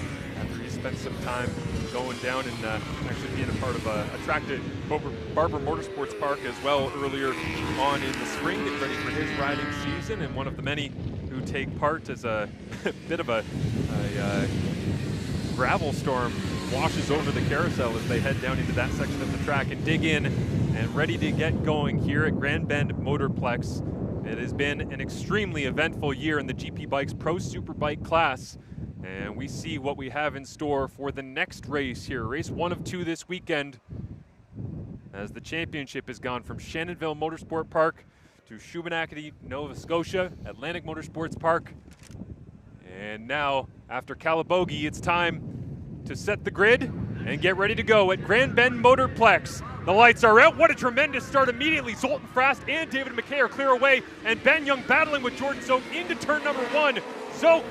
after he spent some time going down and actually being a part of a track at Barber Motorsports Park as well earlier on in the spring, getting ready for his riding season, and one of the many who take part as a bit of a gravel storm washes over the carousel as they head down into that section of the track and dig in and ready to get going here at Grand Bend Motorplex. It has been an extremely eventful year in the GP Bikes Pro Superbike class, and we see what we have in store for the next race here. Race 1 of 2 this weekend, as the championship has gone from Shannonville Motorsport Park to Shubenacadie, Nova Scotia, Atlantic Motorsports Park. And now, after Calabogie, it's time to set the grid and get ready to go at Grand Bend Motorplex. The lights are out. What a tremendous start immediately. Zoltan Frast and David McKay are clear away, and Ben Young battling with Jordan Zoke into turn number 1. Zoke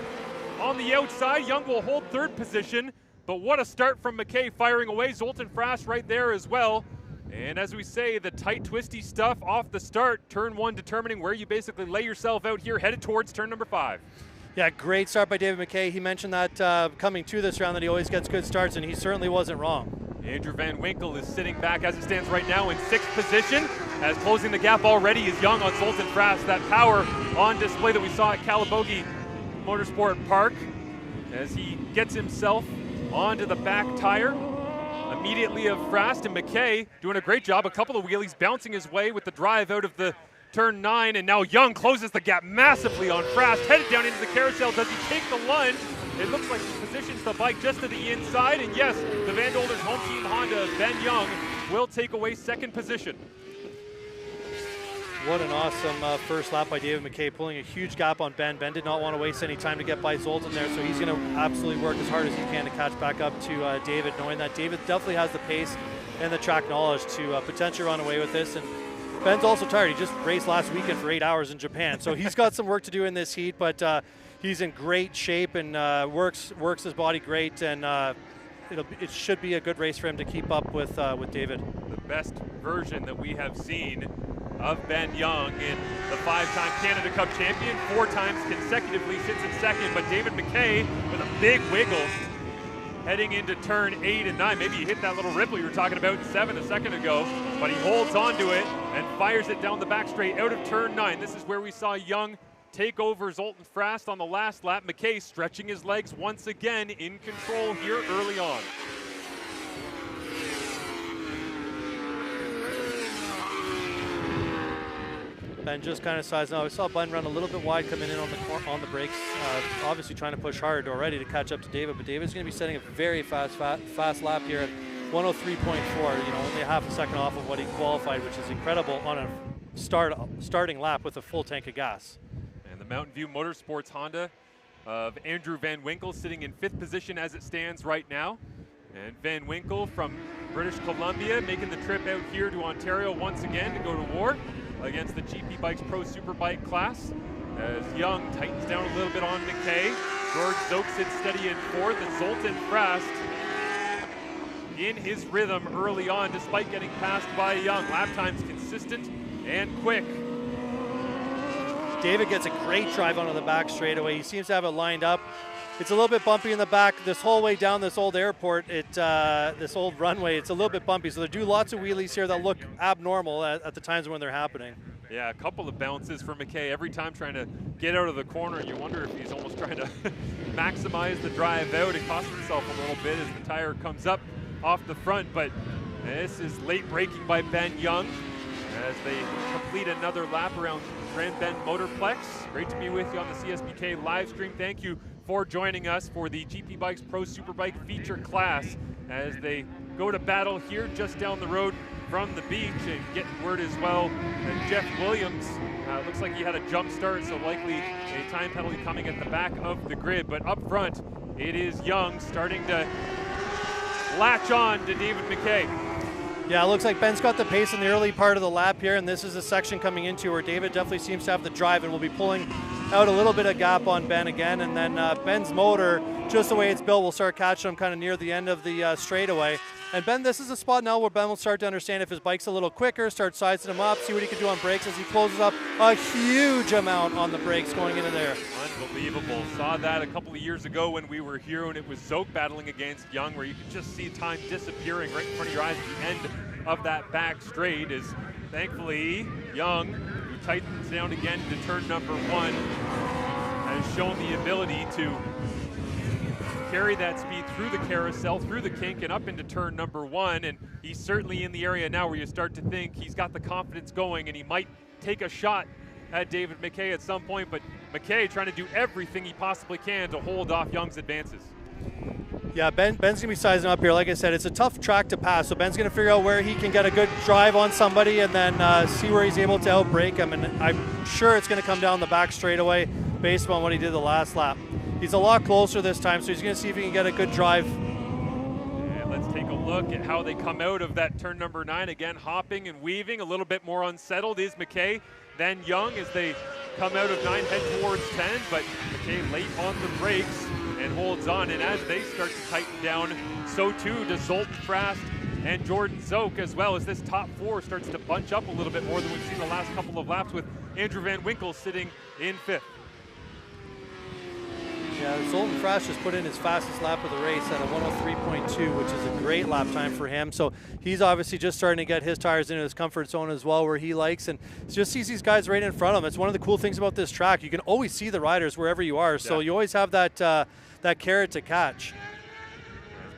on the outside. Young will hold 3rd position, but what a start from McKay firing away. Zoltan Frast right there as well. And as we say, the tight, twisty stuff off the start. Turn 1 determining where you basically lay yourself out here, headed towards turn number 5. Yeah, great start by David McKay. He mentioned that coming to this round that he always gets good starts, and he certainly wasn't wrong. Andrew Van Winkle is sitting back as it stands right now in 6th position, as closing the gap already is Young on Zoltan Frast. That power on display that we saw at Calabogie Motorsport Park as he gets himself onto the back tire immediately of Frast, and McKay doing a great job. A couple of wheelies bouncing his way with the drive out of the turn 9, and now Young closes the gap massively on Frast, headed down into the carousel. Does he take the lunge? It looks like he positions the bike just to the inside, and yes, the Van Dolders home team Honda, Ben Young, will take away 2nd position. What an awesome first lap by David McKay, pulling a huge gap on Ben. Ben did not want to waste any time to get by Zoltan there, so he's going to absolutely work as hard as he can to catch back up to David, knowing that David definitely has the pace and the track knowledge to potentially run away with this. And Ben's also tired. He just raced last weekend for 8 hours in Japan, so he's got some work to do in this heat, but he's in great shape and works his body great, and it should be a good race for him to keep up with David. The best version that we have seen of Ben Young in the 5-time Canada Cup champion, 4 times consecutively sits in 2nd, but David McKay with a big wiggle heading into turn 8 and 9. Maybe he hit that little ripple you were talking about in 7 a second ago, but he holds on to it and fires it down the back straight out of turn 9. This is where we saw Young take over Zoltan Frast on the last lap. McKay stretching his legs once again, in control here early on. Ben just kind of sizing out. We saw Ben run a little bit wide coming in on the brakes, obviously trying to push hard already to catch up to David, but David's going to be setting a very fast lap here at 103.4, you know, only a half a second off of what he qualified, which is incredible on a starting lap with a full tank of gas. And the Mountain View Motorsports Honda of Andrew Van Winkle sitting in 5th position as it stands right now. And Van Winkle from British Columbia making the trip out here to Ontario once again to go to war against the GP Bikes Pro Superbike class. As Young tightens down a little bit on McKay. George Zoke sits steady in 4th, and Zoltan Frast in his rhythm early on despite getting passed by Young. Lap times consistent and quick. David gets a great drive onto the back straightaway. He seems to have it lined up. It's a little bit bumpy in the back. This whole way down this old airport, this old runway, it's a little bit bumpy. So they do lots of wheelies here that look abnormal at the times when they're happening. Yeah, a couple of bounces for McKay every time trying to get out of the corner. You wonder if he's almost trying to maximize the drive out. It costs himself a little bit as the tire comes up off the front, but this is late braking by Ben Young as they complete another lap around Grand Bend Motorplex. Great to be with you on the CSBK live stream. Thank you for joining us for the GP Bikes Pro Superbike feature class as they go to battle here just down the road from the beach. And getting word as well that Jeff Williams looks like he had a jump start, so likely a time penalty coming at the back of the grid. But up front, it is Young starting to latch on to David McKay. Yeah, it looks like Ben's got the pace in the early part of the lap here, and this is a section coming into where David definitely seems to have the drive and will be pulling out a little bit of gap on Ben again. And then Ben's motor, just the way it's built, will start catching him kind of near the end of the straightaway. And Ben, this is a spot now where Ben will start to understand if his bike's a little quicker, start sizing him up, see what he can do on brakes as he closes up a huge amount on the brakes going into there. Unbelievable. Saw that a couple of years ago when we were here, and it was Zoke battling against Young, where you could just see time disappearing right in front of your eyes at the end of that back straight. Is thankfully Young, who tightens down again to turn number 1, has shown the ability to carry that speed through the carousel, through the kink, and up into turn number 1. And he's certainly in the area now where you start to think he's got the confidence going, and he might take a shot at David McKay at some point. But McKay trying to do everything he possibly can to hold off Young's advances. Yeah, Ben's going to be sizing up here. Like I said, it's a tough track to pass, so Ben's going to figure out where he can get a good drive on somebody and then see where he's able to outbrake him. And I'm sure it's going to come down the back straightaway based on what he did the last lap. He's a lot closer this time, so he's going to see if he can get a good drive. And let's take a look at how they come out of that turn number 9. Again, hopping and weaving, a little bit more unsettled is McKay than Young as they come out of 9, head towards 10, but McKay late on the brakes and holds on. And as they start to tighten down, so too does Zoltan Frast and Jordan Zoke, as well as this top 4 starts to bunch up a little bit more than we've seen the last couple of laps, with Andrew Van Winkle sitting in 5th. Yeah, Zoltan Frast just put in his fastest lap of the race at a 103.2, which is a great lap time for him. So he's obviously just starting to get his tires into his comfort zone as well, where he likes, and just sees these guys right in front of him. It's one of the cool things about this track. You can always see the riders wherever you are, so you always have that that carrot to catch.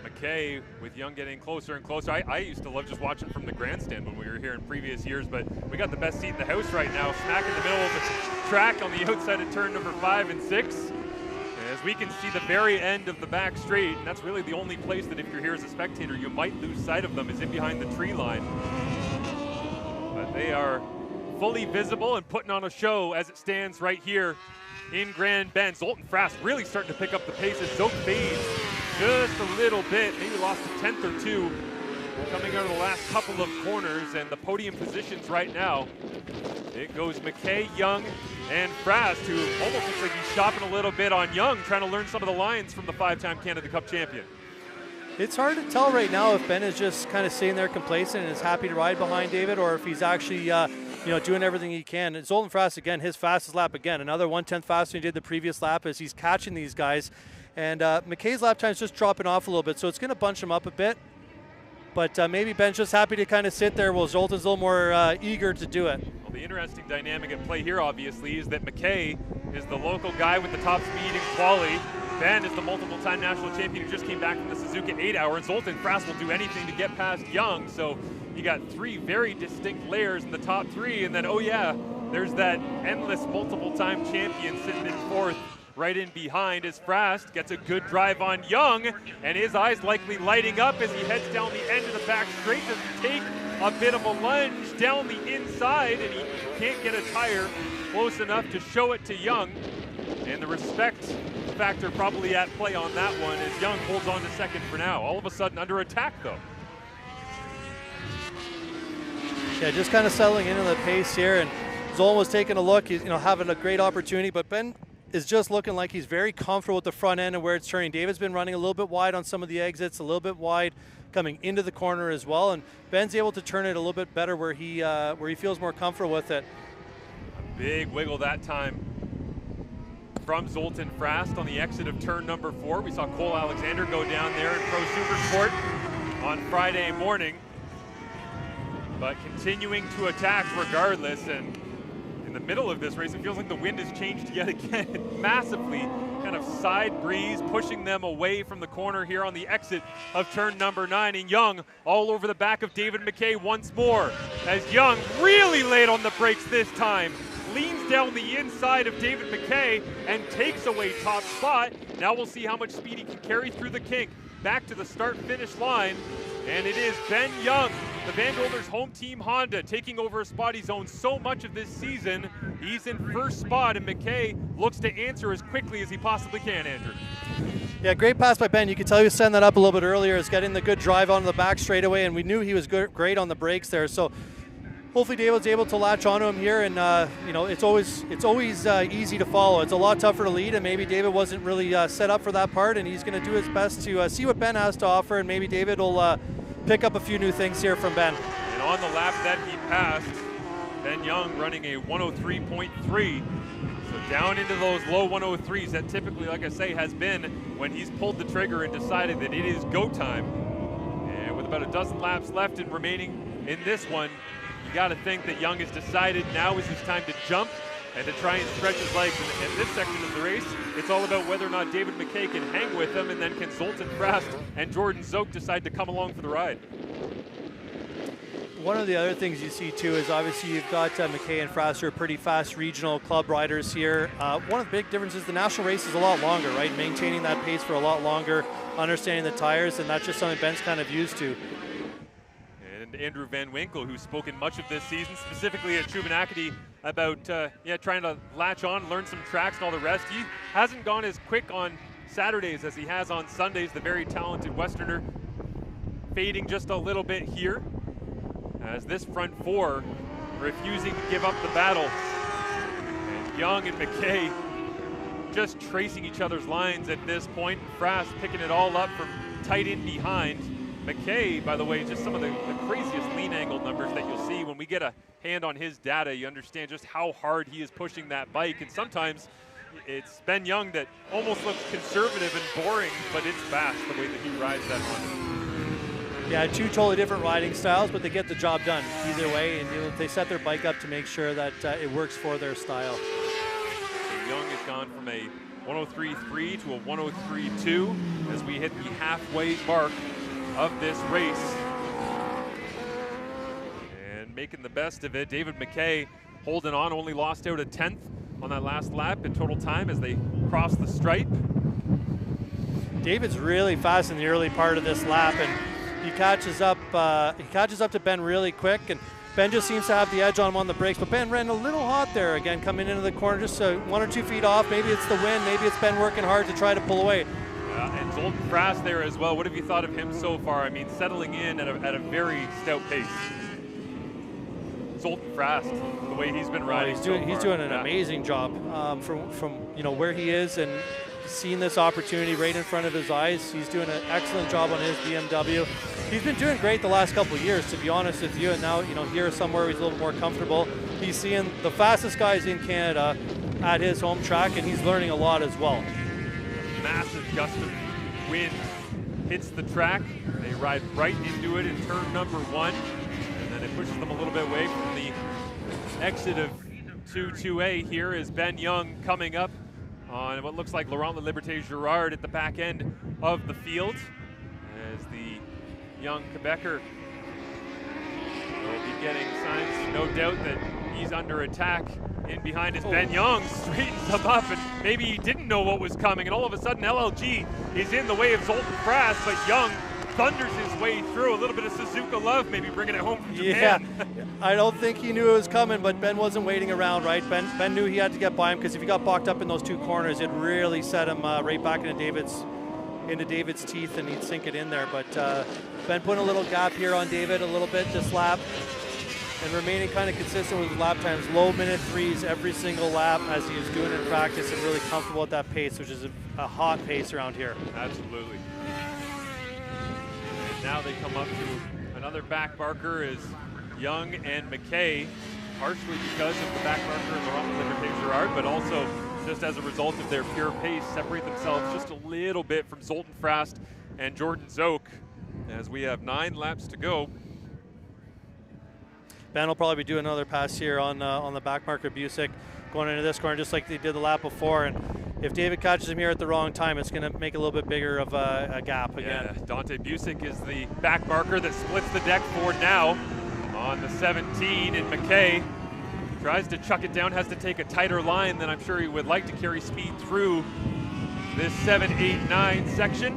McKay with Young getting closer and closer. I used to love just watching from the grandstand when we were here in previous years, but we got the best seat in the house right now, smack in the middle of the track on the outside of turn number 5 and 6. As we can see the very end of the back straight, and that's really the only place that if you're here as a spectator, you might lose sight of them, is in behind the tree line. But they are fully visible and putting on a show as it stands right here in Grand Bend. Zoltan Frast really starting to pick up the pace as Zoke fades just a little bit, maybe lost a tenth or two coming out of the last couple of corners. And the podium positions right now, it goes McKay, Young, and Frast, who almost looks like he's shopping a little bit on Young, trying to learn some of the lines from the 5-time Canada Cup champion. It's hard to tell right now if Ben is just kind of sitting there complacent and is happy to ride behind David, or if he's actually doing everything he can. And Zoltan Frast, again, his fastest lap again, another 1/10 faster than he did the previous lap as he's catching these guys. And McKay's lap time is just dropping off a little bit, so it's going to bunch him up a bit. But maybe Ben's just happy to kind of sit there while Zoltan's a little more eager to do it. Well, the interesting dynamic at play here, obviously, is that McKay is the local guy with the top speed and quality. Ben is the multiple-time national champion who just came back from the Suzuka 8-hour, and Zoltan Frast will do anything to get past Young. So you got 3 very distinct layers in the top 3, and then, oh yeah, there's that endless multiple-time champion sitting in 4th. Right in behind as Frast gets a good drive on Young, and his eyes likely lighting up as he heads down the end of the back straight. Doesn't take a bit of a lunge down the inside, and he can't get a tire close enough to show it to Young. And the respect factor probably at play on that one as Young holds on to 2nd for now. All of a sudden under attack though. Yeah, just kind of settling into the pace here, and Zoltan was taking a look. He's having a great opportunity, but Ben is just looking like he's very comfortable with the front end and where it's turning. David's been running a little bit wide on some of the exits, a little bit wide coming into the corner as well, and Ben's able to turn it a little bit better where he feels more comfortable with it. A big wiggle that time from Zoltan Frast on the exit of turn number 4. We saw Cole Alexander go down there in Pro Super Sport on Friday morning, but continuing to attack regardless. And in the middle of this race, it feels like the wind has changed yet again massively. Kind of side breeze pushing them away from the corner here on the exit of turn number 9. And Young all over the back of David McKay once more, as Young really late on the brakes this time. Leans down the inside of David McKay and takes away top spot. Now we'll see how much speed he can carry through the kink. Back to the start-finish line, and it is Ben Young, the Van Golders home team Honda, taking over a spot he's owned so much of this season. He's in first spot, and McKay looks to answer as quickly as he possibly can, Andrew. Yeah, great pass by Ben. You could tell he was setting that up a little bit earlier. He's getting the good drive onto the back straightaway, and we knew he was great on the brakes there. So hopefully David's able to latch onto him here, and you know, it's always easy to follow. It's a lot tougher to lead, and maybe David wasn't really set up for that part, and he's going to do his best to see what Ben has to offer, and maybe David will pick up a few new things here from Ben. And on the lap that he passed, Ben Young running a 103.3. So down into those low 103s that typically, like I say, has been when he's pulled the trigger and decided that it is go time. And with about a dozen laps left and remaining in this one, you got to think that Young has decided now is his time to jump and to try and stretch his legs. And this section of the race, it's all about whether or not David McKay can hang with him, and then can Zoltan Frast and Jordan Zoke decide to come along for the ride. One of the other things you see too is obviously you've got McKay and Frast are pretty fast regional club riders here. One of the big differences, the national race is a lot longer, right? Maintaining that pace for a lot longer, understanding the tires, and that's just something Ben's kind of used to. And Andrew Van Winkle, who's spoken much of this season, specifically at Shubenacadie, about trying to latch on, learn some tracks and all the rest. He hasn't gone as quick on Saturdays as he has on Sundays, the very talented Westerner, fading just a little bit here, as this front four refusing to give up the battle. And Young and McKay just tracing each other's lines at this point. Frast picking it all up from tight in behind. McKay, by the way, just some of the craziest lean angle numbers that you'll see. When we get a hand on his data, you understand just how hard he is pushing that bike. And sometimes it's Ben Young that almost looks conservative and boring, but it's fast the way that he rides that Honda. Yeah, two totally different riding styles, but they get the job done either way, and they set their bike up to make sure that it works for their style. So Young has gone from a 103.3 to a 103.2 as we hit the halfway mark of this race. And making the best of it, David McKay holding on, only lost out a 10th on that last lap in total time as they cross the stripe. David's really fast in the early part of this lap, and he catches up to Ben really quick, and Ben just seems to have the edge on him on the brakes, but Ben ran a little hot there again coming into the corner, just 1 or 2 feet off. Maybe it's the wind, maybe it's Ben working hard to try to pull away. And Zoltan Frast there as well. What have you thought of him so far? I mean, settling in at a very stout pace. Zoltan Frast, the way he's been riding. He's doing an amazing job from where he is, and seeing this opportunity right in front of his eyes. He's doing an excellent job on his BMW. He's been doing great the last couple of years, to be honest with you. And now, here somewhere he's a little more comfortable. He's seeing the fastest guys in Canada at his home track, and he's learning a lot as well. Massive gust of wind hits the track. They ride right into it in turn number 1, and then it pushes them a little bit away from the exit of 2A. Here is Ben Young coming up on what looks like Laurent Liberté-Girard at the back end of the field, as the young Quebecer will be getting signs, no doubt, that he's under attack in behind as Ben Young straightens him up, and maybe he didn't know what was coming, and all of a sudden LLG is in the way of Zoltan Frast, but Young thunders his way through. A little bit of Suzuka love, maybe bringing it home from Japan. Yeah, I don't think he knew it was coming, but Ben wasn't waiting around, right? Ben knew he had to get by him, because if he got boxed up in those 2 corners, it really set him right back into David's teeth, and he'd sink it in there. But Ben putting a little gap here on David a little bit this lap, and remaining kind of consistent with his lap times, low minute 3s every single lap as he was doing in practice, and really comfortable at that pace, which is a hot pace around here. Absolutely. And now they come up to another back marker as Young and McKay, partially because of the back marker of Laurent Liberté-Girard, but also just as a result of their pure pace, separate themselves just a little bit from Zoltan Frast and Jordan Zook as we have 9 laps to go. Ben will probably be doing another pass here on the back marker Busick going into this corner just like they did the lap before. And if David catches him here at the wrong time, it's going to make a little bit bigger of a gap again. Yeah, Dante Busick is the back marker that splits the deck for now on the 17, and McKay tries to chuck it down, has to take a tighter line than I'm sure he would like to carry speed through this 7, 8, 9 section.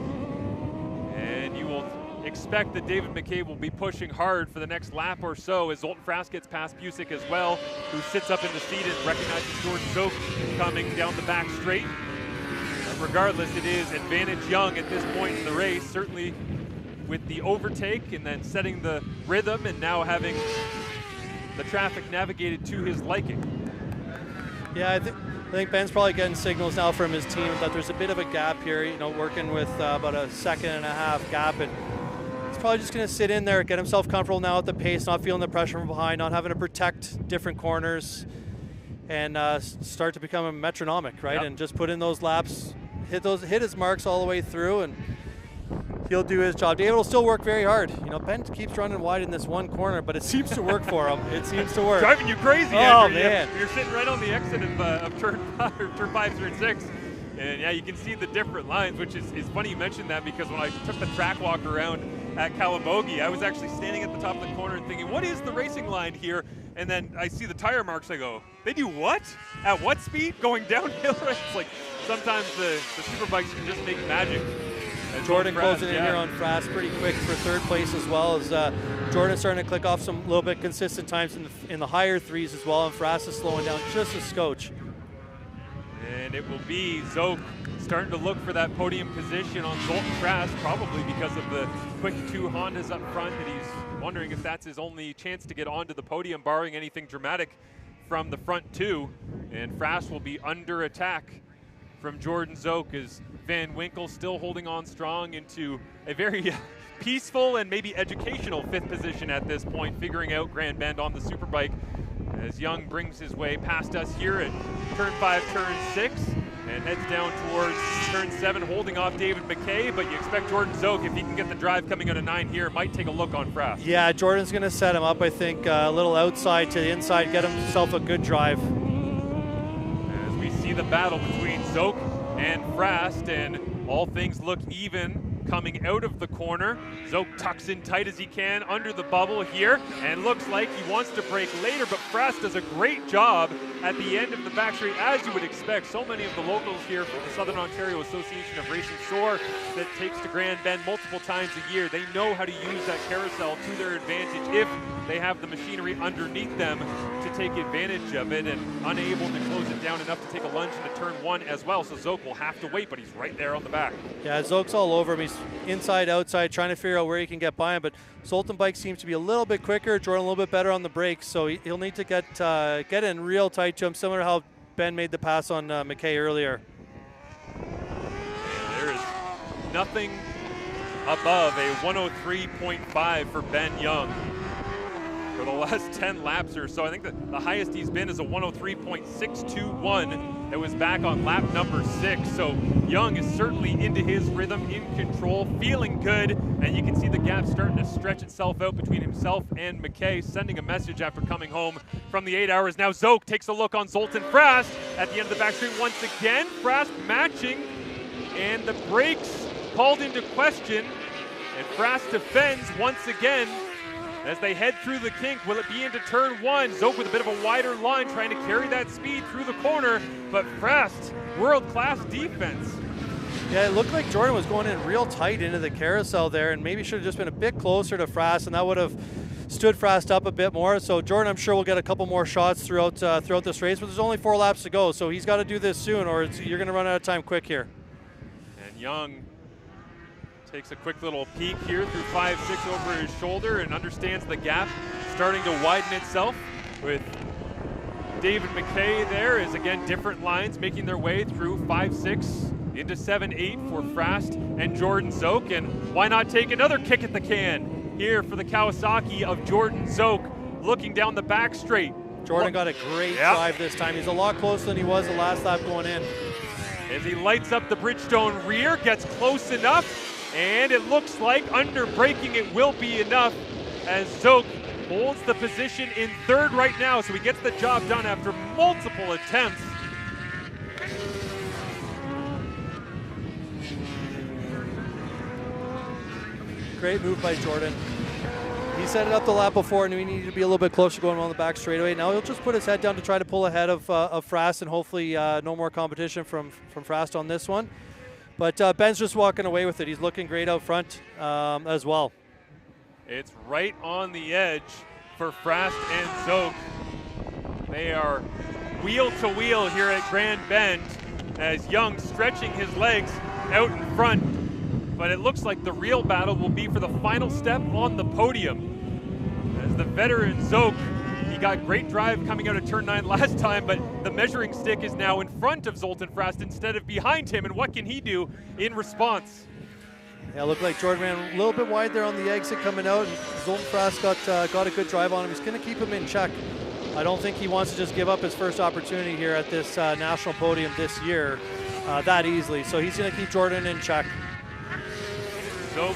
And you will expect that David McKay will be pushing hard for the next lap or so as Zoltan Frast gets past Busick as well, who sits up in the seat and recognizes Jordan Zook coming down the back straight. But regardless, it is advantage Young at this point in the race, certainly with the overtake and then setting the rhythm and now having the traffic navigated to his liking. Yeah, I think Ben's probably getting signals now from his team that there's a bit of a gap here, you know, working with about a 1.5 second gap, and he's probably just going to sit in there, get himself comfortable now at the pace, not feeling the pressure from behind, not having to protect different corners, and start to become a metronomic, right? Yep. And just put in those laps, hit his marks all the way through, and he'll do his job. David will still work very hard. You know, Ben keeps running wide in this one corner, but it seems to work for him. It seems to work. Driving you crazy, oh, Andrew. Man. You're sitting right on the exit of turn 5, turn 6. And yeah, you can see the different lines, which is funny you mentioned that, because when I took the track walk around at Calabogie, I was actually standing at the top of the corner and thinking, what is the racing line here? And then I see the tire marks, I go, they do what? At what speed? Going downhill? It's like sometimes the Superbikes can just make magic. Jordan closing in here on Frast pretty quick for 3rd place, as well as Jordan starting to click off some little bit consistent times in the higher 3s as well, and Frast is slowing down just a scotch. And it will be Zook starting to look for that podium position on Zoltan Frast, probably because of the quick 2 Hondas up front, that he's wondering if that's his only chance to get onto the podium, barring anything dramatic from the front 2. And Frast will be under attack from Jordan Zook as Van Winkle still holding on strong into a very peaceful and maybe educational 5th position at this point, figuring out Grand Bend on the Superbike, as Young brings his way past us here at turn 5, turn 6, and heads down towards turn 7, holding off David McKay. But you expect Jordan Zook, if he can get the drive coming out of 9 here, might take a look on Frast. Yeah, Jordan's going to set him up, I think, a little outside to the inside, get himself a good drive. As we see the battle between Zook and Frast, and all things look even coming out of the corner. Zook tucks in tight as he can under the bubble here, and looks like he wants to break later, but Frast does a great job at the end of the back straight, as you would expect. So many of the locals here from the Southern Ontario Association of Racing Soar that takes to Grand Bend multiple times a year. They know how to use that carousel to their advantage if they have the machinery underneath them to take advantage of it, and unable to close it down enough to take a lunge into turn 1 as well. So Zook will have to wait, but he's right there on the back. Yeah, Zook's all over him. He's inside, outside, trying to figure out where he can get by him, but Zoltan Bike seems to be a little bit quicker, Jordan a little bit better on the brakes, so he'll need to get in real tight to him, similar to how Ben made the pass on McKay earlier. And there is nothing above a 103.5 for Ben Young for the last 10 laps or so. I think that the highest he's been is a 103.621. It was back on lap number 6. So Young is certainly into his rhythm, in control, feeling good, and you can see the gap starting to stretch itself out between himself and McKay, sending a message after coming home from the 8 hours. Now Zook takes a look on Zoltan Frast at the end of the back straight once again. Frast matching, and the brakes called into question, and Frast defends once again as they head through the kink. Will it be into turn 1? Zook with a bit of a wider line, trying to carry that speed through the corner, but Frast, world-class defense. Yeah, it looked like Jordan was going in real tight into the carousel there, and maybe should have just been a bit closer to Frast, and that would have stood Frast up a bit more. So Jordan, I'm sure, will get a couple more shots throughout this race, but there's only 4 laps to go, so he's got to do this soon, or you're going to run out of time quick here. And Young takes a quick little peek here through 5-6 over his shoulder and understands the gap starting to widen itself, with David McKay there as, again, different lines making their way through 5-6 into 7-8 for Frast and Jordan Zook. And why not take another kick at the can here for the Kawasaki of Jordan Zook, looking down the back straight. Jordan got a great drive this time. He's a lot closer than he was the last lap going in. As he lights up the Bridgestone rear, gets close enough, and it looks like under braking it will be enough as Zoke holds the position in third right now, so he gets the job done after multiple attempts. Great move by Jordan. He set it up the lap before and we needed to be a little bit closer going on the back straightaway. Now he'll just put his head down to try to pull ahead of Frast, and hopefully no more competition from Frast on this one. But Ben's just walking away with it. He's looking great out front as well. It's right on the edge for Frast and Zoke. They are wheel to wheel here at Grand Bend as Young stretching his legs out in front. But it looks like the real battle will be for the final step on the podium. As the veteran Zoke, he got great drive coming out of turn 9 last time, but the measuring stick is now in front of Zoltan Frast instead of behind him, and what can he do in response? Yeah, it looked like Jordan ran a little bit wide there on the exit coming out, and Zoltan Frast got a good drive on him. He's going to keep him in check. I don't think he wants to just give up his first opportunity here at this national podium this year that easily, so he's going to keep Jordan in check. Zoke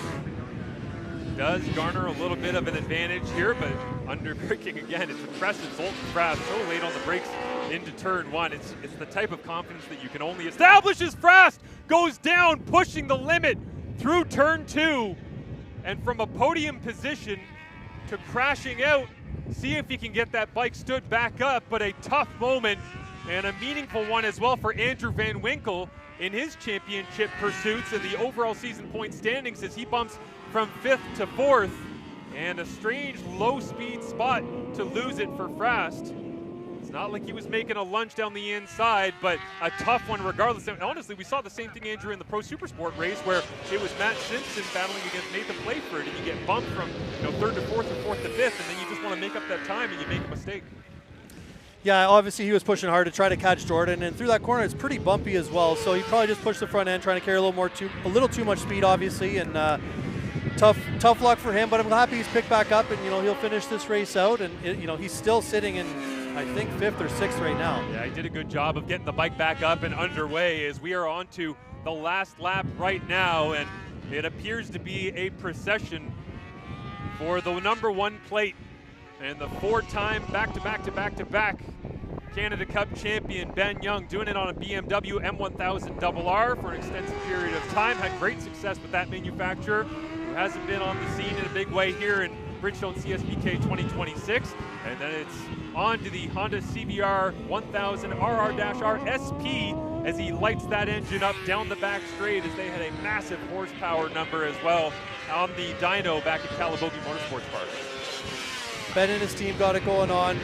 does garner a little bit of an advantage here, but under braking again, it's impressive. Zoltan Frast so late on the brakes into turn 1. It's the type of confidence that you can only establish as Frast goes down, pushing the limit through turn 2. And from a podium position to crashing out, see if he can get that bike stood back up, but a tough moment and a meaningful one as well for Andrew Van Winkle in his championship pursuits and the overall season point standings as he bumps from 5th to 4th, and a strange low-speed spot to lose it for Frast. It's not like he was making a lunge down the inside, but a tough one regardless. And honestly, we saw the same thing, Andrew, in the Pro Supersport race where it was Matt Simpson battling against Nathan Playford, and you get bumped from 3rd to 4th or 4th to 5th, and then you just want to make up that time and you make a mistake. Yeah, obviously he was pushing hard to try to catch Jordan, and through that corner it's pretty bumpy as well, so he probably just pushed the front end trying to carry a little too much speed, obviously, and tough luck for him, but I'm happy he's picked back up, and he'll finish this race out, and he's still sitting in, I think, 5th or 6th right now. Yeah, he did a good job of getting the bike back up and underway as we are on to the last lap right now, and it appears to be a procession for the number 1 plate and the 4-time back-to-back Canada Cup champion Ben Young, doing it on a BMW M1000RR for an extensive period of time. Had great success with that manufacturer, who hasn't been on the scene in a big way here in Bridgestone CSBK 2026. And then it's on to the Honda CBR 1000 RR-R SP as he lights that engine up down the back straight, as they had a massive horsepower number as well on the dyno back at Calabogie Motorsports Park. Ben and his team got it going on.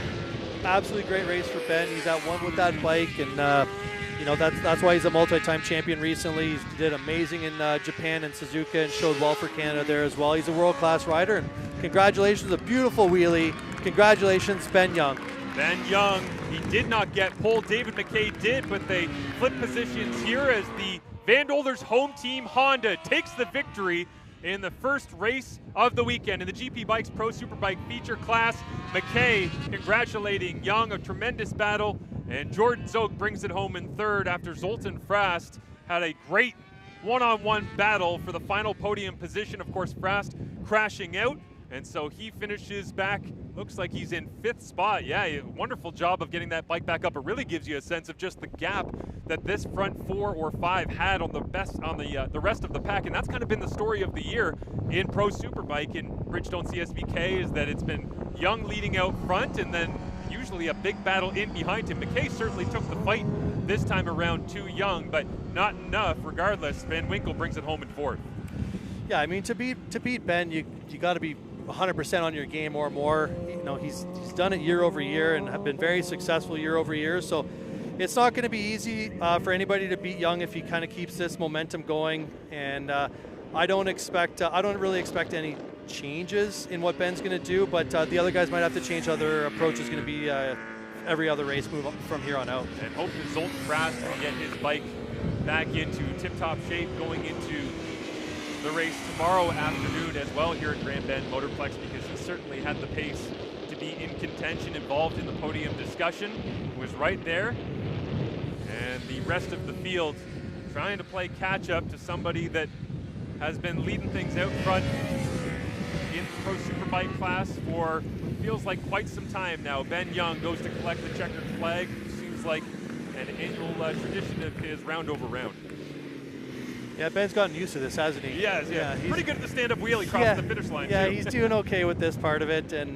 Absolutely great race for Ben. He's at one with that bike, and that's why he's a multi-time champion recently. He did amazing in Japan and Suzuka and showed well for Canada there as well. He's a world-class rider, and congratulations, a beautiful wheelie. Congratulations, Ben Young. Ben Young, he did not get pole. David McKay did, but they flip positions here as the Van Dolder's home team Honda takes the victory in the first race of the weekend in the GP Bikes Pro Superbike feature class. McKay congratulating Young, a tremendous battle, and Jordan Zoke brings it home in third after Zoltan Frast had a great one-on-one battle for the final podium position. Of course, Frast crashing out, and so he finishes back, looks like he's in 5th spot. Yeah, wonderful job of getting that bike back up. It really gives you a sense of just the gap that this front 4 or 5 had on the rest of the pack, and that's kind of been the story of the year in Pro Superbike in Bridgestone CSBK, is that it's been Young leading out front and then usually a big battle in behind him. McKay certainly took the fight this time around to Young, but not enough. Regardless, Van Winkle brings it home in 4th. Yeah, I mean, to beat Ben, you got to be 100% on your game or more. He's done it year over year and have been very successful year over year. So it's not going to be easy for anybody to beat Young if he kind of keeps this momentum going. And I don't really expect any changes in what Ben's going to do, but the other guys might have to change. Other approach is going to be every other race move from here on out. And hope that Zoltan Frast can get his bike back into tip-top shape going into the race tomorrow afternoon as well here at Grand Bend Motorplex, because he certainly had the pace to be in contention, involved in the podium discussion, was right there. And the rest of the field trying to play catch up to somebody that has been leading things out front in the Pro Superbike class for feels like quite some time now. Ben Young goes to collect the checkered flag. Seems like an annual tradition of his round over round. Yeah, Ben's gotten used to this, hasn't he? Yeah, he's pretty good at the stand-up wheelie crossing the finish line, Yeah, too. he's doing okay with this part of it, and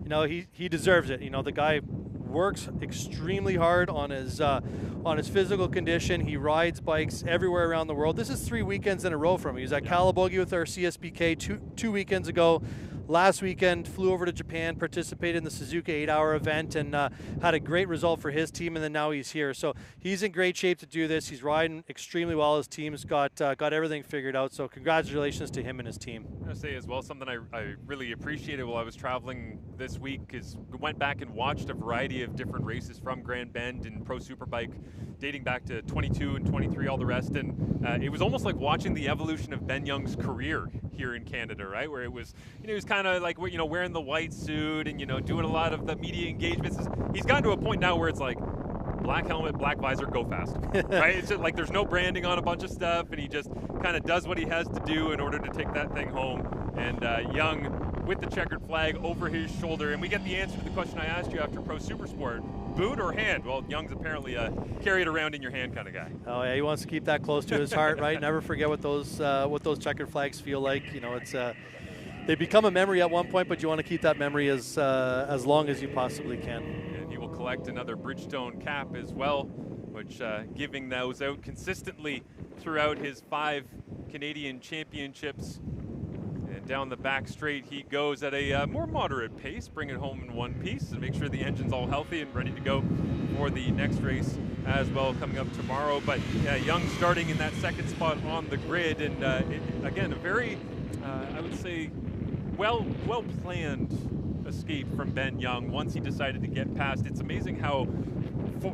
you know, he deserves it. You know, the guy works extremely hard on his physical condition. He rides bikes everywhere around the world. This is 3 weekends in a row for him. He was at Calabogie with our CSBK two weekends ago. Last weekend, flew over to Japan, participated in the Suzuka 8-hour event, and had a great result for his team, and then now he's here. So he's in great shape to do this. He's riding extremely well. His team's got everything figured out, so congratulations to him and his team. I'm going to say as well, something I really appreciated while I was traveling this week is we went back and watched a variety of different races from Grand Bend and Pro Superbike dating back to 22 and 23, all the rest, and it was almost like watching the evolution of Ben Young's career here in Canada, right? Where it was, you know, he was kind of like, you know, wearing the white suit and, you know, doing a lot of the media engagements. He's gotten to a point now where it's like, black helmet, black visor, go fast, right? It's just like there's no branding on a bunch of stuff, and he just kind of does what he has to do in order to take that thing home. And Young with the checkered flag over his shoulder, and we get the answer to the question I asked you after Pro Supersport. Boot or hand? Well, Young's apparently a carry it around in your hand kind of guy. Oh yeah, he wants to keep that close to his heart, right? Never forget what those checkered flags feel like. You know, it's they become a memory at one point, but you want to keep that memory as long as you possibly can. And he will collect another Bridgestone cap as well, which giving those out consistently throughout his 5 Canadian championships. And down the back straight he goes at a more moderate pace, bring it home in one piece and make sure the engine's all healthy and ready to go for the next race as well coming up tomorrow. But yeah, Young starting in that second spot on the grid, and again, a very, I would say, well-planned escape from Ben Young once he decided to get past. It's amazing how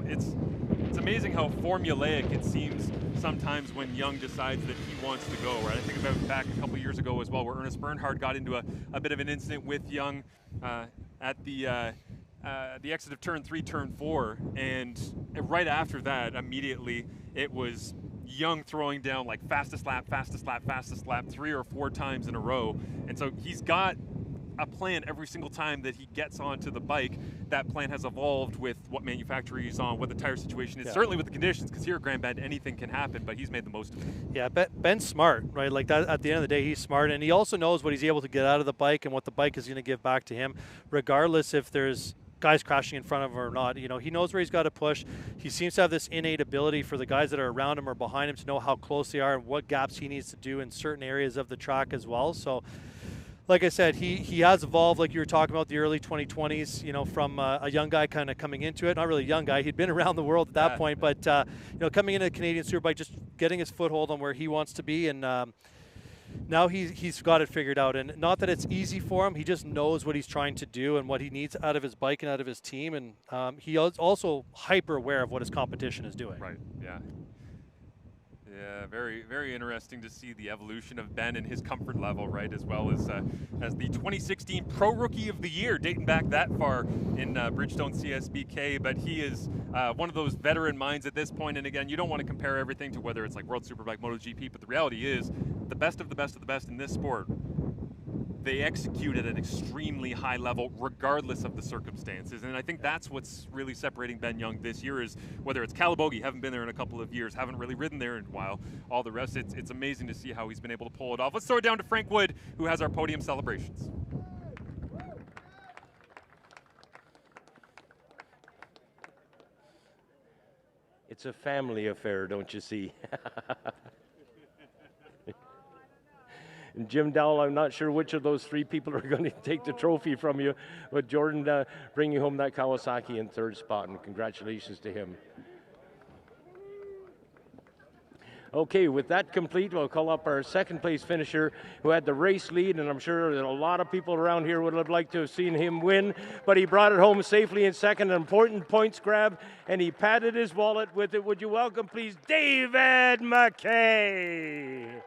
it's amazing how formulaic it seems sometimes when Young decides that he wants to go, right? I think about back a couple years ago as well, where Ernest Bernhard got into a bit of an incident with Young at the exit of turn 3, turn 4, and right after that, immediately, it was Young throwing down like fastest lap, 3 or 4 times in a row. And so he's got a plan every single time that he gets onto the bike. That plan has evolved with what manufacturer he's on, what the tire situation is, certainly with the conditions, because here at Grand Bend, anything can happen, but he's made the most of it. Yeah, Ben's smart, right? Like that, at the end of the day, he's smart, and he also knows what he's able to get out of the bike and what the bike is going to give back to him, regardless if there's guys crashing in front of him or not. You know, he knows where he's got to push. He seems to have this innate ability for the guys that are around him or behind him to know how close they are and what gaps he needs to do in certain areas of the track as well. So, like I said, he has evolved, like you were talking about, the early 2020s, you know, from a young guy kind of coming into it. Not really a young guy. He'd been around the world at that point, but, you know, coming into the Canadian Superbike, just getting his foothold on where he wants to be. And now he's got it figured out. And not that it's easy for him. He just knows what he's trying to do and what he needs out of his bike and out of his team. And he is also hyper aware of what his competition is doing. Right, yeah. Yeah, very, very interesting to see the evolution of Ben and his comfort level, right, as well as the 2016 Pro Rookie of the Year, dating back that far in Bridgestone CSBK. But he is one of those veteran minds at this point. And again, you don't want to compare everything to whether it's like World Superbike, MotoGP, but the reality is the best of the best of the best in this sport, they execute at an extremely high level regardless of the circumstances. And I think that's what's really separating Ben Young this year, is whether it's Calabogie, haven't been there in a couple of years, haven't really ridden there in a while, all the rest, it's amazing to see how he's been able to pull it off. Let's throw it down to Frank Wood, who has our podium celebrations. It's a family affair, don't you see? And Jim Dowell, I'm not sure which of those 3 people are going to take the trophy from you, but Jordan bringing home that Kawasaki in 3rd spot, and congratulations to him. Okay, with that complete, we'll call up our 2nd place finisher who had the race lead, and I'm sure that a lot of people around here would have liked to have seen him win, but he brought it home safely in 2nd, an important points grab, and he padded his wallet with it. Would you welcome, please, David McKay?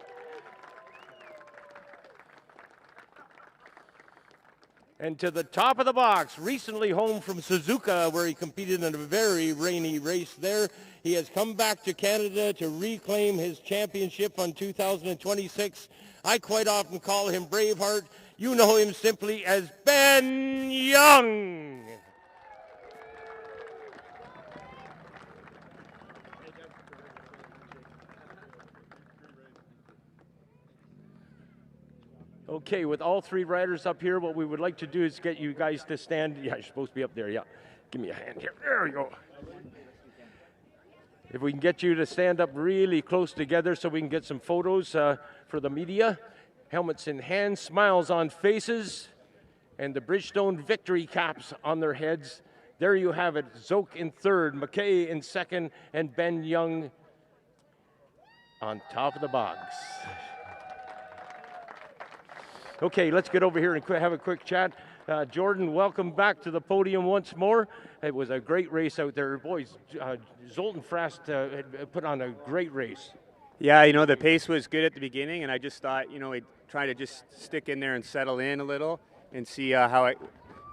And to the top of the box, recently home from Suzuka, where he competed in a very rainy race there. He has come back to Canada to reclaim his championship on 2026. I quite often call him Braveheart. You know him simply as Ben Young. Okay, with all three riders up here, what we would like to do is get you guys to stand. Yeah, you're supposed to be up there, yeah. Give me a hand here. There we go. If we can get you to stand up really close together so we can get some photos for the media. Helmets in hand, smiles on faces, and the Bridgestone victory caps on their heads. There you have it. Zoke in third, McKay in second, and Ben Young on top of the box. Okay, let's get over here and have a quick chat. Jordan, welcome back to the podium once more. It was a great race out there. Boys, Zoltan Frast had put on a great race. Yeah, you know, the pace was good at the beginning, and I just thought, you know, we'd try to just stick in there and settle in a little and see how it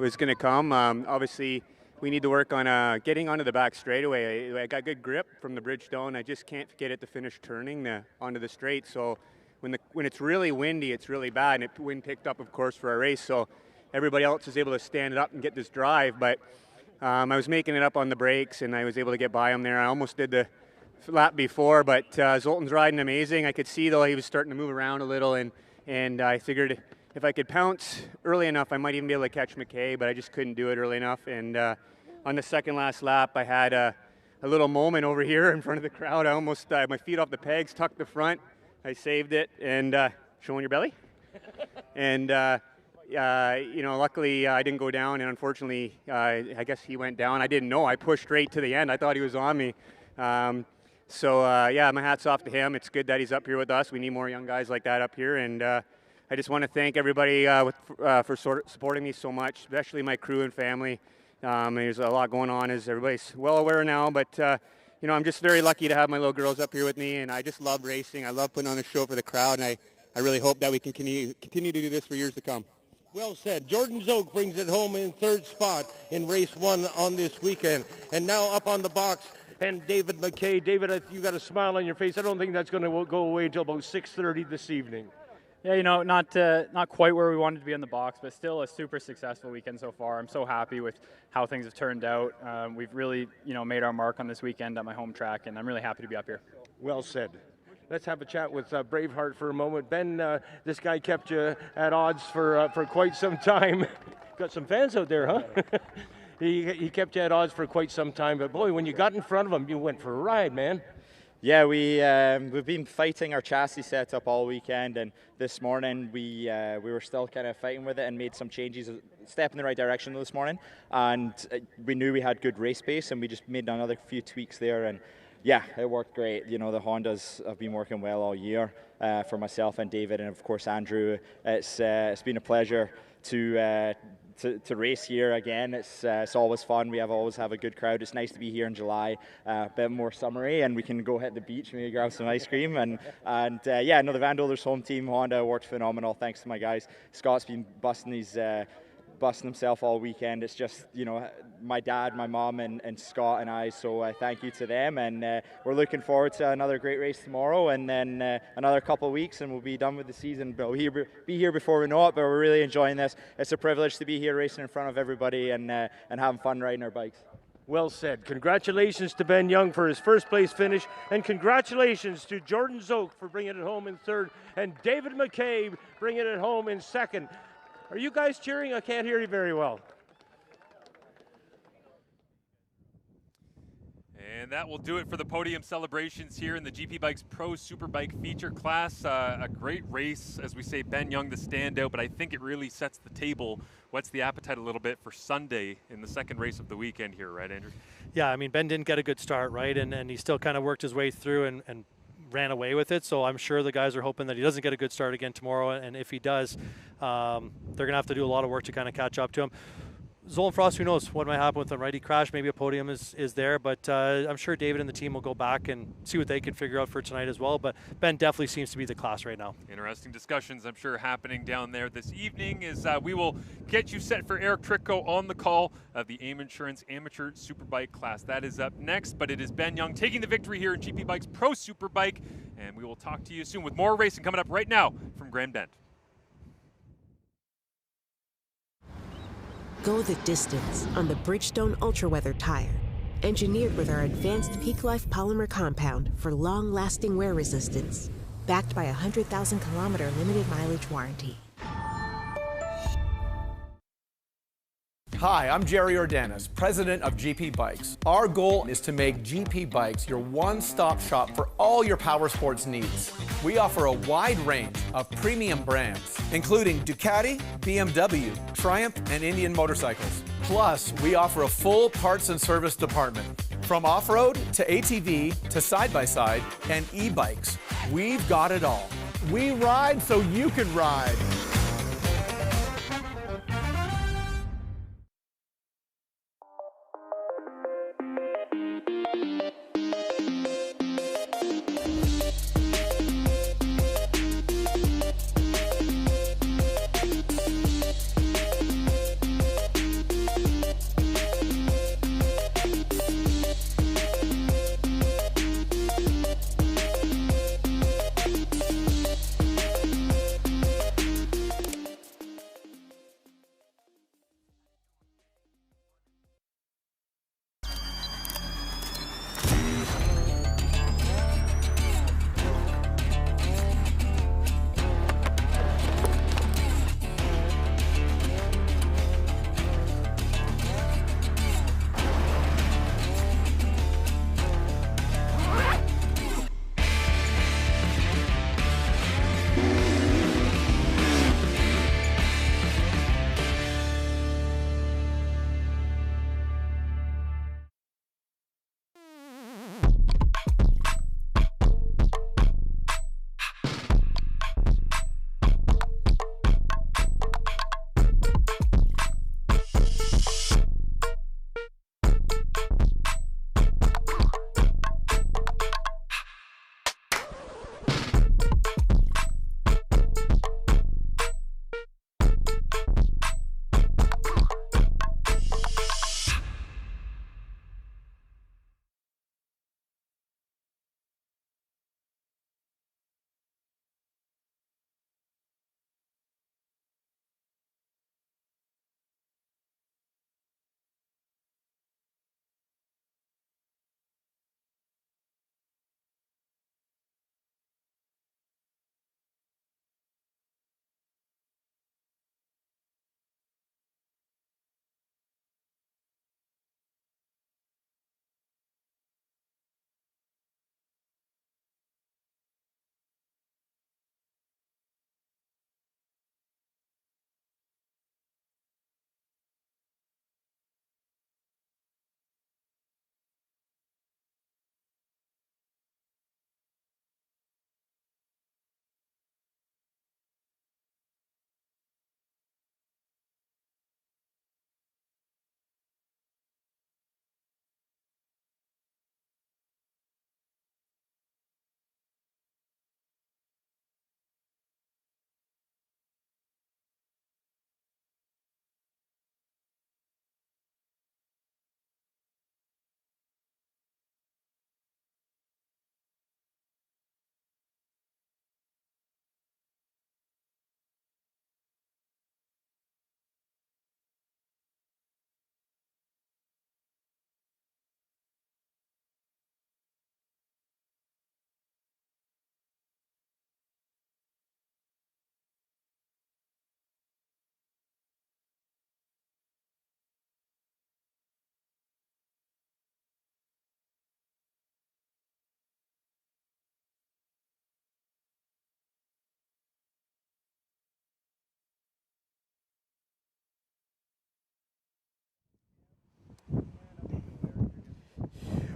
was going to come. Obviously, we need to work on getting onto the back straightaway. I got good grip from the Bridgestone. I just can't get it to finish turning onto the straight. So when it's really windy, it's really bad, and wind picked up, of course, for our race. So everybody else is able to stand it up and get this drive, but I was making it up on the brakes, and I was able to get by him there. I almost did the lap before, but Zoltan's riding amazing. I could see, though, he was starting to move around a little, and I figured if I could pounce early enough, I might even be able to catch McKay, but I just couldn't do it early enough. And on the second last lap, I had a little moment over here in front of the crowd. I almost, my feet off the pegs, tucked the front. I saved it, and showing your belly. And, you know, luckily I didn't go down, and unfortunately, I guess he went down. I didn't know. I pushed straight to the end. I thought he was on me. Yeah, my hat's off to him. It's good that he's up here with us. We need more young guys like that up here, and I just want to thank everybody for supporting me so much, especially my crew and family. There's a lot going on, as everybody's well aware now, but you know, I'm just very lucky to have my little girls up here with me, and I just love racing. I love putting on a show for the crowd, and I really hope that we can continue to do this for years to come. Well said. Jordan Zoke brings it home in third spot in race one on this weekend. And now up on the box, and David McKay. David, you got a smile on your face. I don't think that's going to go away until about 6:30 this evening. Yeah, you know, not quite where we wanted to be in the box, but still a super successful weekend so far. I'm so happy with how things have turned out. We've really, you know, made our mark on this weekend at my home track, and I'm really happy to be up here. Well said. Let's have a chat with Braveheart for a moment. Ben, this guy kept you at odds for quite some time. Got some fans out there, huh? He kept you at odds for quite some time, but boy, when you got in front of him, you went for a ride, man. Yeah, we've been fighting our chassis setup all weekend, and this morning we were still kind of fighting with it and made some changes, a step in the right direction this morning, and we knew we had good race pace, and we just made another few tweaks there, and yeah, it worked great. You know, the Hondas have been working well all year for myself and David, and of course Andrew. It's been a pleasure to race here again. It's always fun. We always have a good crowd. It's nice to be here in July, a bit more summery, and we can go hit the beach, maybe grab some ice cream. And yeah, no, the Van Dolders home team Honda worked phenomenal. Thanks to my guys. Scott's been busting himself all weekend. It's just, you know, my dad, my mom, and Scott and I, so thank you to them, and we're looking forward to another great race tomorrow, and then another couple of weeks and we'll be done with the season. But we'll be here before we know it, but we're really enjoying this. It's a privilege to be here racing in front of everybody and having fun riding our bikes. Well said. Congratulations to Ben Young for his first place finish, and congratulations to Jordan Zoke for bringing it home in third, and David McKay bringing it home in second. Are you guys cheering? I can't hear you very well. And that will do it for the podium celebrations here in the GP Bikes Pro Superbike feature class. A great race, as we say, Ben Young the standout, but I think it really sets the table, whets the appetite a little bit for Sunday in the second race of the weekend here, right, Andrew? Yeah, I mean, Ben didn't get a good start, right? And he still kind of worked his way through and ran away with it, so I'm sure the guys are hoping that he doesn't get a good start again tomorrow, and if he does, they're going to have to do a lot of work to kind of catch up to him. Zolan Frost, who knows what might happen with him, right? He crashed, maybe a podium is there, but I'm sure David and the team will go back and see what they can figure out for tonight as well. But Ben definitely seems to be the class right now. Interesting discussions, I'm sure, happening down there this evening as we will get you set for Eric Tricko on the call of the AIM Insurance Amateur Superbike class. That is up next, but it is Ben Young taking the victory here in GP Bike's Pro Superbike, and we will talk to you soon with more racing coming up right now from Grand Bend. Go the distance on the Bridgestone Ultraweather tire. Engineered with our advanced Peak Life polymer compound for long-lasting wear resistance. Backed by a 100,000-kilometer limited mileage warranty. Hi, I'm Jerry Ordanis, president of GP Bikes. Our goal is to make GP Bikes your one-stop shop for all your power sports needs. We offer a wide range of premium brands, including Ducati, BMW, Triumph, and Indian motorcycles. Plus, we offer a full parts and service department. From off-road to ATV to side-by-side and e-bikes, we've got it all. We ride so you can ride.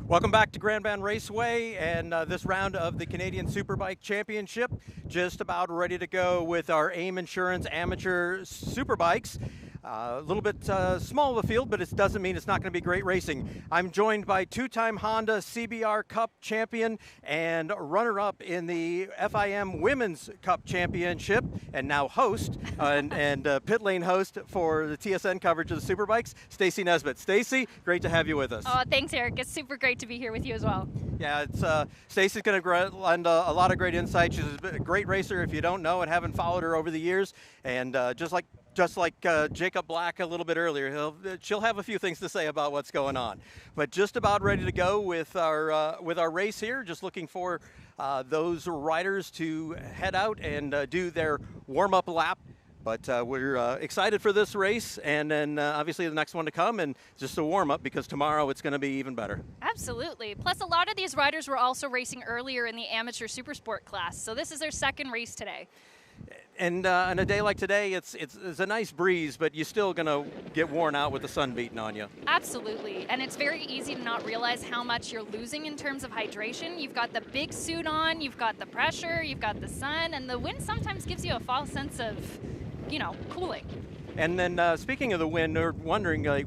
Welcome back to Grand Bend Raceway and this round of the Canadian Superbike Championship. Just about ready to go with our AIM Insurance Amateur Superbikes. A little bit small of a field, but it doesn't mean it's not going to be great racing. I'm joined by two-time Honda CBR Cup champion and runner-up in the FIM Women's Cup Championship, and now host and pit lane host for the TSN coverage of the Superbikes, Stacy Nesbitt. Stacy, great to have you with us. Oh, thanks, Eric. It's super great to be here with you as well. Yeah, it's Stacy's going to lend a lot of great insight. She's a great racer if you don't know and haven't followed her over the years, and just like Jacob Black a little bit earlier, she'll have a few things to say about what's going on. But just about ready to go with our race here. Just looking for those riders to head out and do their warm-up lap. But we're excited for this race, and then obviously the next one to come, and just a warm-up because tomorrow it's going to be even better. Absolutely. Plus, a lot of these riders were also racing earlier in the amateur supersport class, so this is their second race today. And on a day like today, it's a nice breeze, but you're still going to get worn out with the sun beating on you. Absolutely. And it's very easy to not realize how much you're losing in terms of hydration. You've got the big suit on, you've got the pressure, you've got the sun, and the wind sometimes gives you a false sense of, cooling. And then speaking of the wind, we're wondering,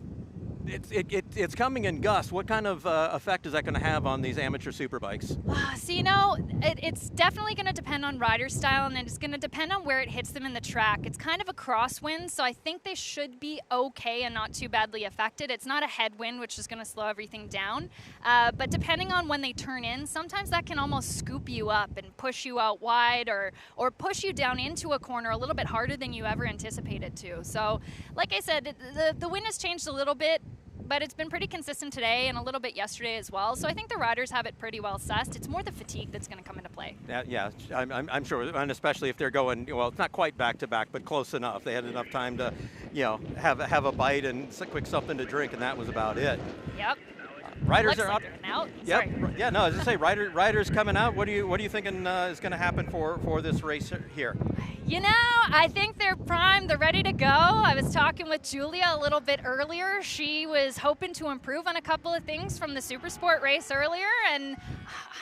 it's coming in gusts. What kind of effect is that going to have on these amateur superbikes? So, it's definitely going to depend on rider style, and it's going to depend on where it hits them in the track. It's kind of a crosswind, so I think they should be okay and not too badly affected. It's not a headwind, which is going to slow everything down. But depending on when they turn in, sometimes that can almost scoop you up and push you out wide or push you down into a corner a little bit harder than you ever anticipated to. So, like I said, the wind has changed a little bit, but it's been pretty consistent today and a little bit yesterday as well. So I think the riders have it pretty well sussed. It's more the fatigue that's going to come into play. Yeah, I'm sure, and especially if they're going, well, it's not quite back-to-back, but close enough. They had enough time to, have a bite and a quick something to drink, and that was about it. Yep. Riders Looks are like up. Out. Yep. Sorry. Yeah. No. As I say, riders coming out. What are you thinking is going to happen for this race here? I think they're primed. They're ready to go. I was talking with Julia a little bit earlier. She was hoping to improve on a couple of things from the Supersport race earlier, and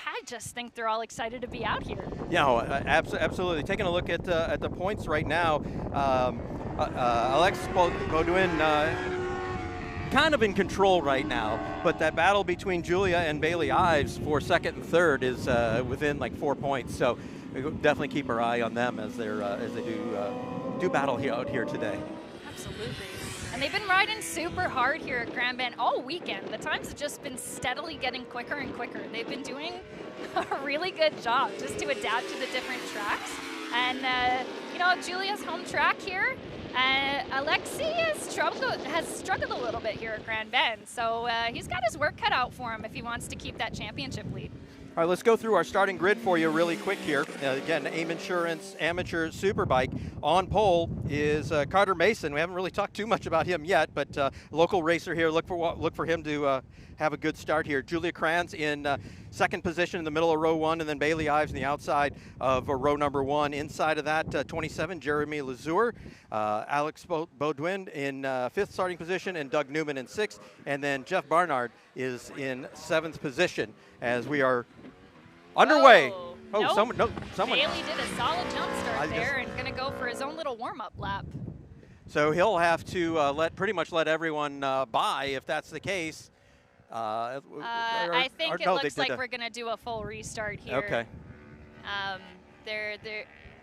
I just think they're all excited to be out here. Yeah, absolutely. Taking a look at the points right now, Alex Baudouin kind of in control right now, but that battle between Julia and Bailey Ives for second and third is within like 4 points. So we definitely keep our eye on them as they do battle out here today. Absolutely. And they've been riding super hard here at Grand Bend all weekend. The times have just been steadily getting quicker and quicker. They've been doing a really good job just to adapt to the different tracks. And, Julia's home track here. Alexi has struggled a little bit here at Grand Bend, so he's got his work cut out for him if he wants to keep that championship lead. All right, let's go through our starting grid for you really quick here. Again, AIM Insurance Amateur Superbike. On pole is Carter Mason. We haven't really talked too much about him yet, but local racer here. Look for him to have a good start here. Julia Kranz in second position in the middle of row 1, and then Bailey Ives on the outside of row number 1. Inside of that, 27, Jeremy Lazur. Alex Baudouin in 5th starting position, and Doug Newman in 6th. And then Jeff Barnard is in 7th position as we are underway. Nope. Someone. Bailey did a solid jump start there and going to go for his own little warm-up lap. So he'll have to pretty much let everyone by if that's the case. I think it looks like we're going to do a full restart here. Okay. They're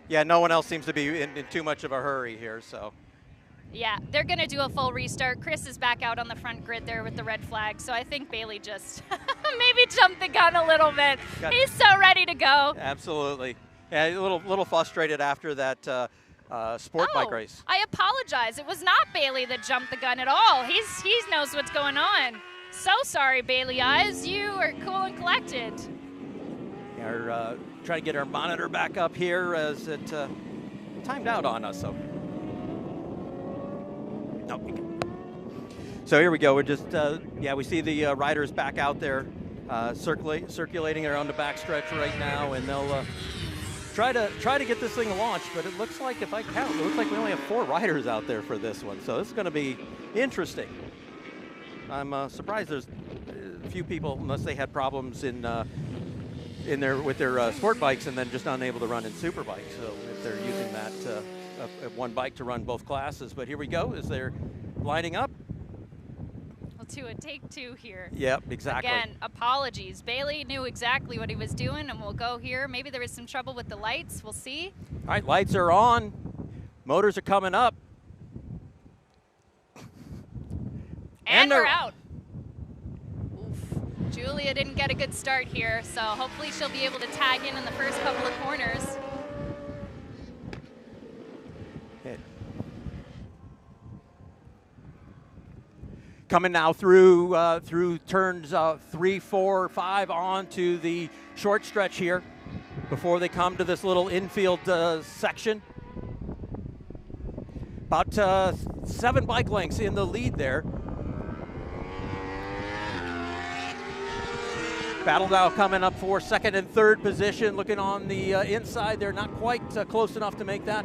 Yeah, no one else seems to be in too much of a hurry here, so. Yeah, they're going to do a full restart. Chris is back out on the front grid there with the red flag, so I think Bailey just maybe jumped the gun a little bit. He's so ready to go. Absolutely. Yeah, a little frustrated after that sport bike race. I apologize. It was not Bailey that jumped the gun at all. He knows what's going on. So sorry, Bailey Ives. You are cool and collected. We're trying to get our monitor back up here as it timed out on us. So. No. So here we go. We're just, we see the riders back out there circulating around the backstretch right now, and they'll try to get this thing launched. But it looks like, if I count, it looks like we only have 4 riders out there for this one. So this is going to be interesting. I'm surprised there's a few people, unless they had problems with their sport bikes and then just unable to run in super bikes. So if they're using that one bike to run both classes. But here we go as they're lining up. We'll do a take 2 here. Yep, exactly. Again, apologies. Bailey knew exactly what he was doing, and we'll go here. Maybe there was some trouble with the lights. We'll see. All right, lights are on. Motors are coming up. And they're out. Oof. Julia didn't get a good start here, so hopefully she'll be able to tag in the first couple of corners. Coming now through turns 3, 4, 5 on to the short stretch here before they come to this little infield section. About 7 bike lengths in the lead there. Battle now coming up for second and third position. Looking on the inside, they're not quite close enough to make that.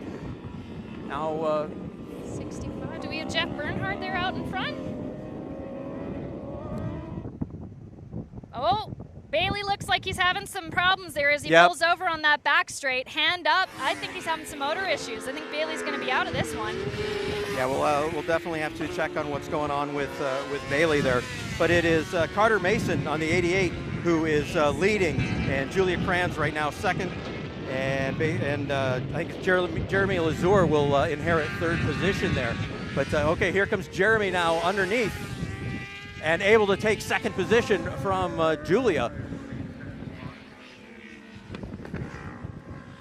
Now 65. Do we have Jeff Bernhard there out in front? Oh, Bailey looks like he's having some problems there as he pulls over on that back straight. Hand up. I think he's having some motor issues. I think Bailey's going to be out of this one. Yeah, we'll definitely have to check on what's going on with Bailey there. But it is Carter Mason on the 88 who is leading, and Julia Kranz right now second. And I think Jeremy Lazur will inherit third position there. But okay, here comes Jeremy now underneath, and able to take second position from Julia.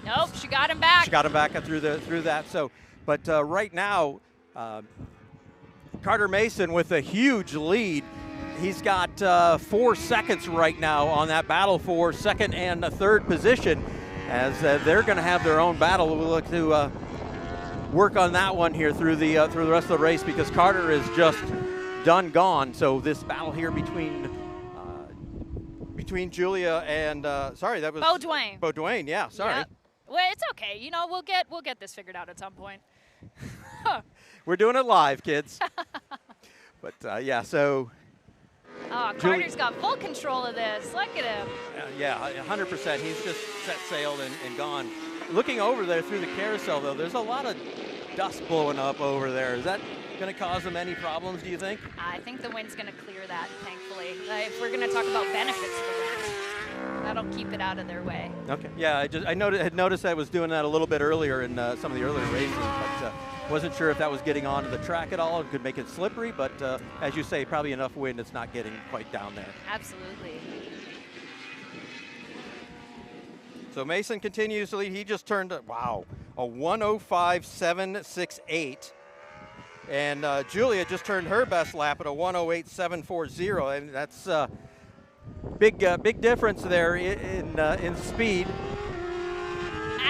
Nope, she got him back. She got him back through that. So, but right now, Carter Mason with a huge lead. He's got 4 seconds right now on that battle for second and third position, as they're going to have their own battle. We'll look to work on that one here through the rest of the race, because Carter is just done gone. So this battle here between Julia and sorry, that was Beaudoin. Beaudoin, yeah, sorry. Yep. Well, it's okay. You know, we'll get this figured out at some point. We're doing it live, kids. But yeah, so. Oh, Carter's got full control of this. Look at him. Yeah, 100%. He's just set sail and gone. Looking over there through the carousel, though, there's a lot of dust blowing up over there. Is that going to cause them any problems, do you think? I think the wind's going to clear that, thankfully. If we're going to talk about benefits of the wind, that'll keep it out of their way. Okay. Yeah, I had noticed I was doing that a little bit earlier in some of the earlier races, but wasn't sure if that was getting onto the track at all. It could make it slippery, but as you say, probably enough wind. It's not getting quite down there. Absolutely. So Mason continues to lead. He just turned, wow, a 1:05.768. And Julia just turned her best lap at a 1:08.740. And that's big difference there in speed.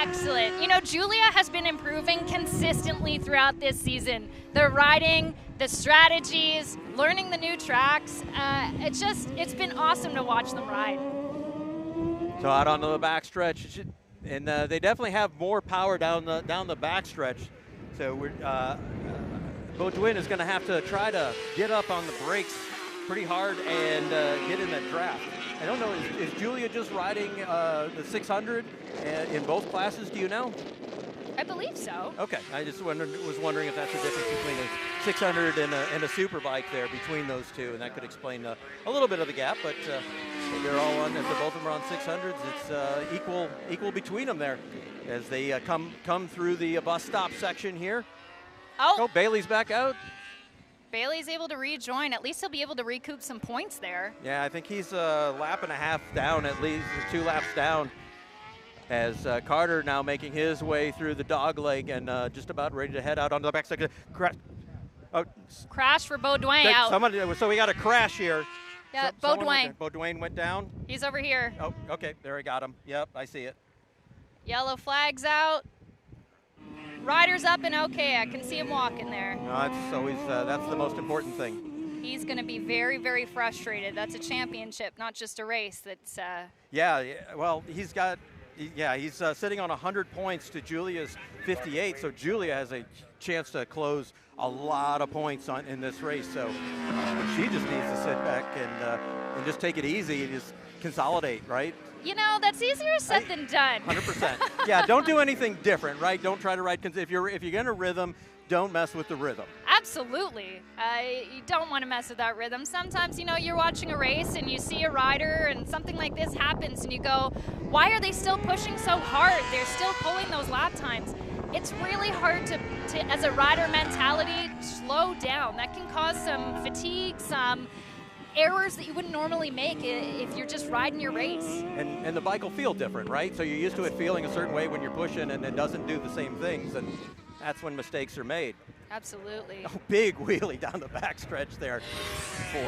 Excellent. You know, Julia has been improving consistently throughout this season. The riding, the strategies, learning the new tracks. It's been awesome to watch them ride. So out on the backstretch, and they definitely have more power down the backstretch. So Beaudoin is going to have to try to get up on the brakes pretty hard and get in that draft. I don't know, is Julia just riding the 600 in both classes? Do you know? I believe so. Okay, I just was wondering if that's the difference between a 600 and a Superbike there between those two, and that could explain a little bit of the gap. But they're all on. If both of them are on 600s, it's equal between them there as they come through the bus stop section here. Oh, Bailey's back out. Bailey's able to rejoin. At least he'll be able to recoup some points there. Yeah, I think he's a lap and a half down, at least 2 laps down, as Carter now making his way through the dog leg and just about ready to head out onto the back section. Crash for Beaudoin out. So we got a crash here. Yeah, Beaudoin. Beaudoin went down. He's over here. Oh, okay, there I got him. Yep, I see it. Yellow flags out. Rider's up and okay. I can see him walking there. No, it's always that's the most important thing. He's going to be very, very frustrated. That's a championship, not just a race. That's. Yeah. Well, he's sitting on 100 points to Julia's 58. So Julia has a chance to close a lot of points in this race. So she just needs to sit back and just take it easy and just consolidate, right? You know, that's easier said than done. 100%. Yeah, don't do anything different, right? Don't try to ride. If you're in a rhythm, don't mess with the rhythm. Absolutely. You don't want to mess with that rhythm. Sometimes, you know, you're watching a race and you see a rider and something like this happens and you go, why are they still pushing so hard? They're still pulling those lap times. It's really hard to as a rider mentality, slow down. That can cause some fatigue, some errors that you wouldn't normally make if you're just riding your race. And the bike will feel different, right? So you're used to it feeling a certain way when you're pushing, and it doesn't do the same things, and that's when mistakes are made. Absolutely. Oh, big wheelie down the backstretch there for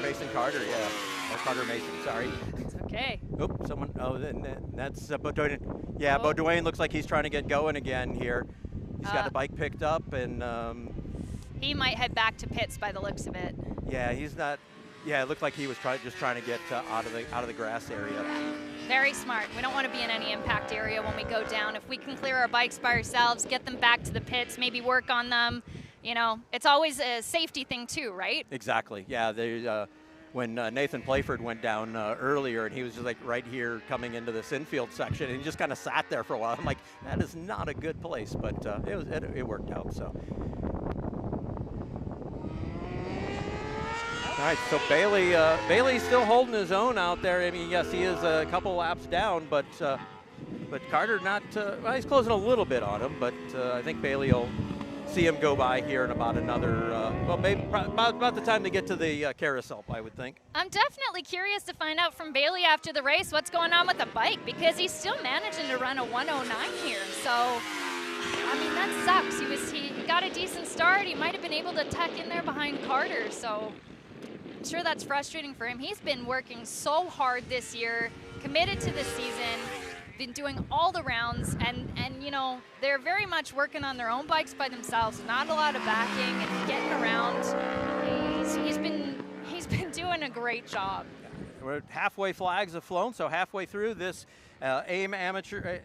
Mason Carter, yeah. Or Carter Mason, sorry. It's okay. Oop, someone, then that's Baudouin. Yeah, Baudouin looks like he's trying to get going again here. He's got the bike picked up, and he might head back to pits by the looks of it. yeah, he's not. Yeah, it looked like he was just trying to get out of the grass area. Yeah. Very smart. We don't want to be in any impact area when we go down. If we can clear our bikes by ourselves, get them back to the pits, maybe work on them. You know, it's always a safety thing too, right? Exactly. Yeah. When Nathan Playford went down earlier, and he was just like right here coming into this infield section, and he just kind of sat there for a while. I'm like, that is not a good place, but it worked out. So. All right, so Bailey's still holding his own out there. I mean, yes, he is a couple laps down, but Carter not. Well, he's closing a little bit on him, but I think Bailey will see him go by here in about another. Well, maybe about the time they get to the carousel, I would think. I'm definitely curious to find out from Bailey after the race what's going on with the bike, because he's still managing to run a 109 here. So, I mean, that sucks. He got a decent start. He might have been able to tuck in there behind Carter. So. Sure, that's frustrating for him. He's been working so hard this year, committed to the season, been doing all the rounds, and you know, they're very much working on their own bikes by themselves. Not a lot of backing and getting around. He's been doing a great job. We're halfway flags have flown, so halfway through this AIM Insurance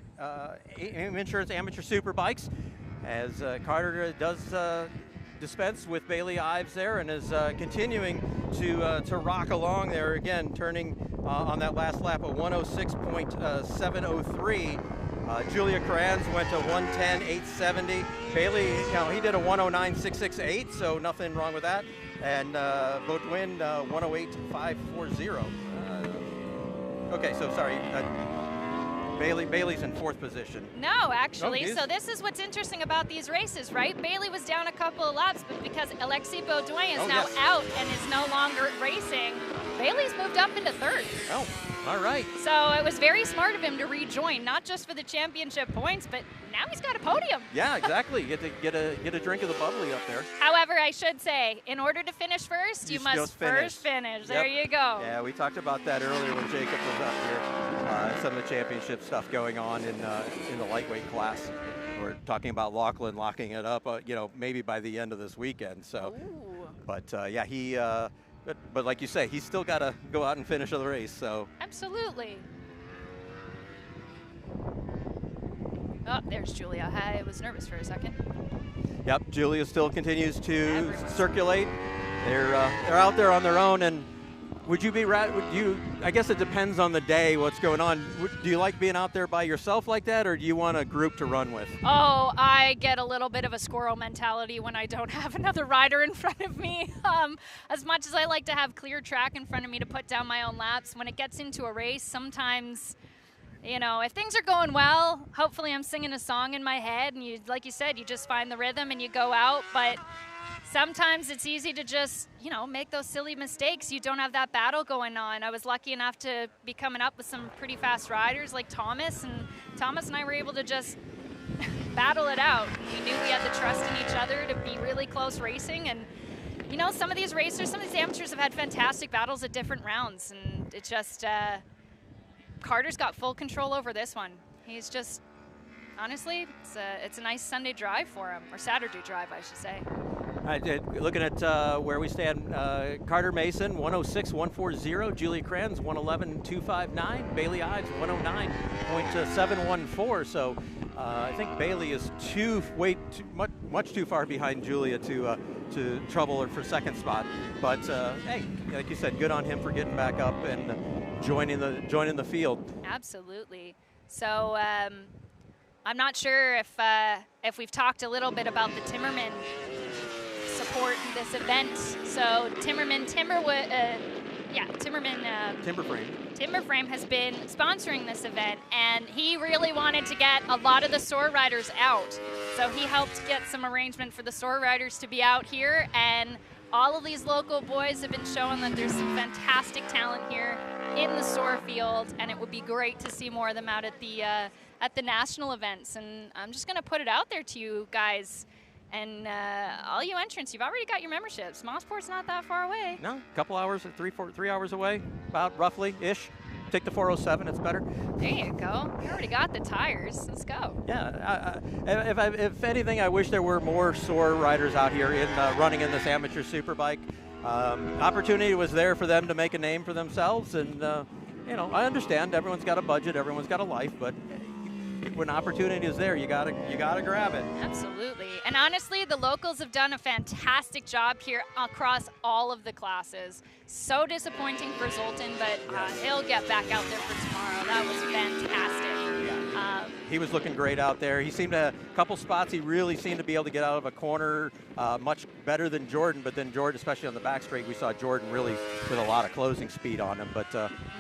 Amateur Superbikes, as Carter does dispense with Bailey Ives there, and is continuing to rock along there again, turning on that last lap at 106.703. Julia Kranz went to 110.870. Bailey, he did a 109.668, so nothing wrong with that. And Baudouin 108.540. Okay, so sorry. Bailey's in fourth position. No, actually. So this is what's interesting about these races, right? Bailey was down a couple of laps, but because Alexis Baudouin is now out and is no longer racing, Bailey's moved up into third. Oh, all right. So it was very smart of him to rejoin, not just for the championship points, but now he's got a podium. Yeah, exactly. You get to get a drink of the bubbly up there. However, I should say, in order to finish first, you must first finish. There you go. Yeah, we talked about that earlier when Jacob was up here. Some of the championship stuff going on in the lightweight class. We're talking about Lachlan locking it up, maybe by the end of this weekend. So, but yeah, he. But like you say, he's still got to go out and finish the race. So absolutely. Oh, there's Julia. I was nervous for a second. Yep, Julia still continues to circulate. They're out there on their own, and I guess it depends on the day what's going on. Do you like being out there by yourself like that, or do you want a group to run with? Oh, I get a little bit of a squirrel mentality when I don't have another rider in front of me. As much as I like to have clear track in front of me to put down my own laps, when it gets into a race, sometimes, if things are going well, hopefully I'm singing a song in my head, and like you said, you just find the rhythm and you go out. But sometimes it's easy to just, make those silly mistakes. You don't have that battle going on. I was lucky enough to be coming up with some pretty fast riders like Thomas, and Thomas and I were able to just battle it out. We knew we had the trust in each other to be really close racing, and some of these racers, some of these amateurs have had fantastic battles at different rounds, and it just, Carter's got full control over this one. He's just, honestly, it's a nice Sunday drive for him, or Saturday drive, I should say. Looking at where we stand, Carter Mason 106.140, Julia Kranz 111.259, Bailey Ives 109.714. So I think Bailey is much too far behind Julia to trouble her for second spot. But hey, like you said, good on him for getting back up and joining the field. Absolutely. So I'm not sure if we've talked a little bit about the Timmerman support in this event. So Timberframe has been sponsoring this event, and he really wanted to get a lot of the SOAR riders out. So he helped get some arrangement for the SOAR riders to be out here, and all of these local boys have been showing that there's some fantastic talent here in the SOAR field, and it would be great to see more of them out at the national events. And I'm just gonna put it out there to you guys, and all you entrants, you've already got your memberships. Mossport's not that far away. No, a couple hours, 3 hours away, about roughly-ish. Take the 407, it's better. There you go. You already got the tires. Let's go. Yeah, if anything, I wish there were more SOAR riders out here running in this amateur superbike. Opportunity was there for them to make a name for themselves, and I understand everyone's got a budget, everyone's got a life, but when opportunity is there, you gotta grab it. Absolutely. And honestly, the locals have done a fantastic job here across all of the classes. So disappointing for Zoltan, but he'll get back out there for tomorrow. That was fantastic. He was looking great out there. He seemed a couple spots, he really seemed to be able to get out of a corner much better than Jordan, but then Jordan, especially on the back straight, we saw Jordan really with a lot of closing speed on him. But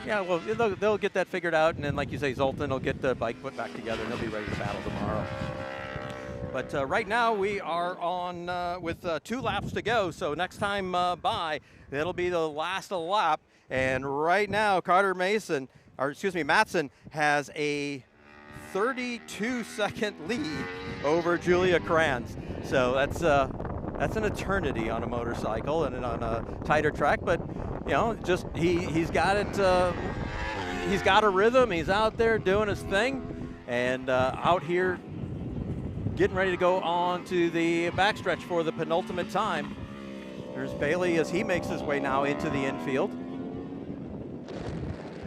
yeah, well, they'll get that figured out, and then like you say, Zoltan will get the bike put back together, and he'll be ready to battle tomorrow. But right now we are on with 2 laps to go, so next time by, it'll be the last lap. And right now, Matson has a 32-second lead over Julia Kranz. So that's an eternity on a motorcycle and on a tighter track. But just he's got it. He's got a rhythm. He's out there doing his thing, and out here getting ready to go on to the backstretch for the penultimate time. There's Bailey as he makes his way now into the infield.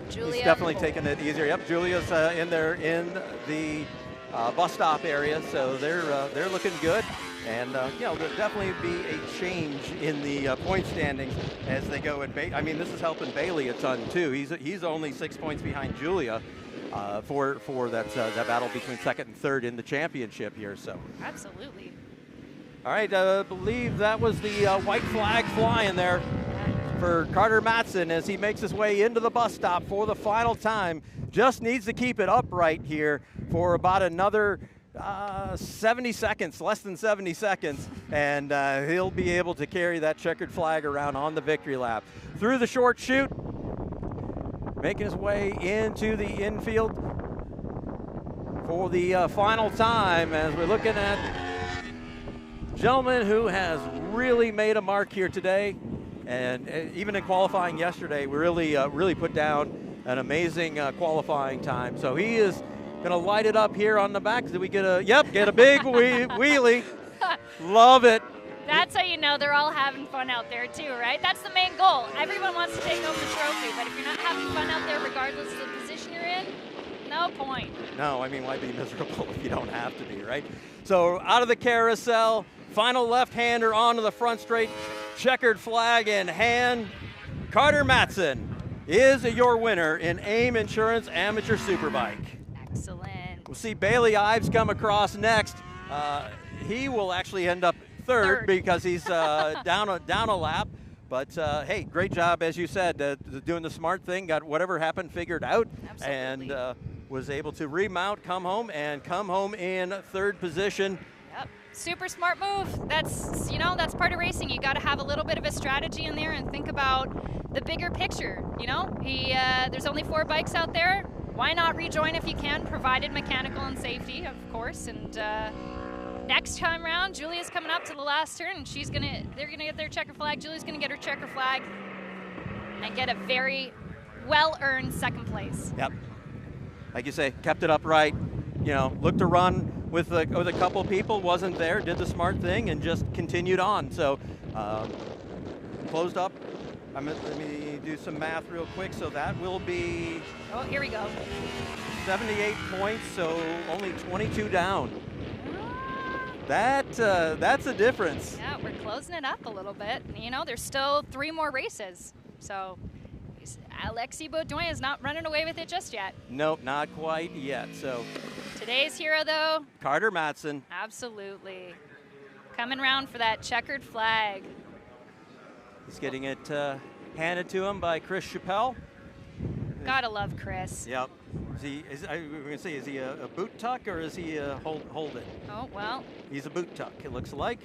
Julia. He's definitely taking it easier. Yep, Julia's in there in the bus stop area, so they're looking good. And there'll definitely be a change in the point standings as they go. I mean, this is helping Bailey a ton too. He's only 6 points behind Julia for that battle between second and third in the championship here. So absolutely. All right, I believe that was the white flag flying there for Carter Matson as he makes his way into the bus stop for the final time. Just needs to keep it upright here for about another 70 seconds, less than 70 seconds, and he'll be able to carry that checkered flag around on the victory lap. Through the short chute, making his way into the infield for the final time as we're looking at a gentleman who has really made a mark here today. And even in qualifying yesterday, we really put down an amazing qualifying time. So he is going to light it up here on the back. Did we get a big wheelie? Love it. That's how you know they're all having fun out there too, right? That's the main goal. Everyone wants to take home the trophy, but if you're not having fun out there regardless of the position you're in, no point. No, I mean, why be miserable if you don't have to be, right? So out of the carousel, final left-hander onto the front straight, checkered flag in hand. Carter Matson is your winner in AIM Insurance Amateur Superbike. Excellent. We'll see Bailey Ives come across next. He will actually end up third because he's down a lap. But hey, great job, as you said, doing the smart thing, got whatever happened figured out. Absolutely. And was able to remount, come home in third position. Yep. Super smart move. That's part of racing. You got to have a little bit of a strategy in there and think about the bigger picture. There's only 4 bikes out there. Why not rejoin if you can, provided mechanical and safety, of course. And next time around, Julia's coming up to the last turn, and they're gonna get their checker flag. Julia's gonna get her checker flag and get a very well-earned second place. Yep. Like you say, kept it upright. Looked to run with a couple people, wasn't there, did the smart thing, and just continued on. So closed up. Let me do some math real quick. So that will be. Oh, here we go. 78 points, so only 22 down. That's a difference. Yeah, we're closing it up a little bit. There's still 3 more races. So Alexis Baudouin is not running away with it just yet. Nope, not quite yet. So Today's hero, though, Carter Mattson. absolutely. Coming around for that checkered flag. He's getting it handed to him by Chris Chappelle. Gotta love Chris. Yep. Is he a boot tuck or is he a hold it? Oh, well. He's a boot tuck, it looks like.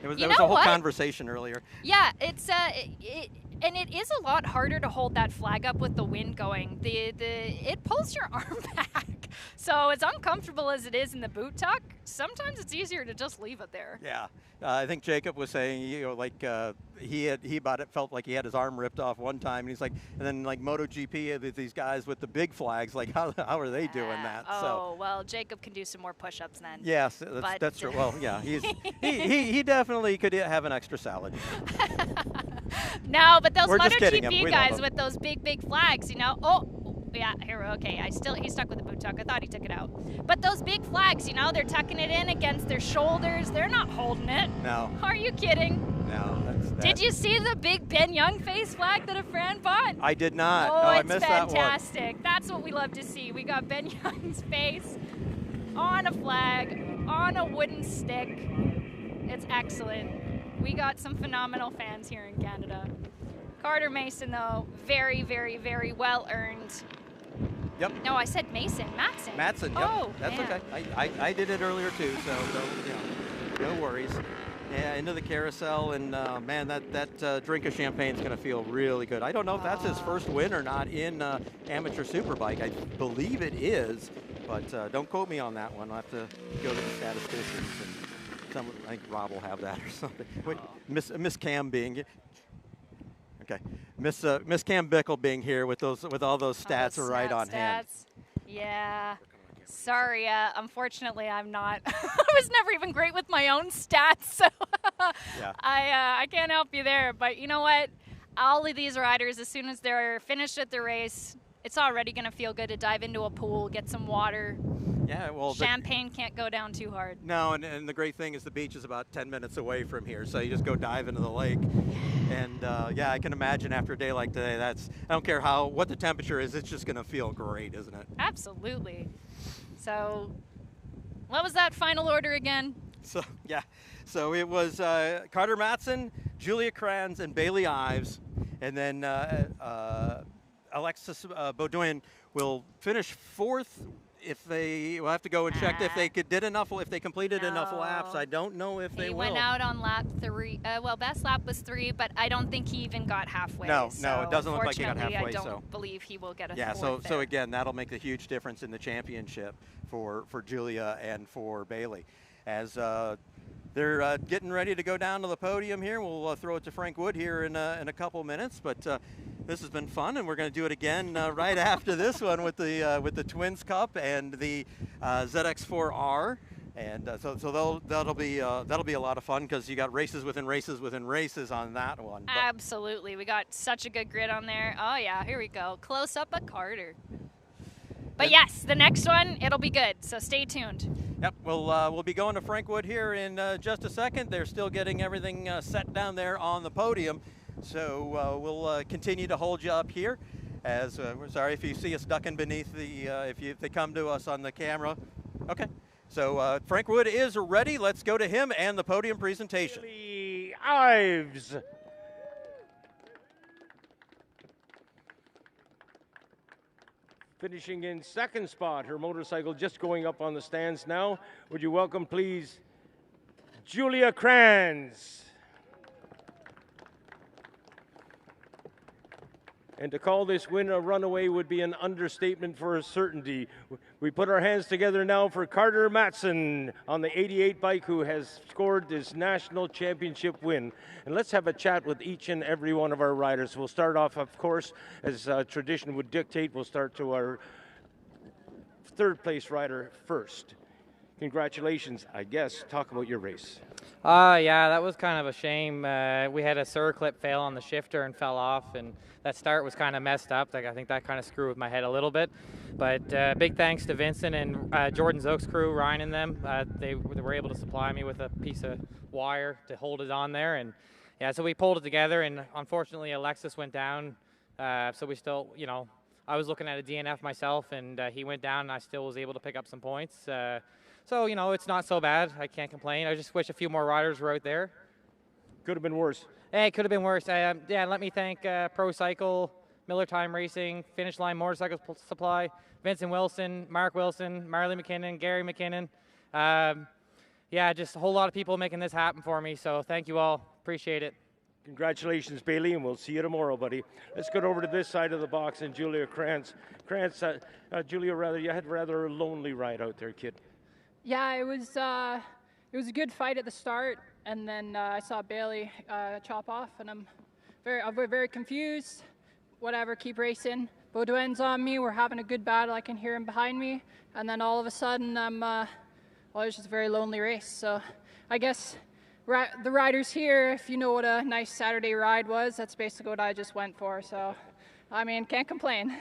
There was You a know whole what? conversation earlier. Yeah, it's and it is a lot harder to hold that flag up with the wind going. It pulls your arm back. So as uncomfortable as it is in the boot tuck, sometimes it's easier to just leave it there. Yeah. I think Jacob was saying, he felt like he had his arm ripped off one time, and he's like, and then like MotoGP, these guys with the big flags, like how are they doing that? Oh, well, Jacob can do some more push-ups then. Yes, that's true. Well, yeah, he definitely could have an extra salad. No, but those We're just kidding him. MotoGP We love guys him. with those big flags, Oh, yeah, here, okay. He stuck with the boot tuck. I thought he took it out. But those big flags, they're tucking it in against their shoulders. They're not holding it. No. Are you kidding? No. Did you see the big Ben Young face flag that a friend bought? I did not. Oh, no, I it's missed that one. fantastic. That's what we love to see. We got Ben Young's face on a flag, on a wooden stick. It's excellent. We got some phenomenal fans here in Canada. Carter Mason, though, very, very, very well earned. Yep. No, I said Mason. Mattson, yep. Oh, That's man. okay. I did it earlier too, so no worries. Yeah, into the carousel, and man, that drink of champagne is going to feel really good. I don't know if that's his first win or not in amateur superbike. I believe it is, but don't quote me on that one. I'll have to go to the statisticians, and I think Rob will have that or something. Wait, Miss Cam being. Okay, Miss Cam Bickle being here with all those stats are right on hand. Yeah. Sorry, unfortunately, I'm not. I was never even great with my own stats, so yeah. I can't help you there. But you know what? All of these riders, as soon as they're finished at the race, it's already going to feel good to dive into a pool, get some water. Yeah, well, champagne can't go down too hard. No, and the great thing is the beach is about 10 minutes away from here, so you just go dive into the lake. And yeah, I can imagine after a day like today, I don't care what the temperature is, it's just going to feel great, isn't it? Absolutely. So, what was that final order again? So it was Carter Mattson, Julia Kranz, and Bailey Ives, and then Alexis Baudouin will finish fourth. We'll have to go and check if they completed enough laps. I don't know if they will. He went out on lap 3. Well, best lap was 3, but I don't think he even got halfway. No, it doesn't look like he got halfway. I don't believe he will get a yeah, fourth so again, that'll make a huge difference in the championship for Julia and for Bailey. As they're getting ready to go down to the podium here, we'll throw it to Frank Wood here in a couple minutes, but this has been fun, and we're going to do it again right after this one with the Twins Cup and the ZX4R, and so that'll be a lot of fun because you got races within races within races on that one. But absolutely, we got such a good grid on there. Oh yeah, here we go, close up at Carter. But yes, the next one, it'll be good, so stay tuned. Yep, we'll be going to Frank Wood here in just a second. They're still getting everything set down there on the podium. So we'll continue to hold you up here. As we're sorry if you see us ducking beneath if they come to us on the camera. Okay. So Frank Wood is ready. Let's go to him and the podium presentation. Bailey Ives. Finishing in second spot. Her motorcycle just going up on the stands now. Would you welcome, please, Julia Kranz. And to call this win a runaway would be an understatement for a certainty. We put our hands together now for Carter Mattson on the 88 bike, who has scored this national championship win. And let's have a chat with each and every one of our riders. We'll start off, of course, as tradition would dictate, we'll start to our third place rider first. Congratulations, I guess. Talk about your race. Yeah, that was kind of a shame. We had a circlip fail on the shifter and fell off, and that start was kind of messed up. I think that kind of screwed with my head a little bit. But big thanks to Vincent and Jordan Zook's crew, Ryan and them. They were able to supply me with a piece of wire to hold it on there. And yeah, so we pulled it together, and unfortunately Alexis went down So we still, you know, I was looking at a DNF myself, and he went down, and I still was able to pick up some points. So, you know, it's not so bad. I can't complain. I just wish a few more riders were out there. Could have been worse. Hey, it could have been worse. Yeah, let me thank Pro Cycle, Miller Time Racing, Finish Line Motorcycle Supply, Vincent Wilson, Mark Wilson, Marley McKinnon, Gary McKinnon. Yeah, just a whole lot of people making this happen for me. So thank you all. Appreciate it. Congratulations, Bailey, and we'll see you tomorrow, buddy. Let's get over to this side of the box and Julia Krantz. Krantz, Julia, you had rather a lonely ride out there, kid. Yeah, it was a good fight at the start, and then I saw Bailey chop off, and I'm very confused. Whatever, keep racing. Baudouin's on me. We're having a good battle. I can hear him behind me, and then all of a sudden, well, it was just a very lonely race. So, I guess the riders here, if you know what a nice Saturday ride was, that's basically what I just went for. So, I mean, can't complain.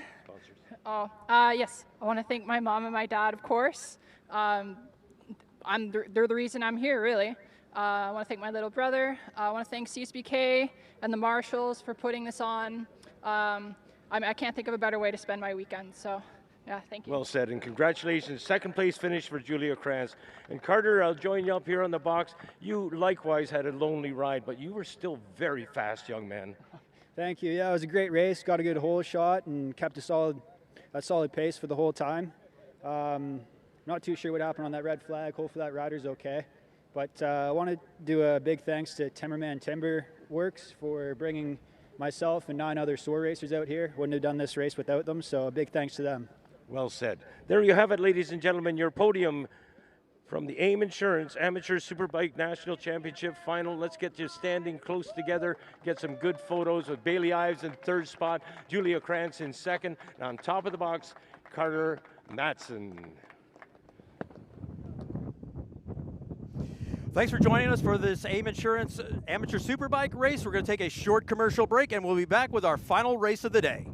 Oh, yes. I want to thank my mom and my dad, of course. They're the reason I'm here, really. I want to thank my little brother. I want to thank CSBK and the marshals for putting this on. I can't think of a better way to spend my weekend. So, yeah, thank you. Well said, and congratulations. Second place finish for Julia Krantz. And Carter, I'll join you up here on the box. You likewise had a lonely ride, but you were still very fast, young man. Thank you. Yeah, it was a great race. Got a good hole shot and kept a solid pace for the whole time. Not too sure what happened on that red flag. Hopefully that rider's okay. But I want to do a big thanks to Timmerman Timber Works for bringing myself and 9 other SOAR racers out here. Wouldn't have done this race without them, so a big thanks to them. Well said. There you have it, ladies and gentlemen, your podium from the AIM Insurance Amateur Superbike National Championship final. Let's get you standing close together, get some good photos with Bailey Ives in third spot, Julia Krantz in second, and on top of the box, Carter Matson. Thanks for joining us for this AIM Insurance Amateur Superbike race. We're going to take a short commercial break, and we'll be back with our final race of the day.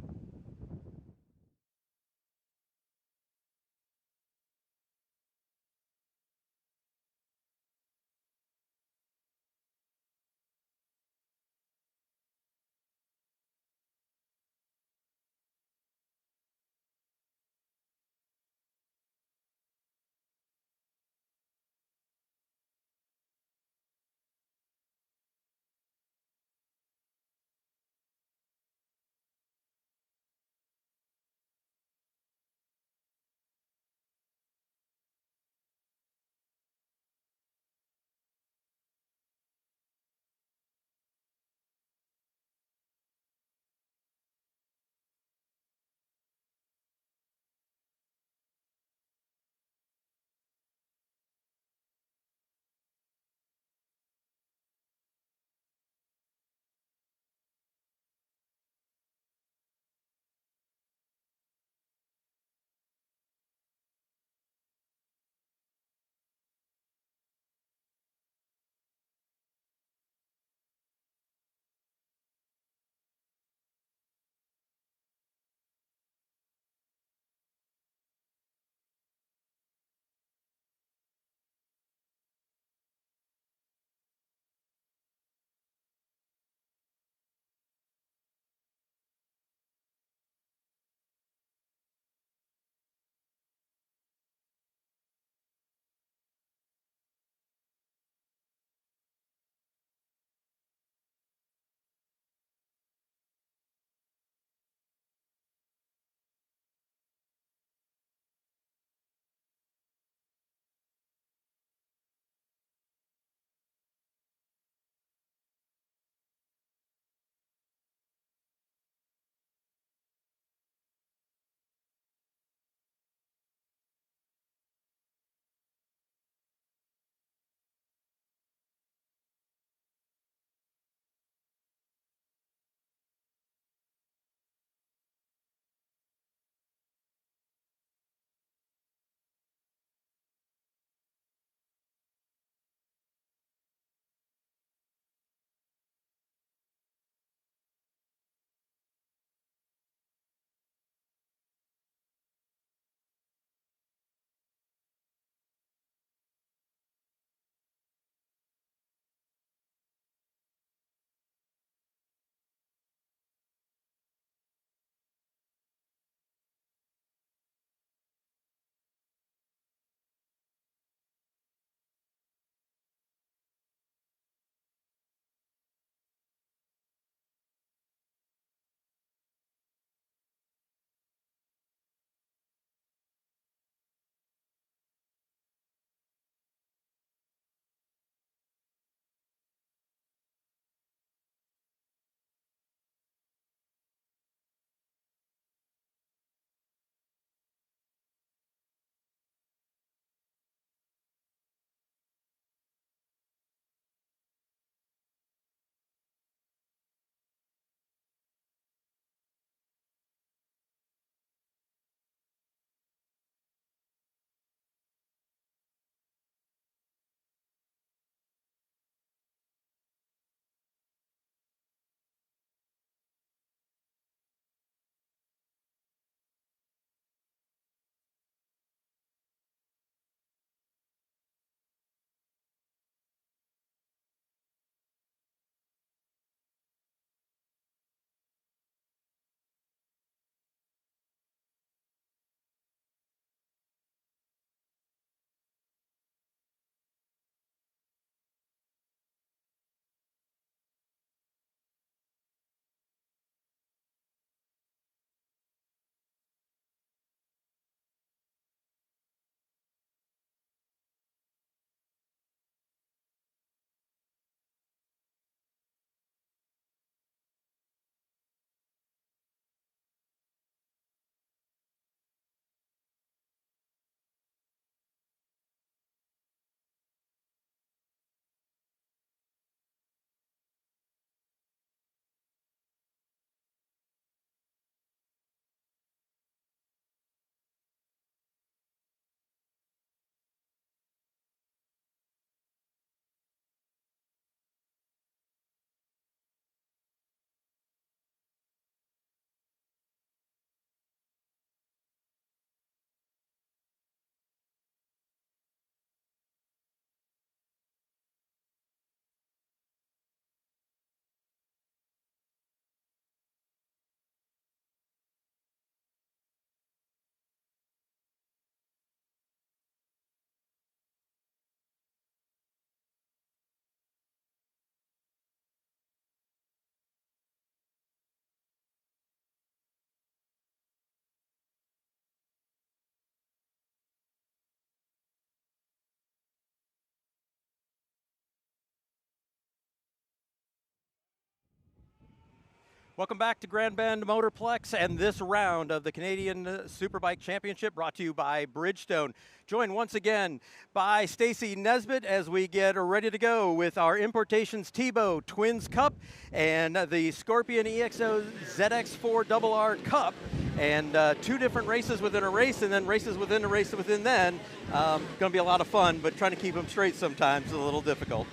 Welcome back to Grand Bend Motorplex and this round of the Canadian Superbike Championship brought to you by Bridgestone. Joined once again by Stacy Nesbitt as we get ready to go with our Importations Tebow Twins Cup and the Scorpion EXO ZX4RR Cup. And 2 different races within a race and then races within a race within then. Going to be a lot of fun, but trying to keep them straight sometimes is a little difficult.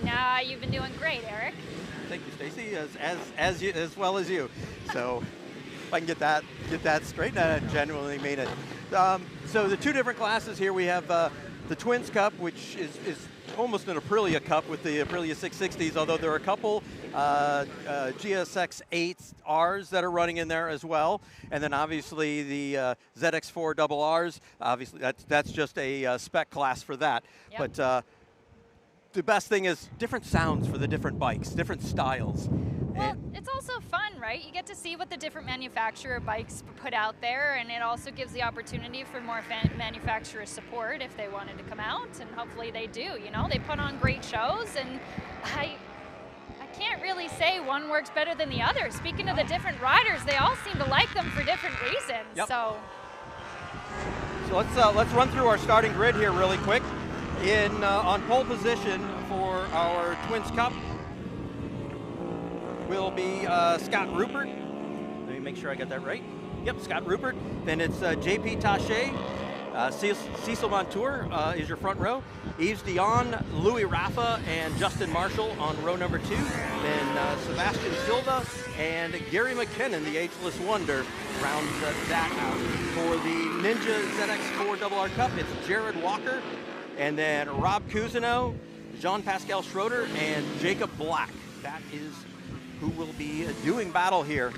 Nah, you've been doing great, Eric. Thank you, Stacy, as well as you. So if I can get that straight, I genuinely mean it. So the 2 different classes here, we have the Twins Cup, which is almost an Aprilia Cup with the Aprilia 660s, although there are a couple GSX 8Rs that are running in there as well. And then obviously the ZX4RRs, obviously that's just a spec class for that. Yep. But the best thing is different sounds for the different bikes, different styles. Well, it's also fun, right? You get to see what the different manufacturer bikes put out there, and it also gives the opportunity for more manufacturer support if they wanted to come out, and hopefully they do. You know, they put on great shows, and I can't really say one works better than the other. Speaking of the different riders, they all seem to like them for different reasons. Yep. So let's run through our starting grid here really quick. On pole position for our Twins Cup will be Scott Rupert. Let me make sure I got that right. Yep, Scott Rupert. Then it's JP Taché. Cecil Montour is your front row. Yves Dion, Louis Rafa, and Justin Marshall on row number 2. Then Sebastian Silva and Gary McKinnon, the ageless wonder, rounds that out. For the Ninja ZX4RR Cup, it's Jared Walker, and then Rob Cousineau, Jean-Pascal Schroeder, and Jacob Black. That is who will be doing battle here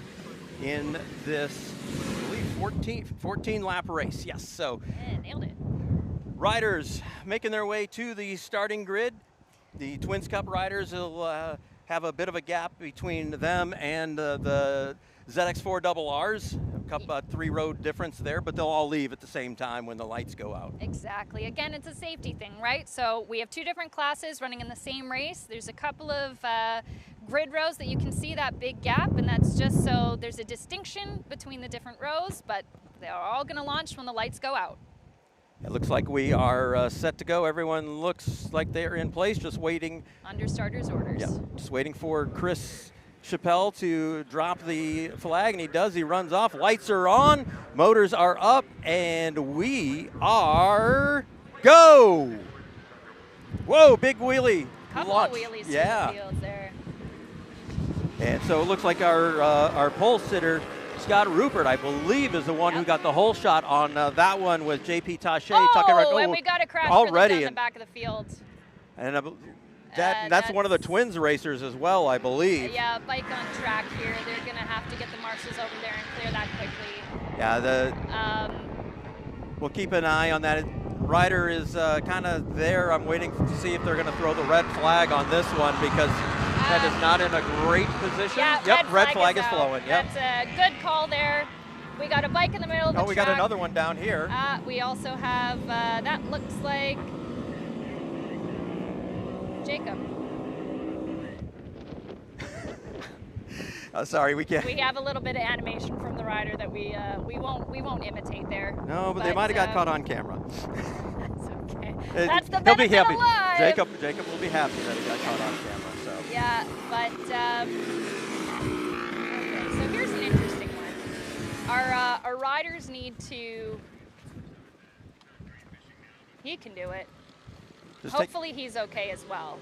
in this, I believe, 14 lap race. Yes, so nailed it. Riders making their way to the starting grid. The Twins Cup riders will have a bit of a gap between them and the ZX4RRs. A couple 3-row difference there, but they'll all leave at the same time when the lights go out. Exactly. Again, it's a safety thing, right? So we have 2 different classes running in the same race. There's a couple of grid rows that you can see that big gap, and that's just so there's a distinction between the different rows, but they're all going to launch when the lights go out. It looks like we are set to go. Everyone looks like they're in place, just waiting. Under starters' orders. Yeah, just waiting for Chris Chappelle to drop the flag, and he does. He runs off. Lights are on, motors are up, and we are go. Whoa, big wheelie. Couple launch. Of wheelies yeah. to the field there. And so it looks like our pole sitter, Scott Rupert, I believe, is the one who got the whole shot on that one with JP Taché. And we got a crash already down the back of the field. And that's one of the Twins racers as well, I believe. Yeah, bike on track here. They're going to have to get the marshals over there and clear that quickly. Yeah, we'll keep an eye on that. Rider is kind of there. I'm waiting to see if they're going to throw the red flag on this one because that is not in a great position. Yeah, red flag is flowing. Yep. That's a good call there. We got a bike in the middle of the track. We got another one down here. We also have, that looks like Jacob. Sorry, we can't. We have a little bit of animation from the rider that we won't imitate there. No, but they might have got caught on camera. That's okay. That's the benefit He'll be happy. of live. Jacob will be happy that he got caught on camera. So. Yeah, but okay. So here's an interesting one. Our riders need to. He can do it. Hopefully he's okay as well.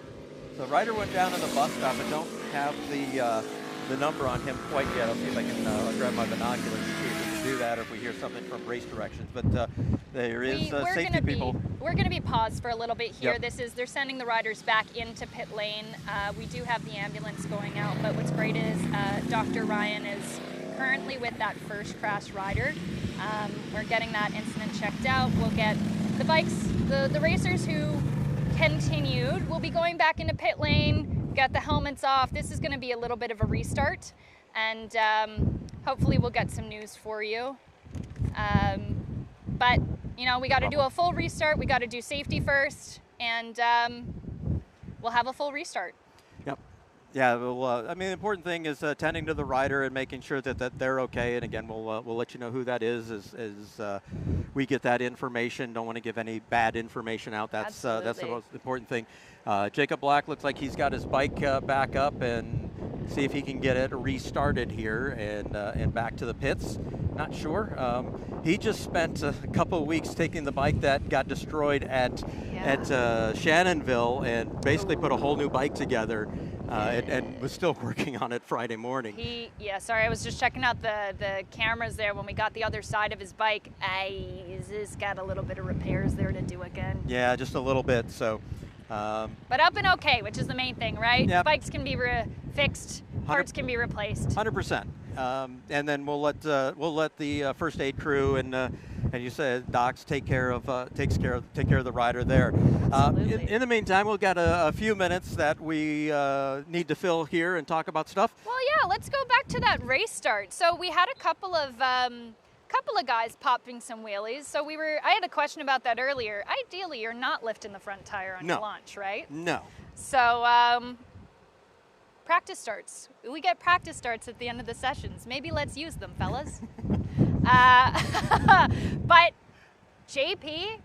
The rider went down to the bus stop. I don't have the number on him quite yet. I'll see if I can grab my binoculars and see if we can do that or if we hear something from race directions. But there is safety people. We're going to be paused for a little bit here. Yep. They're sending the riders back into pit lane. We do have the ambulance going out, but what's great is Dr. Ryan is currently with that first crash rider. We're getting that incident checked out. We'll get the bikes, the racers who continued will be going back into pit lane, got the helmets off. This is going to be a little bit of a restart, and hopefully we'll get some news for you. But, you know, we got to do a full restart. We got to do safety first, and we'll have a full restart. Yep. Yeah, well, I mean, the important thing is tending to the rider and making sure that they're okay. And again, we'll let you know who that is as we get that information. Don't want to give any bad information out. That's the most important thing. Jacob Black looks like he's got his bike back up, and see if he can get it restarted here and back to the pits. Not sure. He just spent a couple of weeks taking the bike that got destroyed at Shannonville and basically put a whole new bike together. And was still working on it Friday morning. Sorry, I was just checking out the cameras there when we got the other side of his bike. He's got a little bit of repairs there to do again. Yeah, just a little bit. So, but up and okay, which is the main thing, right? Yep. Bikes can be fixed, parts can be replaced. 100%. And then we'll let the first aid crew and you said Docs take care of the rider there. In the meantime, we've got a few minutes that we need to fill here and talk about stuff. Well, yeah, let's go back to that race start. So we had a couple of guys popping some wheelies. So I had a question about that earlier. Ideally, you're not lifting the front tire on your launch, right? No. So practice starts. We get practice starts at the end of the sessions. Maybe let's use them, fellas. But JP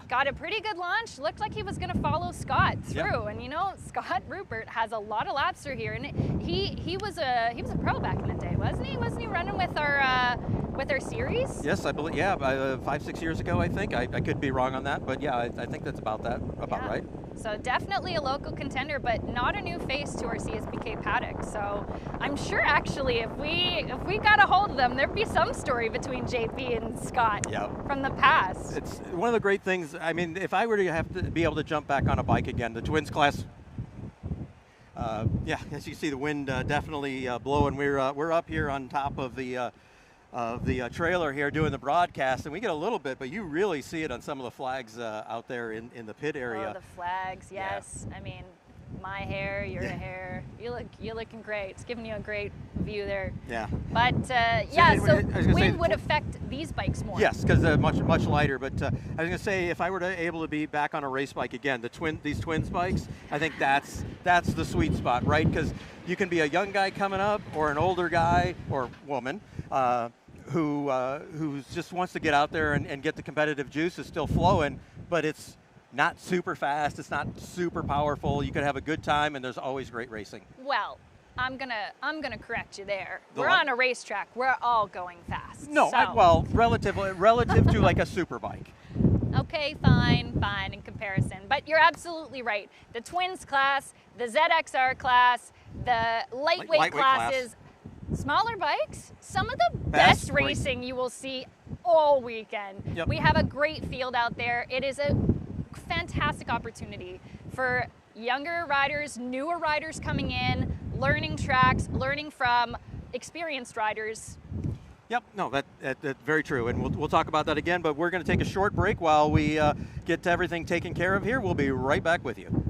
got a pretty good launch. Looked like he was going to follow Scott through. Yep. And you know, Scott Rupert has a lot of laps through here, and he was a pro back in the day, wasn't he? Wasn't he running with our series? Yes, I believe. Yeah, 5-6 years ago, I think. I could be wrong on that, but yeah, I think that's about right. So definitely a local contender, but not a new face to our CSBK paddock. So I'm sure actually if we got a hold of them, there'd be some story between JP and Scott from the past. It's one of the great things. I mean, if I were to have to be able to jump back on a bike again, the twins class. As you see, the wind definitely blowing. We're up here on top of the trailer here doing the broadcast, and we get a little bit, but you really see it on some of the flags out there in the pit area. Oh, the flags, yes. Yeah. I mean, my hair, your hair, you're looking great. It's giving you a great view there. Yeah. But so wind would affect these bikes more. Yes, because they're much lighter. But I was going to say, if I were able to be back on a race bike again, these twins bikes, I think that's the sweet spot, right? Because you can be a young guy coming up or an older guy or woman. Who just wants to get out there and get the competitive juices still flowing, but it's not super fast, it's not super powerful. You can have a good time, and there's always great racing. Well, I'm gonna correct you there. We're on a racetrack. We're all going fast. No, so. Relative to like a Superbike. Okay, fine in comparison. But you're absolutely right. The twins class, the ZXR class, the lightweight classes. Smaller bikes, some of the best racing you will see all weekend. Yep. We have a great field out there. It is a fantastic opportunity for younger riders, newer riders coming in, learning tracks, learning from experienced riders. Yep, no, that's very true, and we'll talk about that again, but we're going to take a short break while we get everything taken care of here. We'll be right back with you.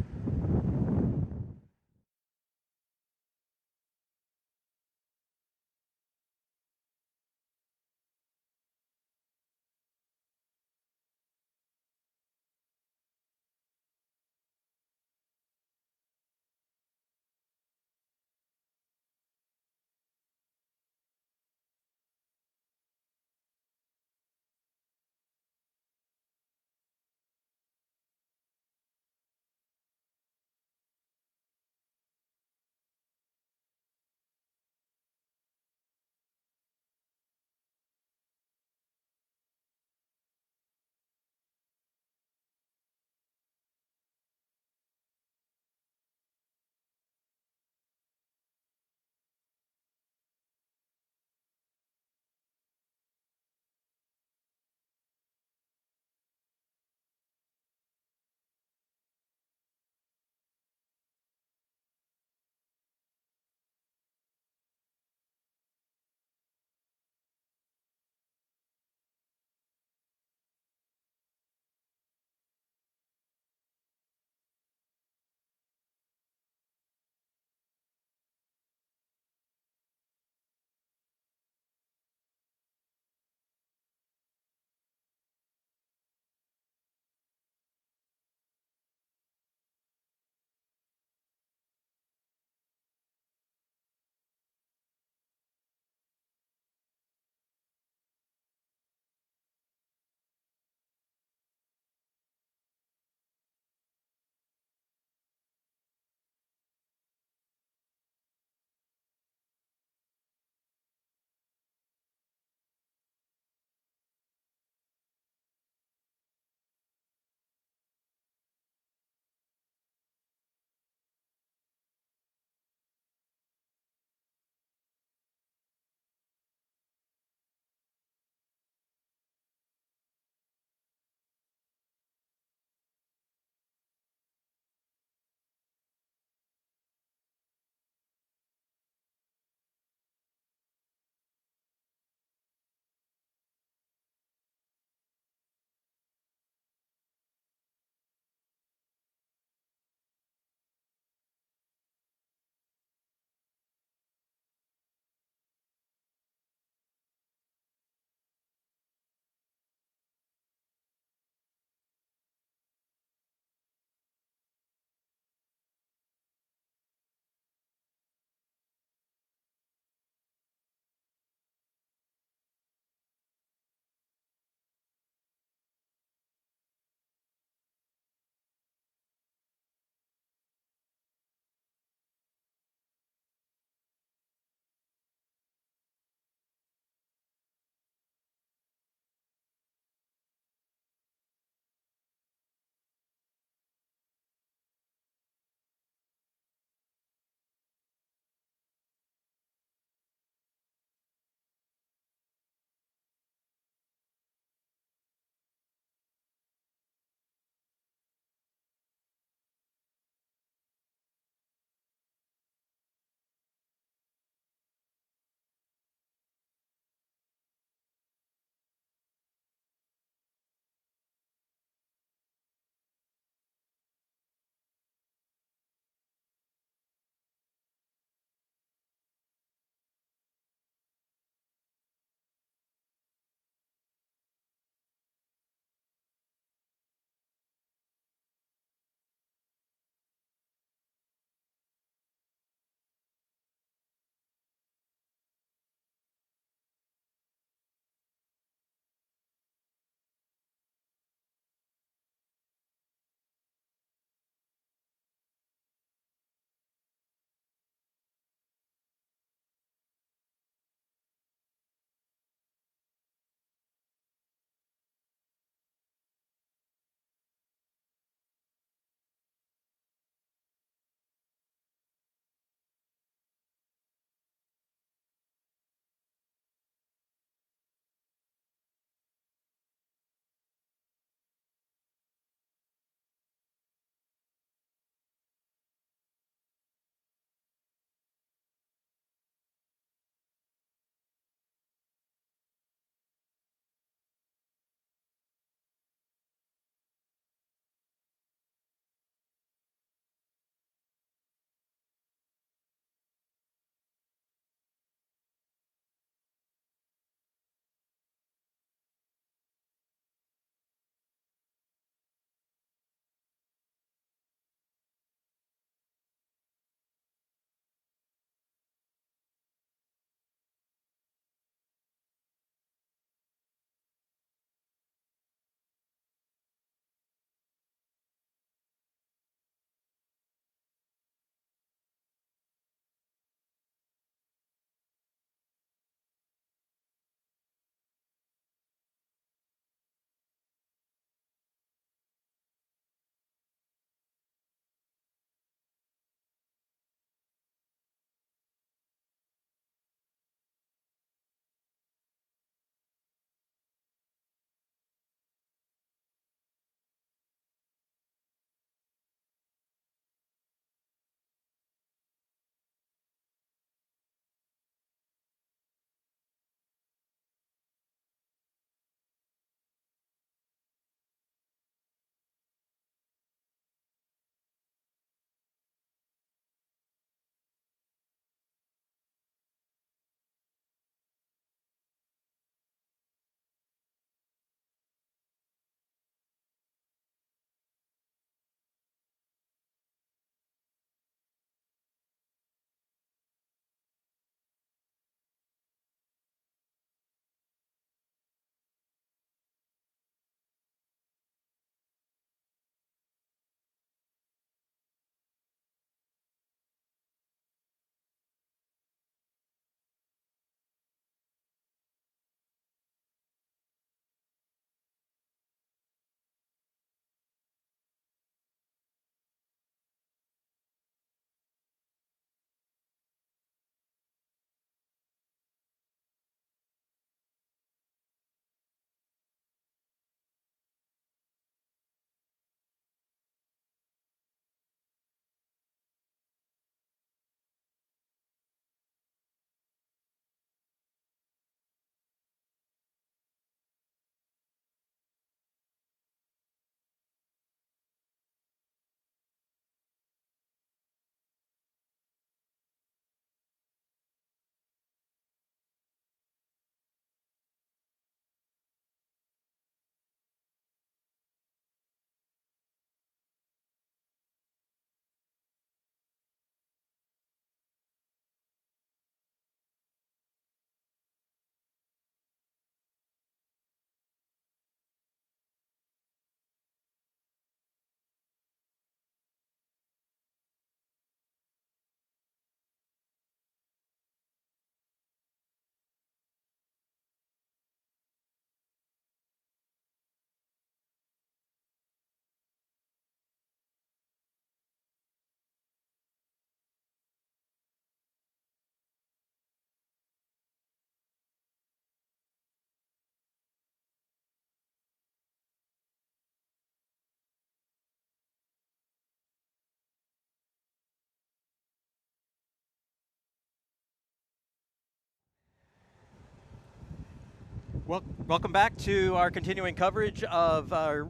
Well, welcome back to our continuing coverage of our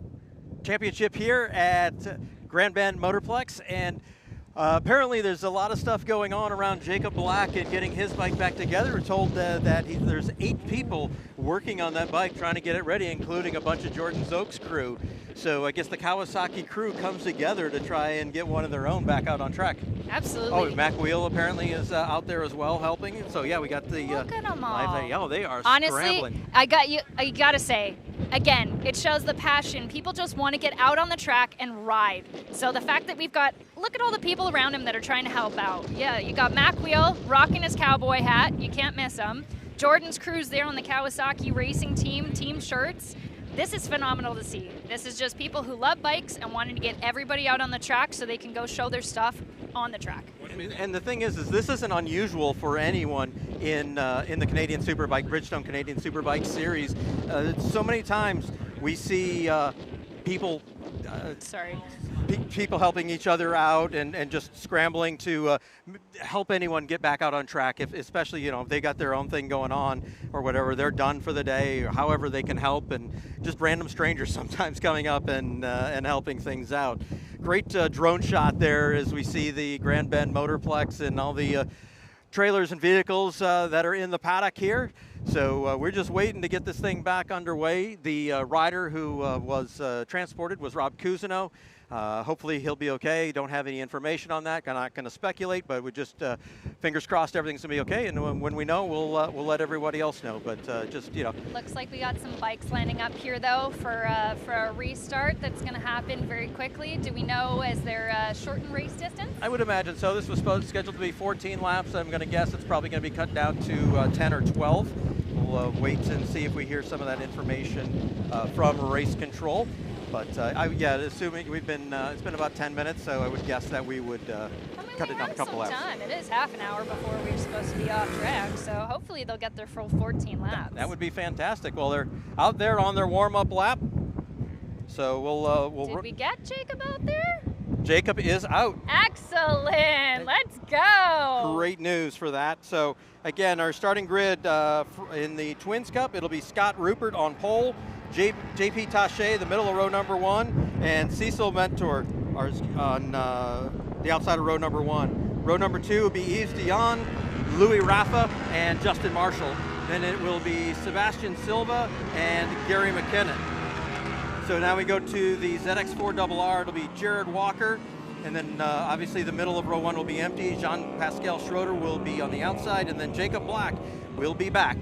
championship here at Grand Bend Motorplex. And apparently there's a lot of stuff going on around Jacob Black and getting his bike back together. We're told that there's 8 people working on that bike trying to get it ready, including a bunch of Jordan Zoke's crew. So I guess the Kawasaki crew comes together to try and get one of their own back out on track. Absolutely. Oh, Mac Wheel apparently is out there as well helping. So yeah, we got the Look at them all. Oh, they are Honestly, scrambling. I gotta say, again, it shows the passion. People just want to get out on the track and ride. So the fact that we've got, look at all the people around him that are trying to help out. Yeah, you got Mac Wheel rocking his cowboy hat. You can't miss him. Jordan's crew's there on the Kawasaki racing team shirts. This is phenomenal to see. This is just people who love bikes and wanting to get everybody out on the track so they can go show their stuff on the track. And the thing is this isn't unusual for anyone in the Canadian Superbike, Bridgestone Canadian Superbike series. So many times we see people people helping each other out and just scrambling to help anyone get back out on track, especially if they got their own thing going on or whatever, they're done for the day or however they can help, and just random strangers sometimes coming up and helping things out. Great drone shot there as we see the Grand Bend Motorplex and all the trailers and vehicles that are in the paddock here. So we're just waiting to get this thing back underway. The rider who was transported was Rob Cousineau. Hopefully he'll be okay. Don't have any information on that. I'm not going to speculate, but we just fingers crossed everything's going to be okay. And when we know, we'll let everybody else know. But just Looks like we got some bikes lining up here though for a restart that's going to happen very quickly. Do we know, is there a shortened race distance? I would imagine so. This was scheduled to be 14 laps. I'm going to guess it's probably going to be cut down to 10 or 12. We'll wait and see if we hear some of that information from race control. But assuming we've been, it's been about 10 minutes, so I would guess that we would cut it down a couple laps. Time. It is half an hour before we're supposed to be off track, so hopefully they'll get their full 14 laps. That would be fantastic. Well, they're out there on their warm-up lap, so we'll. Did we get Jacob out there? Jacob is out. Excellent. Let's go. Great news for that. So again, our starting grid in the Twins Cup, it'll be Scott Rupert on pole, JP Taché, the middle of row number 1, and Cecil Mentor on the outside of row number 1. Row number 2 will be Yves Dion, Louis Rafa, and Justin Marshall. Then it will be Sebastian Silva and Gary McKinnon. So now we go to the ZX4RR. It'll be Jared Walker, and then obviously the middle of row 1 will be empty. Jean-Pascal Schroeder will be on the outside, and then Jacob Black will be back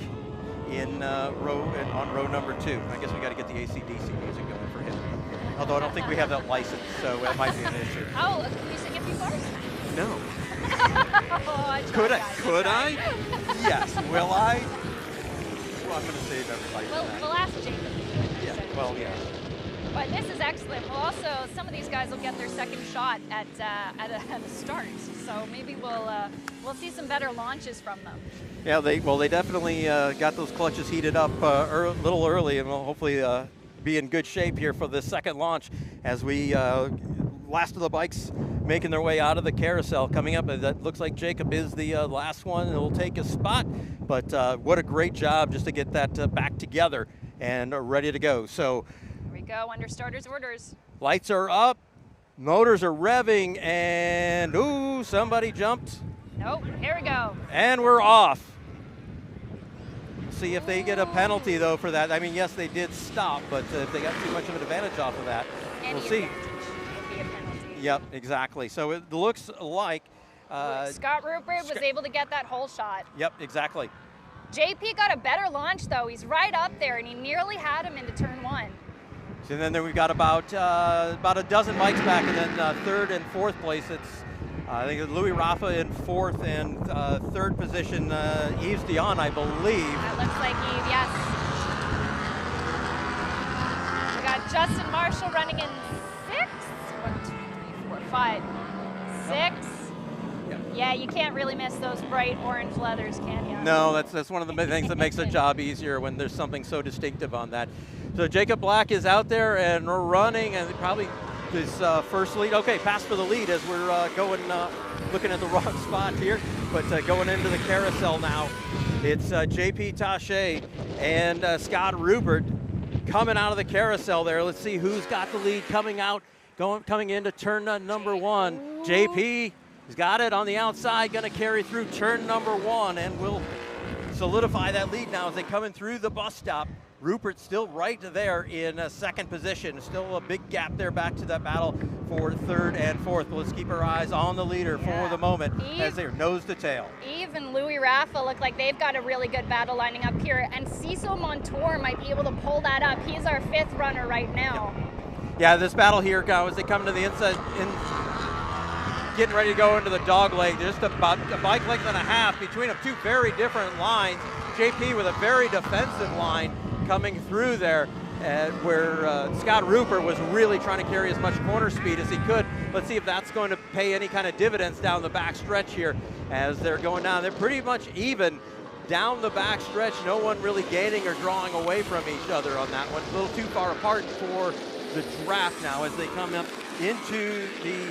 on row number 2. I guess we got to get the AC/DC music going for him. Although I don't think we have that license, so that might be an issue. Oh, can you sing a few bars? No. Could I? Yes. Will I? Well, I'm going to save everybody. We'll ask Jacob. Yeah. Well, yeah. But this is excellent. Well, also, some of these guys will get their second shot at a start, so maybe we'll see some better launches from them. Yeah, they definitely got those clutches heated up a little early, and we'll hopefully be in good shape here for the second launch as we last of the bikes making their way out of the carousel coming up. That looks like Jacob is the last one that will take his spot, but what a great job just to get that back together and ready to go. So. Go under starters orders. Lights are up, motors are revving, and ooh, somebody jumped. Nope, here we go. And we're off. See if they get a penalty though for that. I mean, yes, they did stop, but if they got too much of an advantage off of that, we'll see. Would be a penalty. Yep, exactly. So it looks like Scott Rupert was able to get that whole shot. Yep, exactly. JP got a better launch though. He's right up there, and he nearly had him into turn 1. And then we've got about a dozen bikes back, and then third and fourth place. It's I think Louis Rafa in fourth, and third position Yves Dion, I believe. That looks like Yves, yes. We got Justin Marshall running in 6. 1, 2, 3, 4, 5, 6. Yeah, you can't really miss those bright orange leathers, can you? No, that's one of the things that makes the job easier when there's something so distinctive on that. So Jacob Black is out there and we're running, and probably his first lead. Okay, pass for the lead as we're going, looking at the wrong spot here, but going into the carousel now. It's JP Taché and Scott Rupert coming out of the carousel there. Let's see who's got the lead coming into turn number 1. JP has got it on the outside, going to carry through turn number 1, and will solidify that lead now as they come in through the bus stop. Rupert still right there in second position. Still a big gap there back to that battle for third and fourth. But let's keep our eyes on the leader for the moment as they're nose to tail. Eve and Louis Rafa look like they've got a really good battle lining up here, and Cecil Montour might be able to pull that up. He's our 5th runner right now. Yeah, this battle here, as they come to the inside, getting ready to go into the dog leg. Just about a bike length and a half between them, 2 very different lines. JP with a very defensive line coming through there, where Scott Rupert was really trying to carry as much corner speed as he could. Let's see if that's going to pay any kind of dividends down the back stretch here as they're going down. They're pretty much even down the back stretch. No one really gaining or drawing away from each other on that one. A little too far apart for the draft now as they come up into the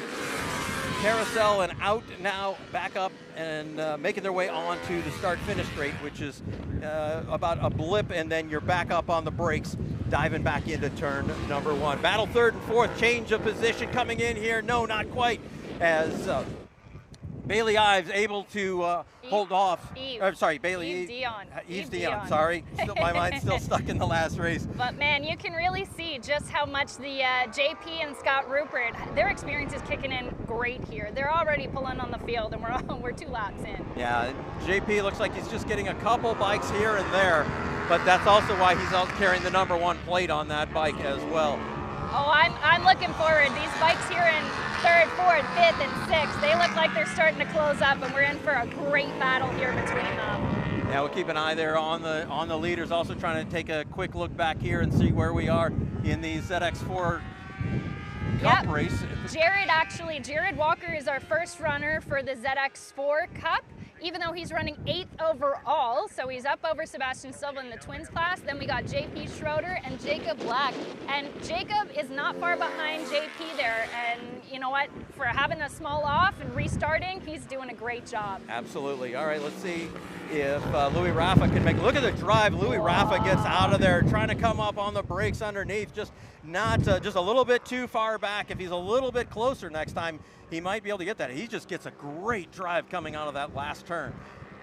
carousel and out now, back up and making their way on to the start-finish straight, which is about a blip, and then you're back up on the brakes, diving back into turn number 1. Battle third and fourth, change of position coming in here. No, not quite, as Bailey Ives able to hold off. Yves Dion, sorry. My mind's still stuck in the last race. But man, you can really see just how much the JP and Scott Rupert, their experience is kicking in great here. They're already pulling on the field, and we're 2 laps in. Yeah, JP looks like he's just getting a couple bikes here and there, but that's also why he's out carrying the number 1 plate on that bike as well. Oh, I'm looking forward. These bikes here in 3rd, 4th, 5th, and 6th, they look like they're starting to close up, and we're in for a great battle here between them. Yeah, we'll keep an eye there on the leaders. Also trying to take a quick look back here and see where we are in the ZX4 Cup race. Jared Walker is our first runner for the ZX4 Cup, even though he's running 8th overall, so he's up over Sebastian Silva in the twins class. Then we got JP Schroeder and Jacob Black, and Jacob is not far behind JP there, and you know what, for having a small off and restarting, he's doing a great job. Absolutely. All right, let's see if Louis Rafa can make, look at the drive. Louis Rafa gets out of there, trying to come up on the brakes underneath, just a little bit too far back. If he's a little bit closer next time, he might be able to get that. He just gets a great drive coming out of that last turn.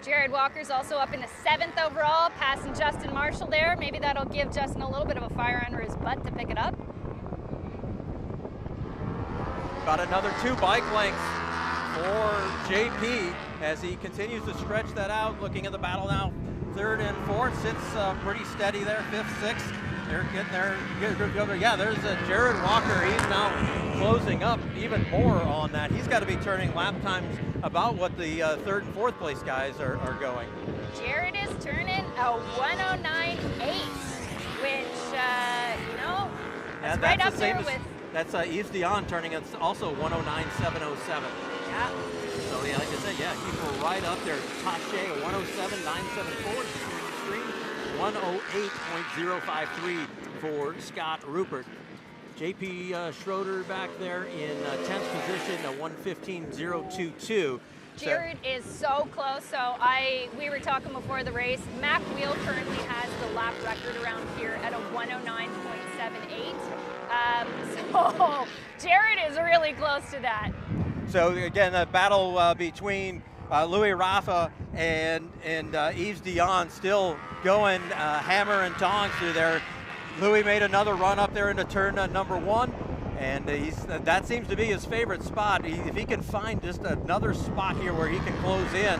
Jared Walker's also up into 7th overall, passing Justin Marshall there. Maybe that'll give Justin a little bit of a fire under his butt to pick it up. About another 2 bike lengths for JP as he continues to stretch that out. Looking at the battle now, 3rd and 4th, sits pretty steady there, 5th, 6th. They're getting there. Yeah, there's Jared Walker. He's now closing up even more on that. He's got to be turning lap times about what the 3rd and 4th place guys are going. Jared is turning a 109.8, which, that's right up there with... That's Yves Dion turning, it's also 109.707. Yeah. So, yeah, like I said, yeah, he's right up there. Tache, 107.974. Screen, 108.053 for Scott Rupert. JP Schroeder back there in 10th position, a 115.022. Jared is so close. So we were talking before the race. Mac Wheel currently has the lap record around here at a 109.78. So Jared is really close to that. So again, a battle between Louis Rafa and Yves Dion still going hammer and tongs through there. Louis made another run up there into turn number 1, and that seems to be his favorite spot. If he can find just another spot here where he can close in,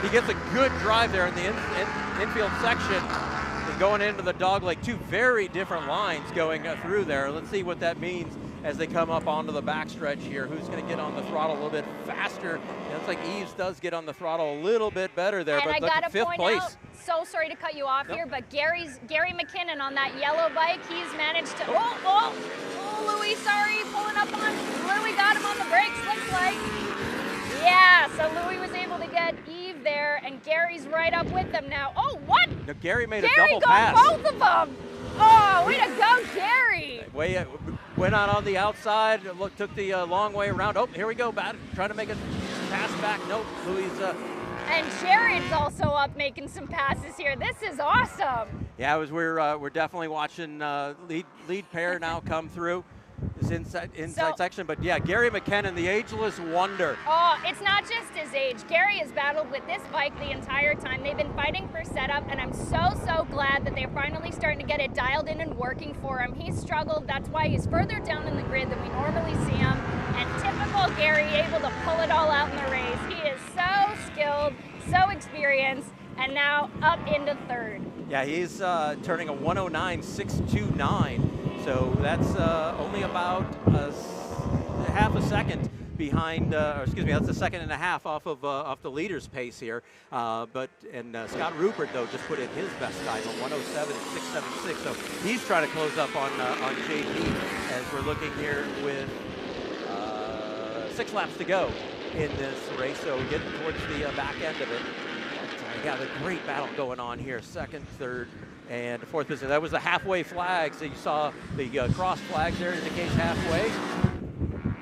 he gets a good drive there in the infield section. Going into the dogleg, 2 very different lines going through there. Let's see what that means as they come up onto the backstretch here. Who's going to get on the throttle a little bit faster? And it's like Yves does get on the throttle a little bit better there, and but look at 5th place. So sorry to cut you off here, but Gary McKinnon on that yellow bike, he's managed to, oh, Louis, sorry, pulling up on, Louis got him on the brakes, looks like. Yeah, so Louis was able to get Yves there, and Gary's right up with them now. Oh, what? No, Gary made a double pass. Gary got both of them. Oh, way to go, Gary. Went out on the outside, took the long way around. Oh, here we go, trying to make a pass back. Nope, Louis And Jared's also up making some passes here. This is awesome. Yeah, we're definitely watching lead pair now come through this inside section. But yeah, Gary McKinnon, the ageless wonder. Oh, it's not just his age. Gary has battled with this bike the entire time. They've been fighting for setup, and I'm so glad that they're finally starting to get it dialed in and working for him. He's struggled. That's why he's further down in the grid than we normally see him. And typical Gary, able to pull it all out in the race. He is so skilled, so experienced, and now up into third. Yeah, he's turning a 109.629. So that's only about half a second behind, or excuse me, that's a second and a half off the leader's pace here. Scott Rupert though just put in his best time, a 107.676. So he's trying to close up on JP as we're looking here with 6 laps to go in this race. So getting towards the back end of it. We got a great battle going on here, second, third, and fourth position. That was the halfway flag, so you saw the cross flags there indicates halfway.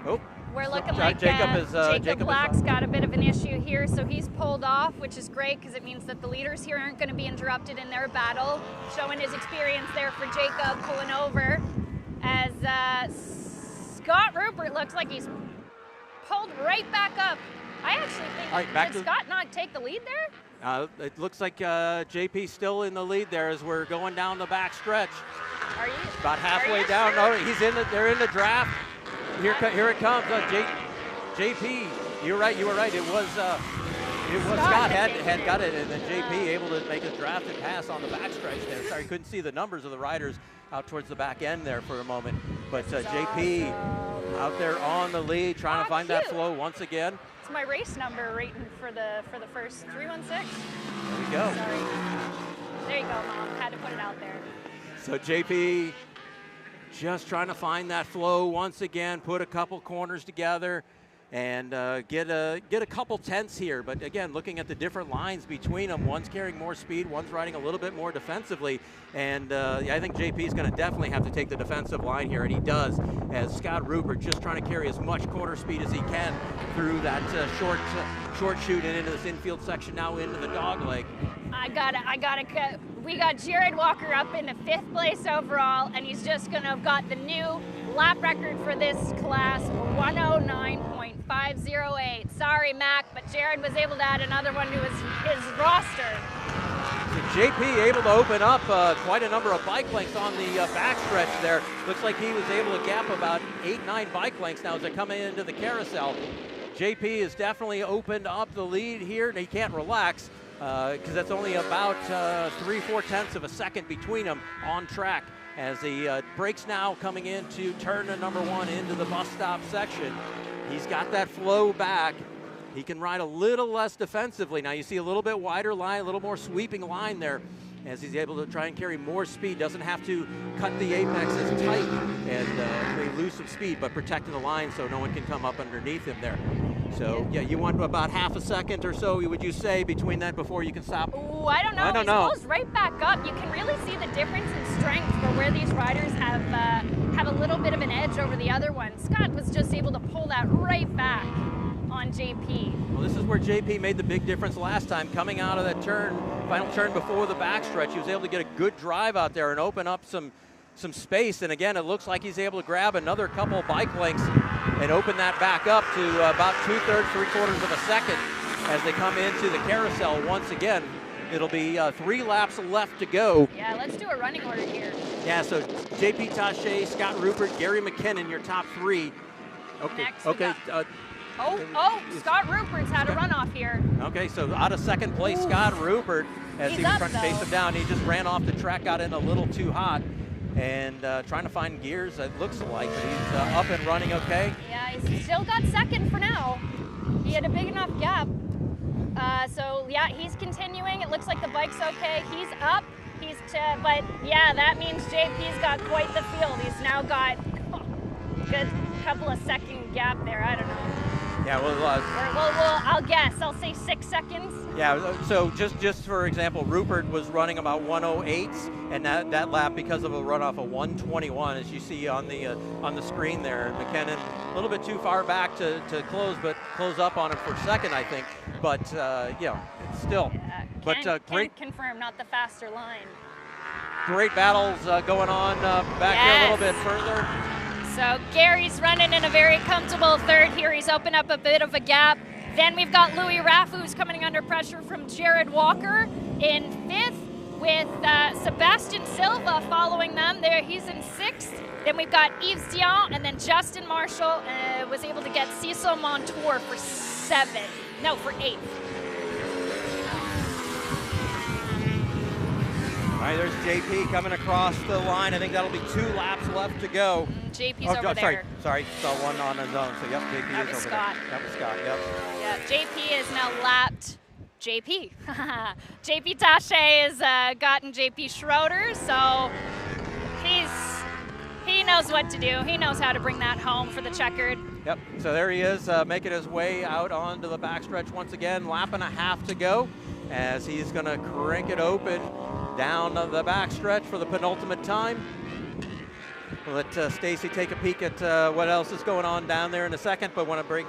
Oh, we're looking like Jacob Black's got a bit of an issue here, so he's pulled off, which is great because it means that the leaders here aren't going to be interrupted in their battle. Showing his experience there for Jacob pulling over as Scott Rupert looks like he's pulled right back up. I actually think, did Scott not take the lead there? It looks like JP's still in the lead there as we're going down the back stretch. Are you? About halfway down. Sure? No, they're in the draft. Here it comes. JP, you were right. It was Scott had got it, and then JP able to make a drafted pass on the back stretch there. Sorry, couldn't see the numbers of the riders out towards the back end there for a moment. But JP out there on the lead, trying to find that flow once again. It's my race number rating for the first 316. There we go. Sorry. There you go, Mom. Had to put it out there. So JP just trying to find that flow once again, put a couple corners together, and get a couple tenths here. But again, looking at the different lines between them, one's carrying more speed, one's riding a little bit more defensively, and I think JP is going to definitely have to take the defensive line here, and he does, as Scott Rupert just trying to carry as much corner speed as he can through that short shoot and into this infield section, now into the dog leg. We got Jared Walker up into 5th place overall, and he's just gonna have got the new lap record for this class, 109.508. Sorry, Mac, but Jared was able to add another one to his roster. JP able to open up quite a number of bike lengths on the backstretch there. Looks like he was able to gap about 8-9 bike lengths now as they come into the carousel. JP has definitely opened up the lead here, and he can't relax because that's only about 3/4 tenths of a second between them on track as he breaks now coming into turn number 1 into the bus stop section. He's got that flow back. He can ride a little less defensively. Now you see a little bit wider line, a little more sweeping line there as he's able to try and carry more speed. Doesn't have to cut the apexes tight and may lose some speed, but protecting the line so no one can come up underneath him there. So yeah, you want about half a second or so, would you say, between that before you can stop? Ooh, I don't know. He pulls right back up. You can really see the difference in strength for where these riders have a little bit of an edge over the other one. Scott was just able to pull that right back on JP. Well, this is where JP made the big difference last time, coming out of that final turn before the backstretch. He was able to get a good drive out there and open up some space, and again, it looks like he's able to grab another couple bike lengths and open that back up to about 2/3, 3/4 of a second as they come into the carousel once again. It'll be 3 laps left to go. Yeah, let's do a running order here. Yeah, so JP Taché, Scott Rupert, Gary McKinnon, your top 3. Okay. Next, okay. Scott Rupert's had a runoff here. Okay, so out of second place, Scott Rupert, as he was trying to chase him down. He just ran off the track, got in a little too hot, and trying to find gears, it looks like. But he's up and running okay. Yeah, he's still got second for now. He had a big enough gap. So yeah, he's continuing. It looks like the bike's okay. He's up. But yeah, that means JP's got quite the field. He's now got a good couple of second gap there. I don't know. Yeah, I'll guess. I'll say 6 seconds. Yeah, so just for example, Rupert was running about 108s, and that lap, because of a runoff of 121, as you see on the screen there. McKinnon a little bit too far back to close up on him for second, I think. But it's still. Great. Confirm, not the faster line. Great battles going on back here a little bit further. So Gary's running in a very comfortable third here. He's opened up a bit of a gap. Then we've got Louis Raff, who's coming under pressure from Jared Walker in 5th, with Sebastian Silva following them. There, he's in 6th. Then we've got Yves Dion, and then Justin Marshall was able to get Cecil Montour for 8th. All right, there's JP coming across the line. I think that'll be 2 laps left to go. JP's over there. Sorry, saw one on his own. So, yep, JP That is was over Scott. there. That was Scott, yep. Yeah, JP is now lapped. JP. JP Taché has gotten JP Schroeder, so he knows what to do. He knows how to bring that home for the checkered. Yep, so there he is, making his way out onto the backstretch once again. Lap and a half to go as he's going to crank it open down the backstretch for the penultimate time. We'll let Stacy take a peek at what else is going on down there in a second, but want to bring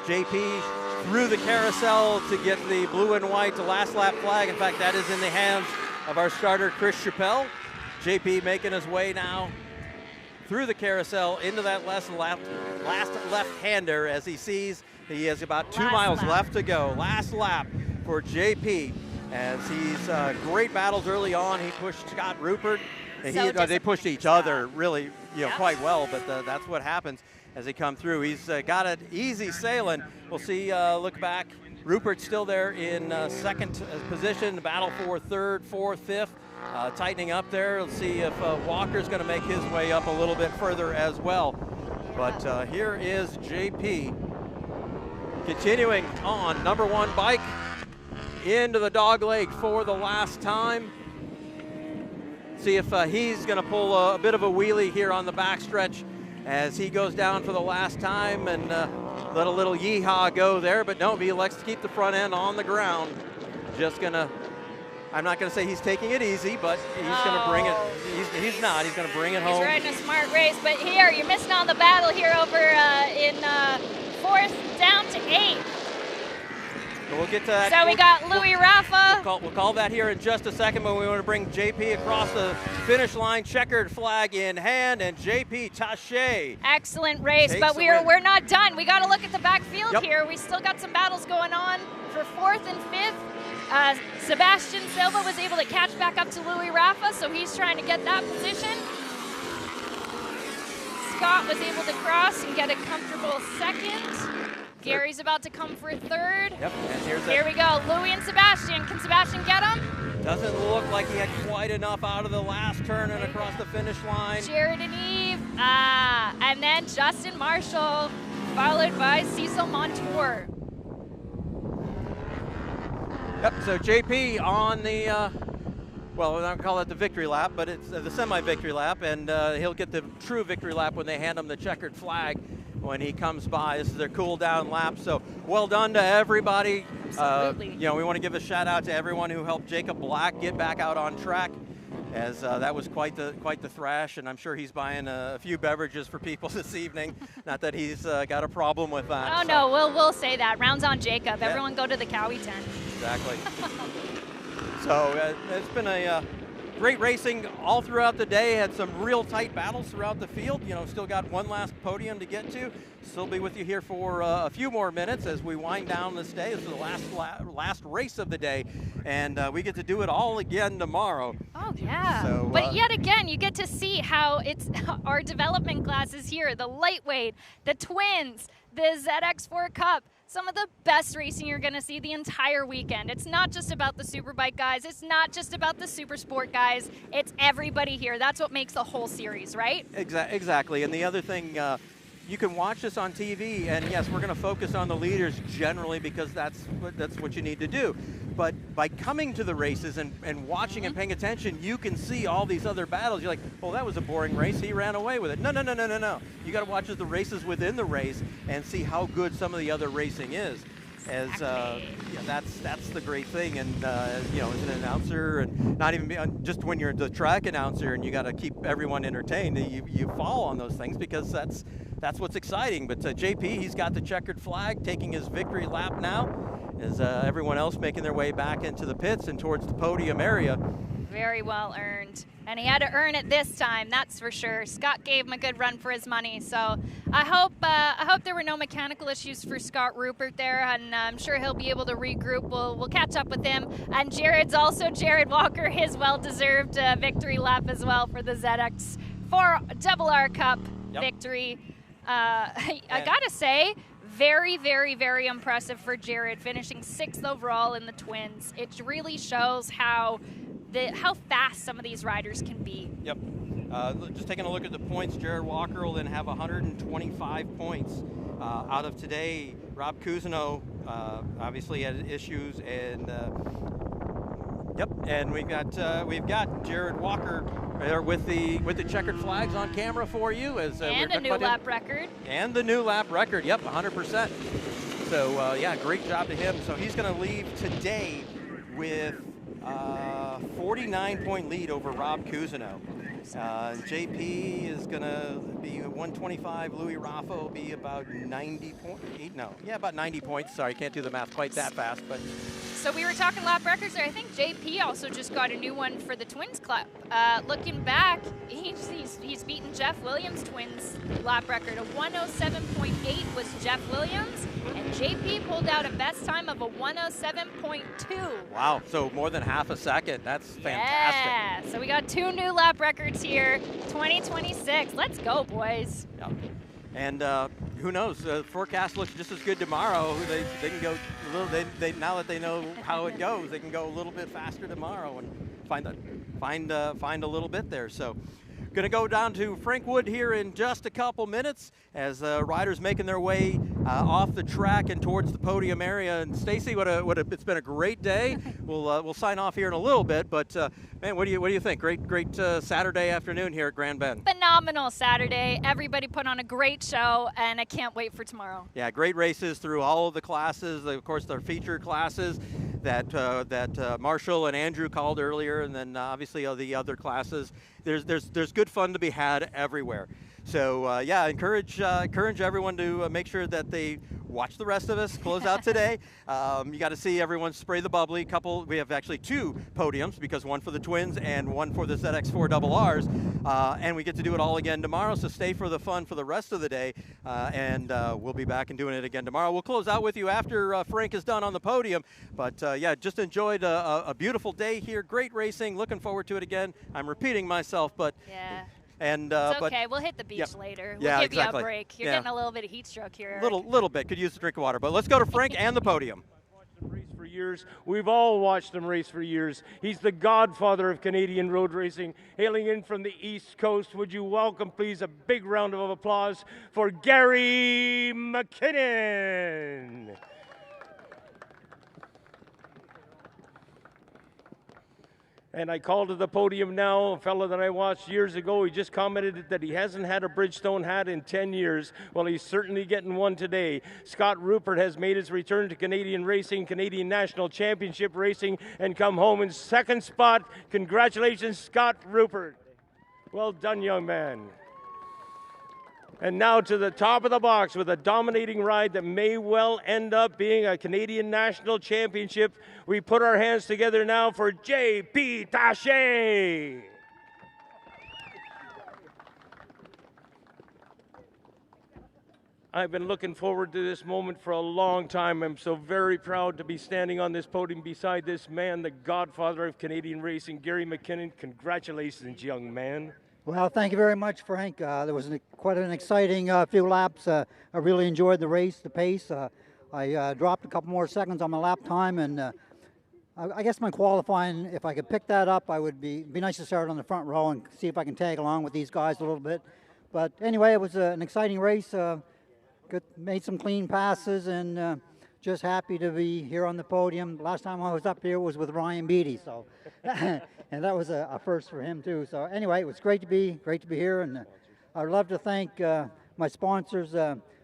JP through the carousel to get the blue and white last lap flag. In fact, that is in the hands of our starter, Chris Chappelle. JP making his way now through the carousel into that last left-hander as he sees he has about 2 miles left to go. Last lap for JP. As he's great battles early on. He pushed Scott Rupert. They pushed each other really quite well, but that's what happens as they come through. He's got it easy sailing. We'll see, look back. Rupert's still there in second position, battle for third, fourth, fifth. Tightening up there. Let's see if Walker's going to make his way up a little bit further as well. But here is JP continuing on, #1 bike, into the dog leg for the last time. See if he's going to pull a bit of a wheelie here on the backstretch as he goes down for the last time and let a little yeehaw go there. But no, he likes to keep the front end on the ground. Just going to, I'm not going to say he's taking it easy, but he's going to bring it. He's not. He's going to bring it home. He's riding a smart race. But here, you're missing on the battle here over in 4th down to 8th. We'll get to that. So we got Louis Rafa. We'll call that here in just a second, but we want to bring JP across the finish line, checkered flag in hand, and JP Taché. Excellent race, but we're not done. We got to look at the backfield here. We still got some battles going on for 4th and 5th. Sebastian Silva was able to catch back up to Louis Rafa, so he's trying to get that position. Scott was able to cross and get a comfortable 2nd. Gary's about to come for 3rd. Yep, and here we go, Louis and Sebastian. Can Sebastian get him? Doesn't look like he had quite enough out of the last turn and across the finish line. Jared and Eve. And then Justin Marshall, followed by Cecil Montour. Yep, so JP on the, well, I don't call it the victory lap, but it's the semi-victory lap, and he'll get the true victory lap when they hand him the checkered flag when he comes by. This is their cool down lap, so well done to everybody. Absolutely. We want to give a shout out to everyone who helped Jacob Black get back out on track, as that was quite the thrash, and I'm sure he's buying a few beverages for people this evening. Not that he's got a problem with that. Oh, so. No, we'll say that. Rounds on Jacob. Yeah. Everyone go to the Cowie tent. Exactly. So it's been a great racing all throughout the day. Had some real tight battles throughout the field. Still got one last podium to get to. Still be with you here for a few more minutes as we wind down this day. This is the last race of the day, and we get to do it all again tomorrow. Oh yeah. So, but yet again, you get to see how it's our development classes here, the lightweight, the twins, the ZX4 Cup. Some of the best racing you're going to see the entire weekend. It's not just about the Superbike guys. It's not just about the Super Sport guys. It's everybody here. That's what makes the whole series, right? Exactly. And the other thing, you can watch this on TV, and yes, we're going to focus on the leaders generally because that's what you need to do. But by coming to the races and watching and paying attention, you can see all these other battles. You're like, oh, that was a boring race. He ran away with it. No. You got to watch the races within the race and see how good some of the other racing is. As that's the great thing, and you know, as an announcer, and not even just when you're the track announcer, and you got to keep everyone entertained. You follow on those things because that's what's exciting. But JP, he's got the checkered flag, taking his victory lap now, as everyone else making their way back into the pits and towards the podium area. Very well earned. And he had to earn it this time, that's for sure. Scott gave him a good run for his money. So I hope there were no mechanical issues for Scott Rupert there, and I'm sure he'll be able to regroup. We'll catch up with him. And Jared Walker, his well-deserved victory lap as well for the ZX 4 R Cup victory. I gotta say, very, very, very impressive for Jared, finishing 6th overall in the Twins. It really shows how fast some of these riders can be. Yep. Just taking a look at the points, Jared Walker will then have 125 points. Out of today, Rob Cousineau obviously had issues, and and we've got Jared Walker there with the checkered flags on camera for you, as and a new lap record. And the new lap record. Yep, 100%. So yeah, great job to him. So he's going to leave today with 49-point lead over Rob Cousineau. JP is going to be 125. Louis Raffo will be about 90 points. About 90 points. Sorry, can't do the math quite that fast, but. So we were talking lap records there. I think JP also just got a new one for the Twins Club. Looking back, he's beaten Jeff Williams' Twins lap record. A 107.8 was Jeff Williams, and JP pulled out a best time of a 107.2. Wow, so more than half a second. That's fantastic. Yeah, so we got 2 new lap records here, 2026. Let's go, boys. Yep. And who knows? The forecast looks just as good tomorrow. They can go a little. Now that they know how it goes, they can go a little bit faster tomorrow and find a little bit there. So, going to go down to Frank Wood here in just a couple minutes as riders making their way off the track and towards the podium area. And Stacy, it's been a great day. We'll sign off here in a little bit, but man, what do you think? Great Saturday afternoon here at Grand Bend. Phenomenal Saturday. Everybody put on a great show, and I can't wait for tomorrow. Yeah, great races through all of the classes. Of course, their feature classes that Marshall and Andrew called earlier, and then obviously the other classes. There's good fun to be had everywhere. So yeah, encourage everyone to make sure that they watch the rest of us close out today. You got to see everyone spray the bubbly. We have actually 2 podiums, because one for the Twins and one for the ZX4 RRs, and we get to do it all again tomorrow. So stay for the fun for the rest of the day, and we'll be back and doing it again tomorrow. We'll close out with you after Frank is done on the podium. But yeah, just enjoyed a beautiful day here. Great racing. Looking forward to it again. I'm repeating myself, but yeah. And it's okay. We'll hit the beach later. We'll give you a break. You're getting a little bit of heat stroke here. Little bit. Could use a drink of water. But let's go to Frank and the podium. For years. We've all watched him race for years. He's the godfather of Canadian road racing. Hailing in from the East Coast, would you welcome, please, a big round of applause for Gary McKinnon. And I call to the podium now a fellow that I watched years ago. He just commented that he hasn't had a Bridgestone hat in 10 years. Well, he's certainly getting one today. Scott Rupert has made his return to Canadian racing, Canadian National Championship racing, and come home in 2nd spot. Congratulations, Scott Rupert. Well done, young man. And now to the top of the box with a dominating ride that may well end up being a Canadian National Championship. We put our hands together now for J.P. Taché. I've been looking forward to this moment for a long time. I'm so very proud to be standing on this podium beside this man, the godfather of Canadian racing, Gary McKinnon. Congratulations, young man. Well, thank you very much, Frank. There was quite an exciting few laps. I really enjoyed the race, the pace. I dropped a couple more seconds on my lap time, and I guess my qualifying, if I could pick that up, I would be nice to start on the front row and see if I can tag along with these guys a little bit. But anyway, it was an exciting race. Made some clean passes, and just happy to be here on the podium. Last time I was up here was with Ryan Beatty, so and that was a first for him too. So anyway, it was great to be here, and I'd love to thank my sponsors,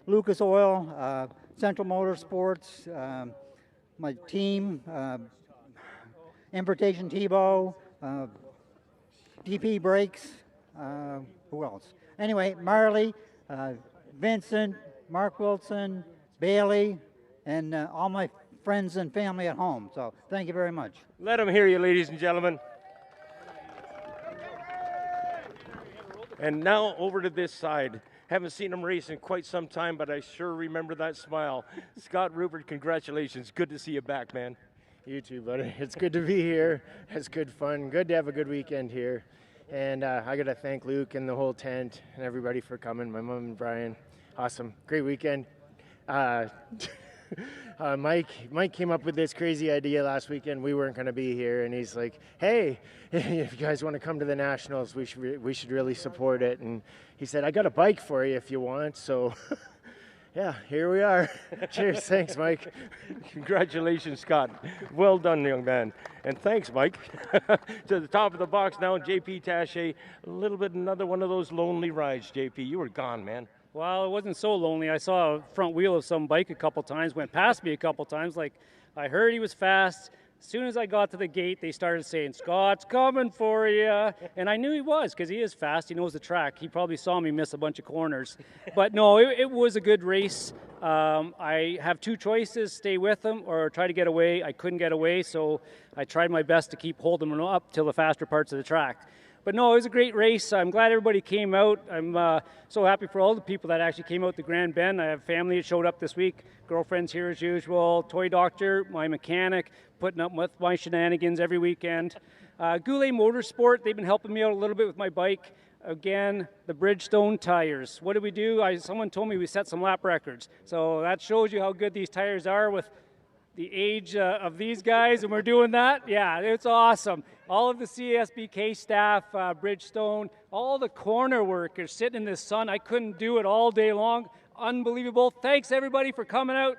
Lucas Oil, Central Motorsports, my team, Invitation Tebow, DP Brakes, who else? Anyway, Marley, Vincent, Mark Wilson, Bailey, and all my friends and family at home. So thank you very much. Let them hear you, ladies and gentlemen. And now over to this side. Haven't seen him race in quite some time, but I sure remember that smile. Scott Rupert, congratulations. Good to see you back, man. You too, buddy. It's good to be here. It's good fun. Good to have a good weekend here. And I got to thank Luke and the whole tent and everybody for coming. My mom and Brian. Awesome. Great weekend. Mike came up with this crazy idea last weekend. We weren't going to be here, and he's like, "Hey, if you guys want to come to the Nationals, we should really support it." And he said, "I got a bike for you if you want." So, yeah, here we are. Cheers. Thanks, Mike. Congratulations, Scott. Well done, young man. And thanks, Mike. To the top of the box now, JP Taché. A little bit another one of those lonely rides, JP. You were gone, man. Well, it wasn't so lonely. I saw a front wheel of some bike a couple times, went past me a couple times. Like, I heard he was fast. As soon as I got to the gate, they started saying, "Scott's coming for you." And I knew he was, because he is fast. He knows the track. He probably saw me miss a bunch of corners. But no, it was a good race. I have two choices, stay with him or try to get away. I couldn't get away, so I tried my best to keep holding him up till the faster parts of the track. But no, it was a great race. I'm glad everybody came out. I'm so happy for all the people that actually came out to Grand Bend. I have family that showed up this week. Girlfriend's here as usual. Toy doctor, my mechanic, putting up with my shenanigans every weekend. Goulet Motorsport, they've been helping me out a little bit with my bike. Again, the Bridgestone tires. What did we do? Someone told me we set some lap records. So that shows you how good these tires are with the age of these guys, and we're doing that. Yeah, it's awesome. All of the CSBK staff, Bridgestone, all the corner workers sitting in the sun. I couldn't do it all day long. Unbelievable. Thanks, everybody, for coming out.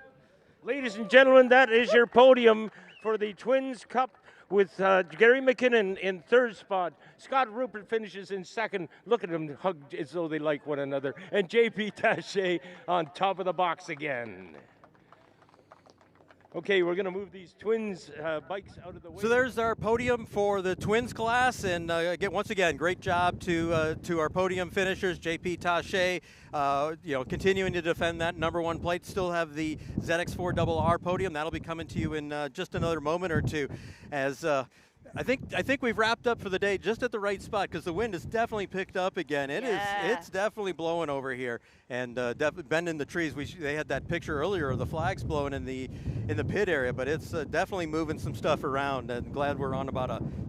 Ladies and gentlemen, that is your podium for the Twins Cup with Gary McKinnon in third spot. Scott Rupert finishes in second. Look at them hug as though they like one another. And JP Taché on top of the box again. Okay, we're going to move these Twins bikes out of the way. So there's our podium for the Twins class, and once again, great job to our podium finishers, JP Taché, continuing to defend that #1 plate. Still have the ZX4RR podium. That'll be coming to you in just another moment or two, as I think we've wrapped up for the day just at the right spot, because the wind has definitely picked up again. It's definitely blowing over here, and bending the trees. They had that picture earlier of the flags blowing in the pit area, but it's definitely moving some stuff around. And glad we're on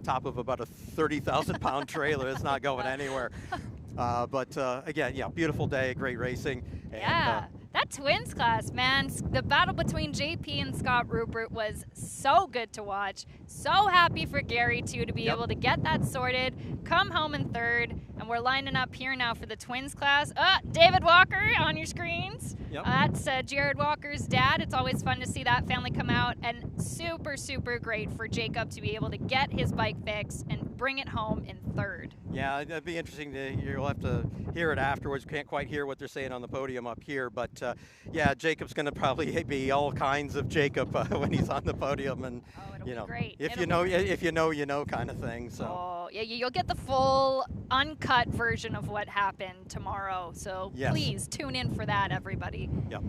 top of about a 30,000-pound trailer. It's not going anywhere. But again, yeah, beautiful day, great racing. Yeah. That Twins class, man, the battle between JP and Scott Rupert was so good to watch. So happy for Gary, too, to be able to get that sorted, come home in third, and we're lining up here now for the Twins class. David Walker on your screens. That's Jared Walker's dad. It's always fun to see that family come out, and super, super great for Jacob to be able to get his bike fixed and bring it home in third. Yeah, that'd be interesting to hear. You'll have to hear it afterwards. Can't quite hear what they're saying on the podium up here, but yeah, Jacob's going to probably be all kinds of Jacob when he's on the podium, and great. if you know kind of thing. So yeah, you'll get the full uncut version of what happened tomorrow. So please tune in for that, everybody. Yep.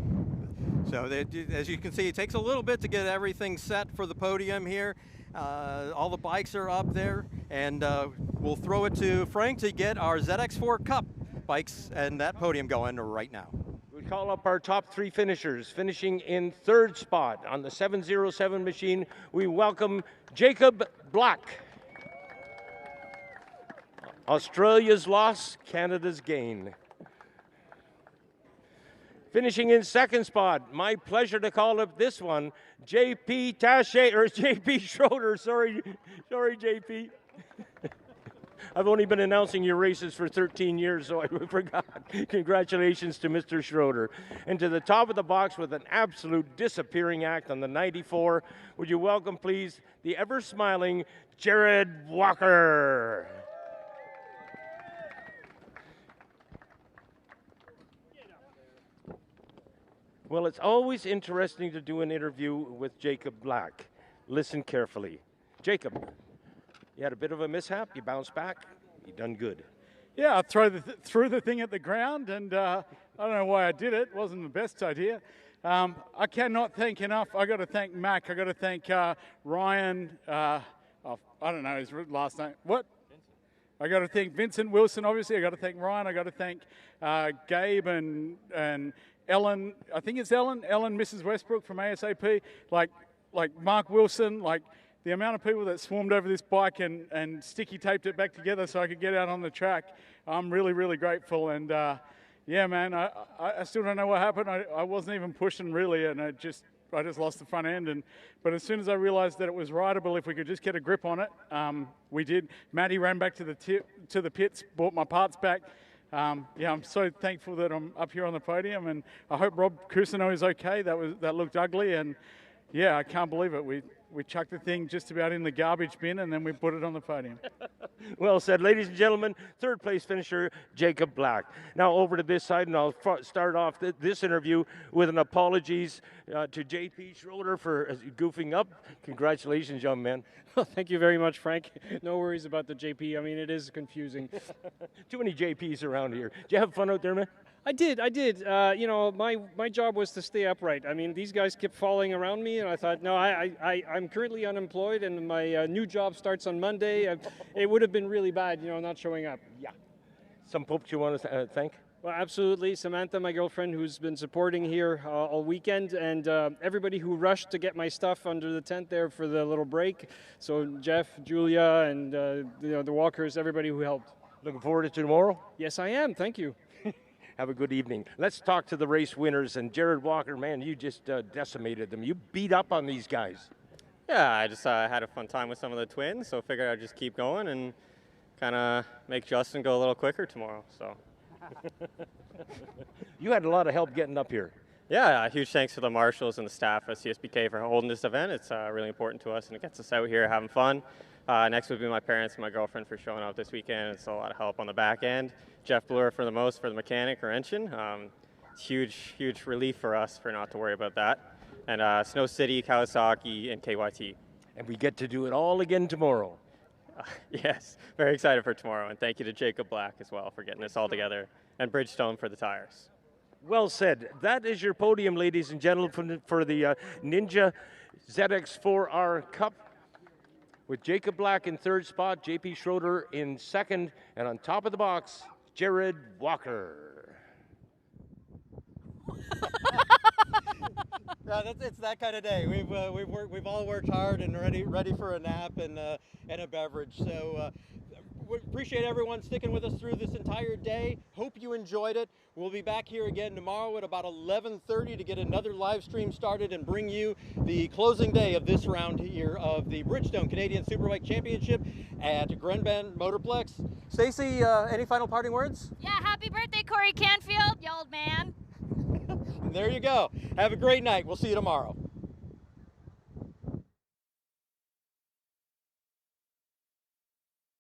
So as you can see, it takes a little bit to get everything set for the podium here. All the bikes are up there, and we'll throw it to Frank to get our ZX4 Cup bikes and that podium going right now. We call up our top three finishers. Finishing in third spot on the 707 machine, we welcome Jacob Black. Australia's loss, Canada's gain. Finishing in second spot, my pleasure to call up this one, JP Taché, or JP Schroeder, sorry JP. I've only been announcing your races for 13 years, so I forgot. Congratulations to Mr. Schroeder. And to the top of the box with an absolute disappearing act on the 94, would you welcome, please, the ever-smiling Jared Walker. Well, it's always interesting to do an interview with Jacob Black. Listen carefully. Jacob, you had a bit of a mishap. You bounced back. You done good. Yeah, I threw the thing at the ground, and I don't know why I did it. It wasn't the best idea. I cannot thank enough. I got to thank Mac. I got to thank Ryan. I don't know his last name. What? I got to thank Vincent Wilson. Obviously, I got to thank Ryan. I got to thank Gabe and Ellen. I think it's Ellen, Mrs. Westbrook from ASAP. Like Mark Wilson. Like the amount of people that swarmed over this bike and sticky taped it back together so I could get out on the track. I'm really, really grateful. And yeah, man, I still don't know what happened. I wasn't even pushing really, and I just lost the front end. But as soon as I realized that it was rideable, if we could just get a grip on it, we did. Matty ran back to the pits, brought my parts back. Yeah, I'm so thankful that I'm up here on the podium, and I hope Rob Cousineau is okay. That looked ugly, and yeah, I can't believe it. We chucked the thing just about in the garbage bin, and then we put it on the podium. Well said. Ladies and gentlemen, third place finisher, Jacob Black. Now over to this side, and I'll start off this interview with an apologies to JP Schroeder for goofing up. Congratulations, young man. Well, thank you very much, Frank. No worries about the JP. I mean, it is confusing. Too many JPs around here. Did you have fun out there, man? I did. You know, my job was to stay upright. I mean, these guys kept falling around me, and I thought, no, I'm currently unemployed, and my new job starts on Monday. It would have been really bad, you know, not showing up. Yeah. Some folks you want to thank? Well, absolutely. Samantha, my girlfriend, who's been supporting here all weekend, and everybody who rushed to get my stuff under the tent there for the little break. So Jeff, Julia, and you know, the Walkers, everybody who helped. Looking forward to tomorrow? Yes, I am. Thank you. Have a good evening. Let's talk to the race winners. And Jared Walker, man, you just decimated them. You beat up on these guys. Yeah, I just had a fun time with some of the twins, so figured I'd just keep going and kind of make Justin go a little quicker tomorrow. So. You had a lot of help getting up here. Yeah, huge thanks to the marshals and the staff at CSBK for holding this event. It's really important to us, and it gets us out here having fun. Next would be my parents and my girlfriend for showing up this weekend. It's a lot of help on the back end. Jeff Bloor for the mechanic or engine. It's huge relief for us for not to worry about that. And Snow City, Kawasaki, and KYT. And we get to do it all again tomorrow. Yes, very excited for tomorrow. And thank you to Jacob Black as well for getting this all together, and Bridgestone for the tires. Well said. That is your podium, ladies and gentlemen, for the Ninja ZX4R Cup, with Jacob Black in third spot, JP Schroeder in second, and on top of the box, Jared Walker. Yeah, it's that kind of day. We've all worked hard and ready for a nap and a beverage. So we appreciate everyone sticking with us through this entire day. Hope you enjoyed it. We'll be back here again tomorrow at about 11:30 to get another live stream started and bring you the closing day of this round here of the Bridgestone Canadian Superbike Championship at Grand Bend Motorplex. Stacey, any final parting words? Yeah, happy birthday, Corey Canfield, you old man. There you go. Have a great night. We'll see you tomorrow.